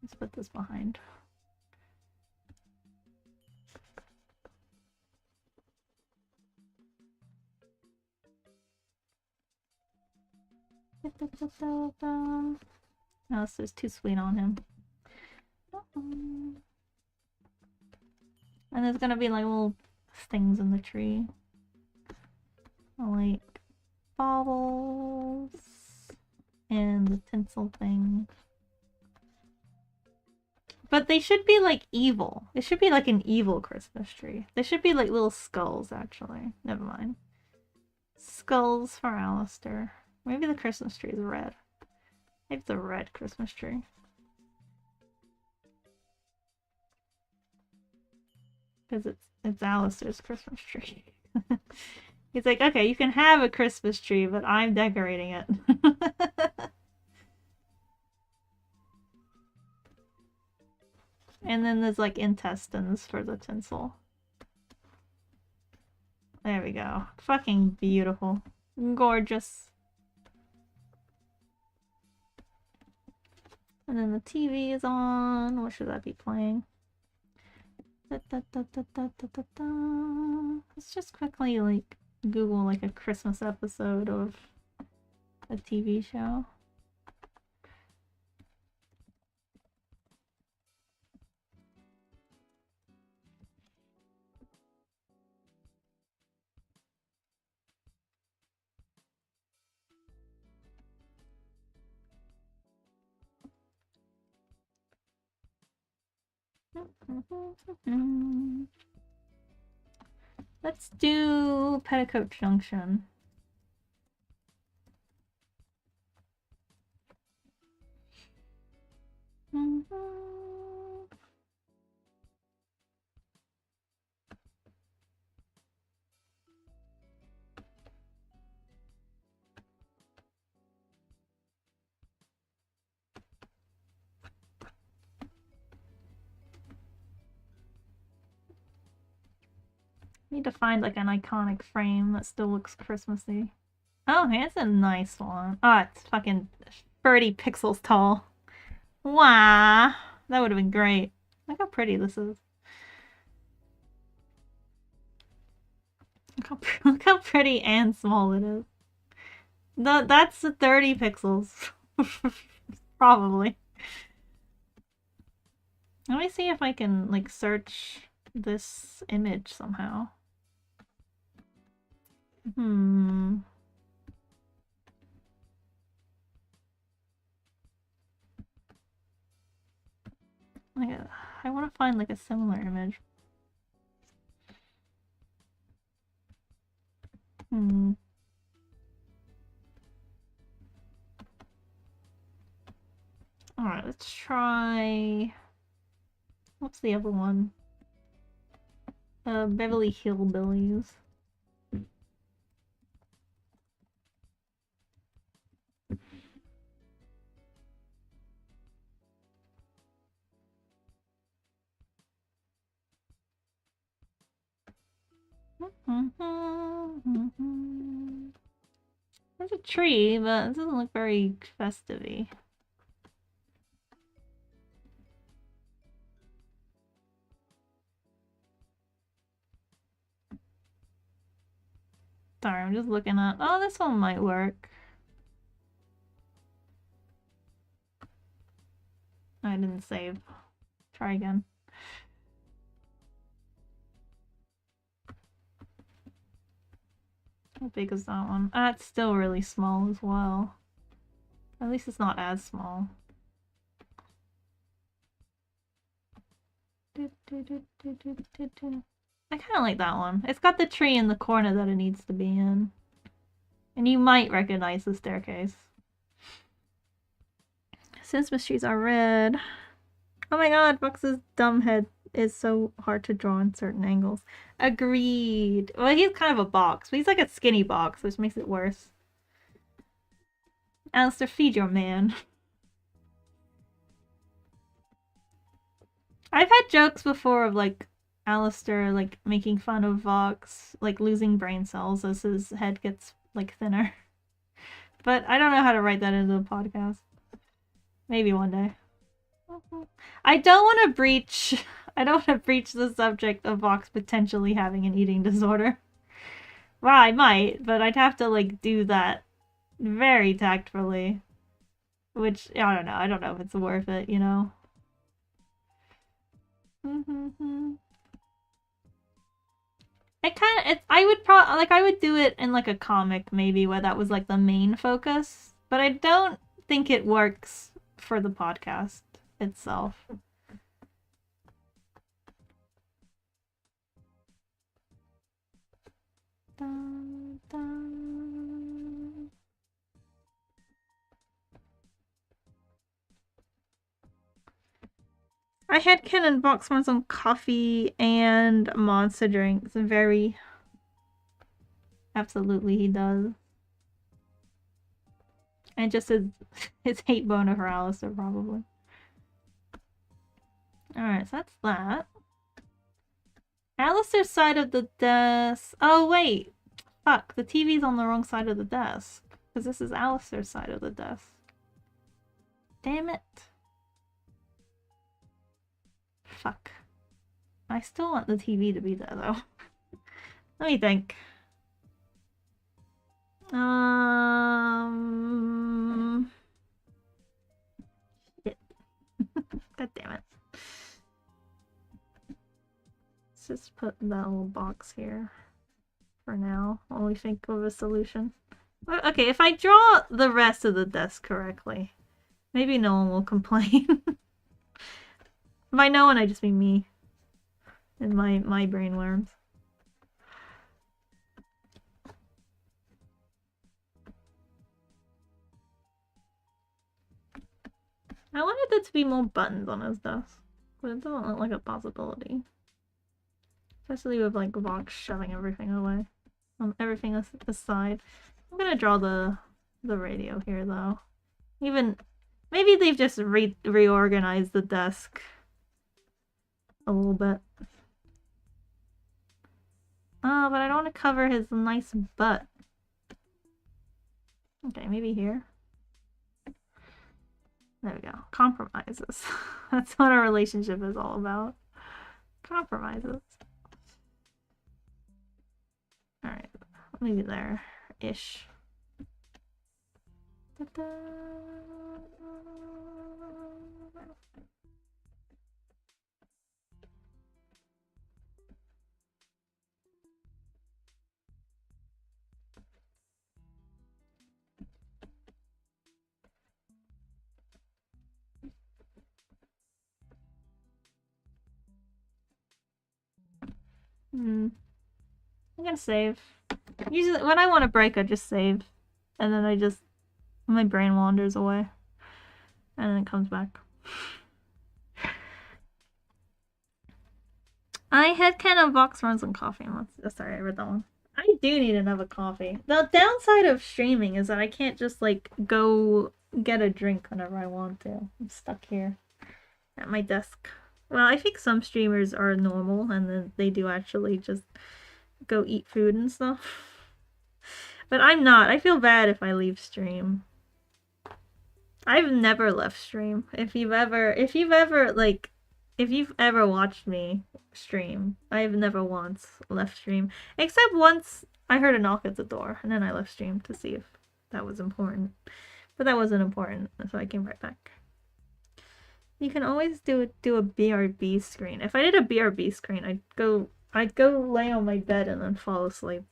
Let's put this behind. No, this is too sweet on him. And there's gonna be like little things in the tree. Like baubles and the tinsel thing. But they should be like evil. It should be like an evil Christmas tree. They should be like little skulls, actually. Never mind. Skulls for Alistair. Maybe the Christmas tree is red. Maybe it's a red Christmas tree. Because it's Alistair's Christmas tree. He's like, okay, you can have a Christmas tree, but I'm decorating it. And then there's like intestines for the tinsel. There we go. Fucking beautiful. Gorgeous. And then the TV is on. What should that be playing? Da, da, da, da, da, da, da, da. Let's just quickly like Google like a Christmas episode of a TV show. Let's do Petticoat Junction. Need to find like an iconic frame that still looks Christmassy. Oh, hey, that's a nice one. Oh, it's fucking 30 pixels tall. Wow, that would have been great. Look how pretty this is. Look how pretty and small it is. That's 30 pixels. Probably. Let me see if I can like search this image somehow. Like, I want to find like a similar image. Alright, let's try... What's the other one? Beverly Hillbillies. There's a tree, but it doesn't look very festive-y. Sorry, I'm just looking at... Oh, this one might work. I didn't save. Try again. How big is that one? It's still really small as well. At least it's not as small. I kind of like that one. It's got the tree in the corner that it needs to be in. And you might recognize the staircase. Since mysteries are red. Oh my god, Fox's dumb head is so hard to draw in certain angles. Agreed. Well, he's kind of a box, but he's like a skinny box, which makes it worse. Alistair, feed your man. I've had jokes before of like Alistair like making fun of Vox, like losing brain cells as his head gets like thinner. But I don't know how to write that into the podcast. Maybe one day. I don't want to breach the subject of Vox potentially having an eating disorder. Well, I might, but I'd have to like do that very tactfully. Which I don't know. I don't know if it's worth it, you know. I would do it in like a comic maybe where that was like the main focus, but I don't think it works for the podcast itself. Dun, dun. I had Ken box ones on coffee and monster drinks. Very... Absolutely he does. And just his hate boner for Alistair, probably. Alright, so that's that. Alistair's side of the desk... Oh, wait! Fuck, the TV's on the wrong side of the desk. Because this is Alistair's side of the desk. Damn it. Fuck. I still want the TV to be there, though. Let me think. Shit. God damn it. Let's just put that little box here for now while we think of a solution. Okay, if I draw the rest of the desk correctly, maybe no one will complain. By no one, I just mean me and my brain worms. I wanted there to be more buttons on his desk, but it doesn't look like a possibility. Especially with like Vox shoving everything away. Everything aside. I'm gonna draw the radio here though. Maybe they've just reorganized the desk a little bit. Oh, but I don't want to cover his nice butt. Okay, maybe here. There we go. Compromises. That's what a relationship is all about. Compromises. Alright, maybe there-ish. I'm gonna save. Usually, when I want to break, I just save. And then my brain wanders away. And then it comes back. I had kind of Vox runs on coffee. Sorry, I read that one. I do need another coffee. The downside of streaming is that I can't just, like, go get a drink whenever I want to. I'm stuck here at my desk. Well, I think some streamers are normal and then they do actually just go eat food and stuff. But I'm not. I feel bad if I leave stream. I've never left stream. If you've ever watched me stream, I've never once left stream. Except once I heard a knock at the door, and then I left stream to see if that was important. But that wasn't important, so I came right back. You can always do a BRB screen. If I did a BRB screen, I'd go lay on my bed and then fall asleep.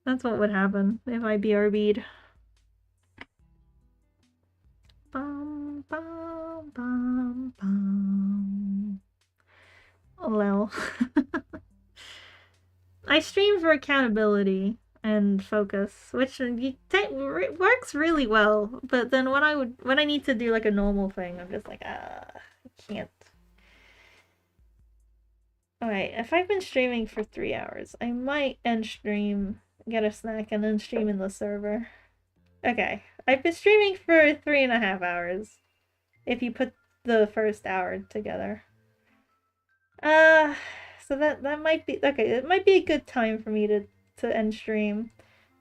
That's what would happen if I BRB'd. Bum, bum, bum, bum. Oh, well. I stream for accountability and focus, which works really well. But then when I need to do like a normal thing, I'm just like, I can't. Alright, if I've been streaming for 3 hours, I might end stream, get a snack, and then stream in the server. Okay, I've been streaming for 3.5 hours, if you put the first hour together. So that might be, okay, it might be a good time for me to end stream.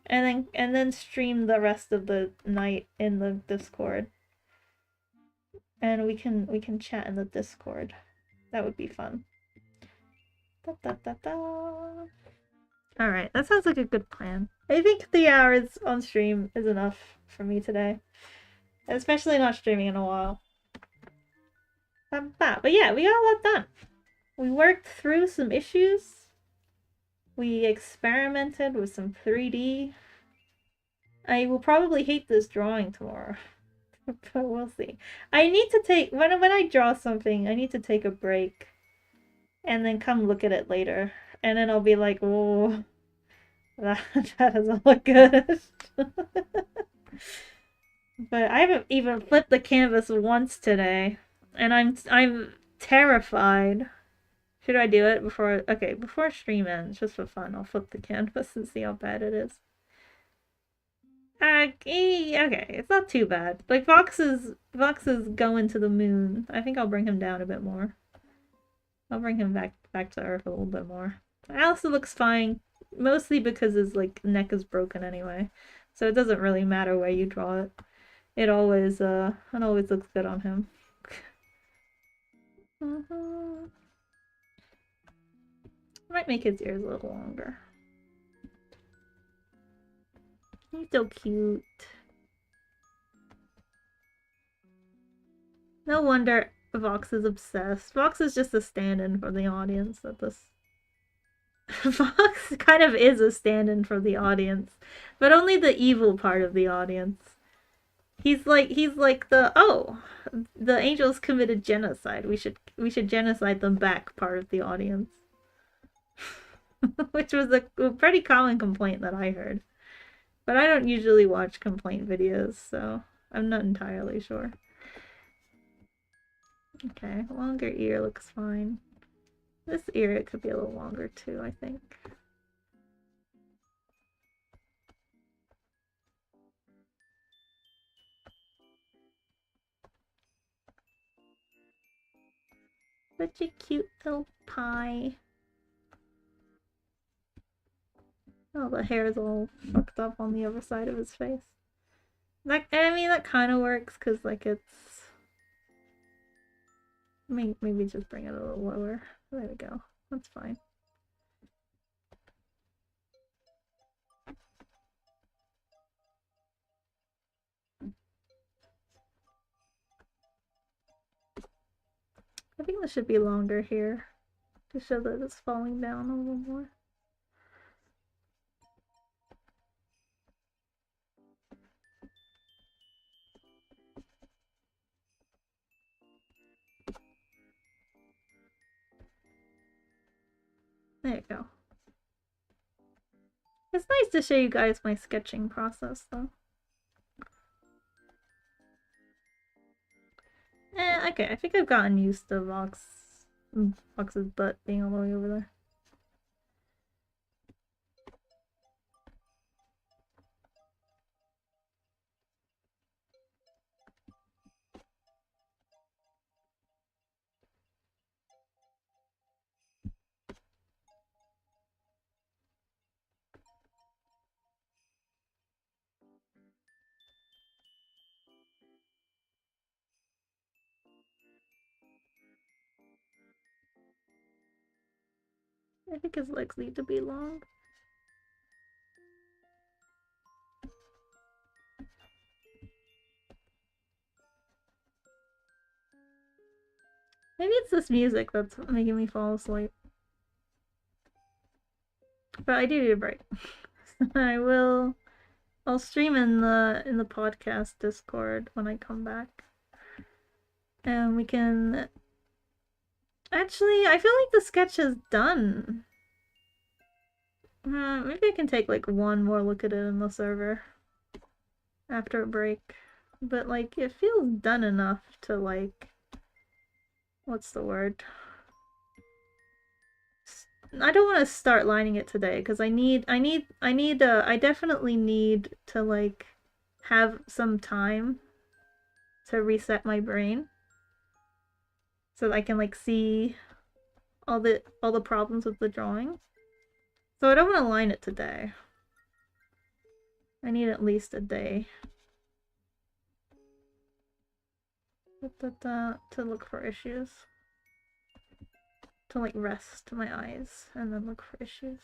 And then stream the rest of the night in the Discord. And we can chat in the Discord. That would be fun. Da, da, da, da. Alright, that sounds like a good plan. I think 3 hours on stream is enough for me today. Especially not streaming in a while. But yeah, we got a lot done. We worked through some issues. We experimented with some 3D. I will probably hate this drawing tomorrow. But we'll see. I need to take, when I draw something, I need to take a break. And then come look at it later. And then I'll be like, oh, that doesn't look good. But I haven't even flipped the canvas once today. And I'm terrified. Should I do it before, okay, before stream ends, just for fun, I'll flip the canvas and see how bad it is. Okay, it's not too bad. Like, Vox is going to the moon. I think I'll bring him down a bit more. I'll bring him back to Earth a little bit more. Alice looks fine, mostly because his, like, neck is broken anyway. So it doesn't really matter where you draw it. It always looks good on him. Might make his ears a little longer. He's so cute. No wonder Vox is obsessed. Vox is just a stand-in for the audience at this. Vox kind of is a stand-in for the audience, but only the evil part of the audience. He's like the angels committed genocide. We should genocide them back part of the audience. Which was a pretty common complaint that I heard. But I don't usually watch complaint videos, so I'm not entirely sure. Okay, longer ear looks fine. This ear, it could be a little longer too, I think. Such a cute little pie. Oh, the hair is all fucked up on the other side of his face. I mean, that kind of works, because, like, it's... Maybe just bring it a little lower. There we go. That's fine. I think this should be longer here, to show that it's falling down a little more. There you go. It's nice to show you guys my sketching process, though. Okay, I think I've gotten used to Vox's butt being all the way over there. I think his legs need to be long. Maybe it's this music that's making me fall asleep. But I do need a break. I'll stream in the podcast Discord when I come back. And we can actually, I feel like the sketch is done. Maybe I can take like one more look at it in the server after a break. But like it feels done enough to like, what's the word? I don't want to start lining it today because I definitely need to like have some time to reset my brain so that I can like see all the problems with the drawing. So I don't want to line it today. I need at least a day to look for issues. To like rest my eyes and then look for issues.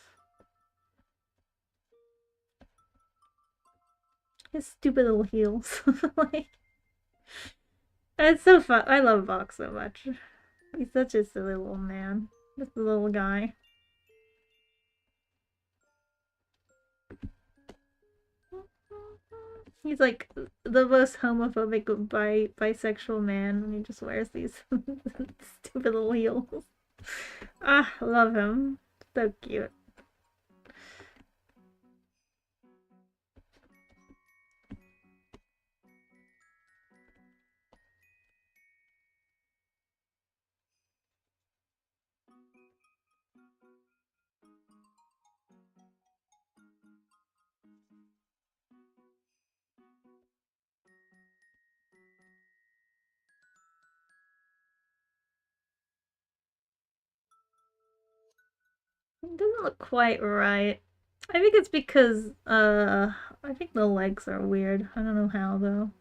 His stupid little heels. Like, it's so fun. I love Vox so much. He's such a silly little man. Just a little guy. He's like the most homophobic bisexual man, and he just wears these stupid little heels. Ah, love him. So cute. It doesn't look quite right. I think it's because, I think the legs are weird. I don't know how, though.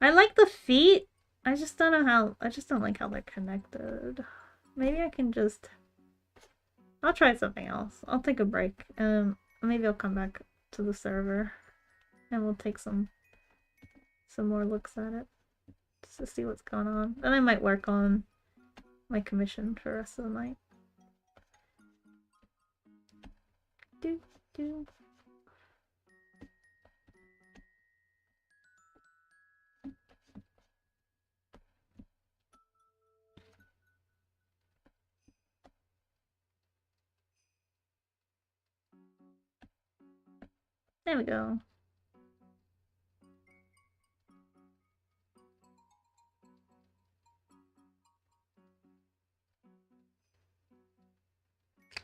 I like the feet. I just don't know how, I just don't like how they're connected. Maybe I can just, I'll try something else. I'll take a break, and maybe I'll come back to the server, and we'll take some more looks at it, just to see what's going on. Then I might work on my commission for the rest of the night. Do, do. There we go.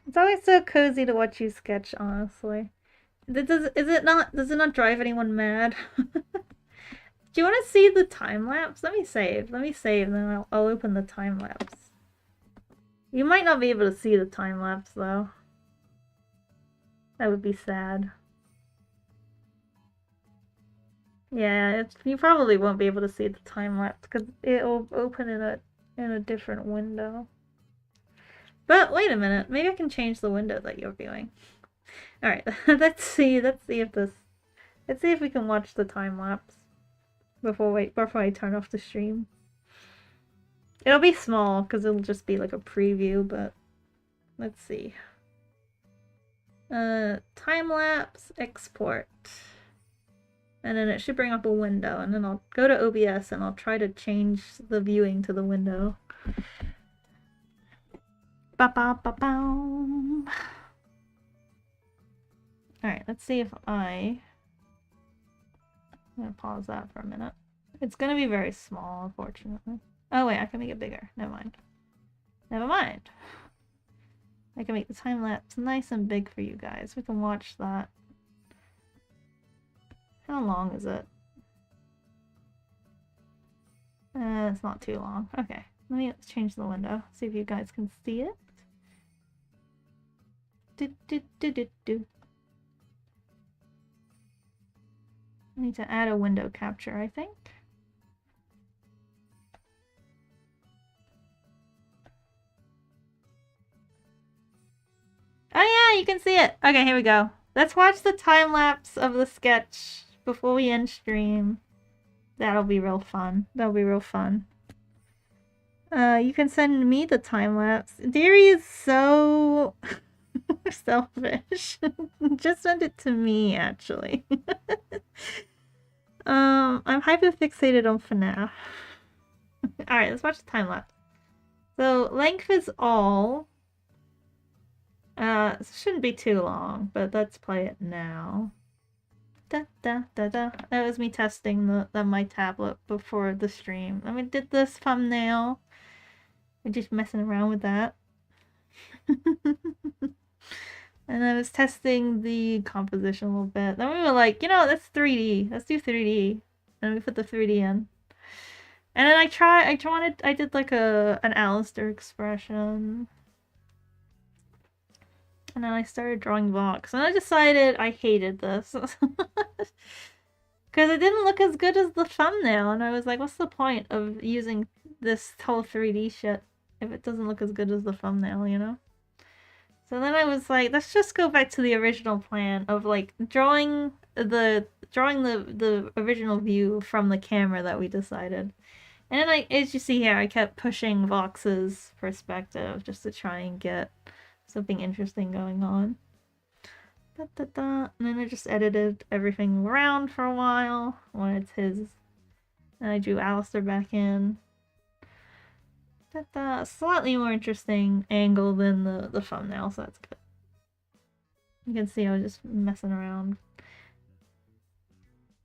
It's always so cozy to watch you sketch, honestly. Does it not drive anyone mad? Do you want to see the time lapse? Let me save, and then I'll open the time lapse. You might not be able to see the time lapse though. That would be sad. Yeah, you probably won't be able to see the time lapse because it'll open in a different window. But wait a minute, maybe I can change the window that you're viewing. All right, let's see if we can watch the time lapse before I turn off the stream. It'll be small because it'll just be like a preview, but let's see. Time lapse export. And then it should bring up a window, and then I'll go to OBS and I'll try to change the viewing to the window. Ba-ba-ba-boom. Alright, let's see if I'm gonna pause that for a minute. It's gonna be very small, unfortunately. Oh wait, I can make it bigger. Never mind. Never mind. I can make the time lapse nice and big for you guys. We can watch that. How long is it? It's not too long. Okay, let's change the window. See if you guys can see it. Do. I need to add a window capture, I think. you can see it. Okay, here we go. Let's watch the time lapse of the sketch before we end stream. That'll be real fun. That'll be real fun. You can send me the time lapse. Deary is so selfish. Just send it to me, actually. I'm hyperfixated on FNAF. Alright, let's watch the time lapse. So, length is all. It shouldn't be too long, but let's play it now. Da da da da. That was me testing my tablet before the stream. I mean, did this thumbnail. We're just messing around with that. And I was testing the composition a little bit. Then we were like, you know, that's 3D. Let's do 3D. And we put the 3D in. And then I did like an Alistair expression. And then I started drawing Vox. And I decided I hated this. Because it didn't look as good as the thumbnail. And I was like, what's the point of using this whole 3D shit if it doesn't look as good as the thumbnail, you know? So then I was like, let's just go back to the original plan of like drawing the original view from the camera that we decided. And then as you see here, I kept pushing Vox's perspective just to try and get something interesting going on. Da, da, da. And then I just edited everything around for a while when it's his. And I drew Alistair back in. Da, da. Slightly more interesting angle than the thumbnail, so that's good. You can see I was just messing around.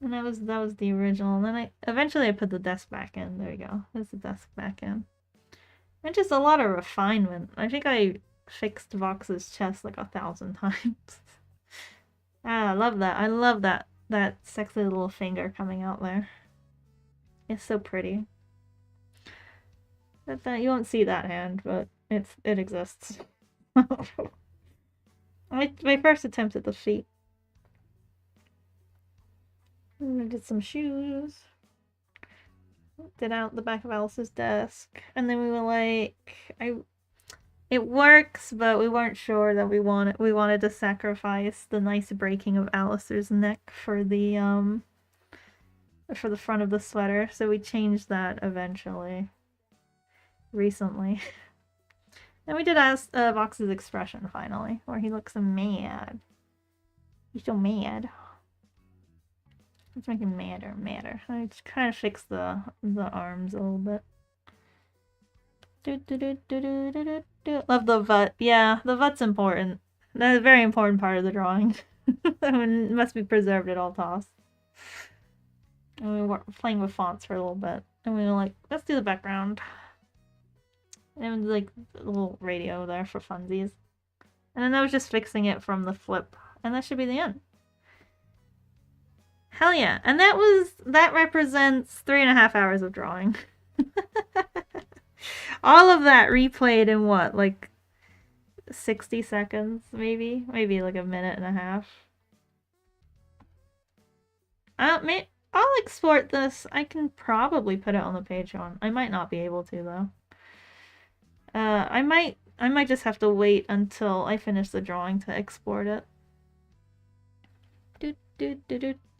And that was the original. And then eventually I put the desk back in. There we go. There's the desk back in. And just a lot of refinement. I think I fixed Vox's chest like 1,000 times. Ah, I love that. I love that sexy little finger coming out there. It's so pretty. That you won't see that hand, but it exists. My first attempt at the feet. And I did some shoes. Did out the back of Alice's desk. And then we were like, it works, but we weren't sure that we wanted to sacrifice the nice breaking of Alistair's neck for the front of the sweater, so we changed that eventually. Recently. And we did Vox's expression finally, where he looks mad. He's so mad. Let's make him madder. I just kind of fixed the arms a little bit. Love the VUT. Yeah, the VUT's important. That's a very important part of the drawing. It must be preserved at all costs. And we were playing with fonts for a little bit. And we were like, let's do the background. And like a little radio there for funsies. And then I was just fixing it from the flip. And that should be the end. Hell yeah. And that represents 3.5 hours of drawing. All of that replayed in what, like 60 seconds, maybe? Maybe like 1.5 minutes. I'll export this. I can probably put it on the Patreon. I might not be able to though. I might just have to wait until I finish the drawing to export it.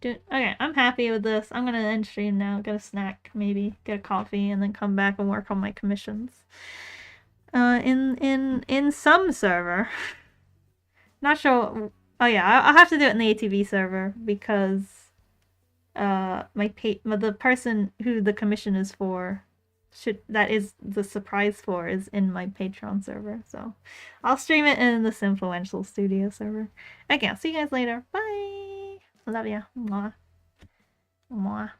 Okay, I'm happy with this. I'm gonna end stream now, get a snack, maybe, get a coffee, and then come back and work on my commissions. In some server. Not sure. Oh yeah, I'll have to do it in the A2V server because the person who the commission is for that is the surprise for is in my Patreon server. So I'll stream it in the Simfluential Studio server. Okay, I'll see you guys later. Bye. Love ya. Mwah. Mwah.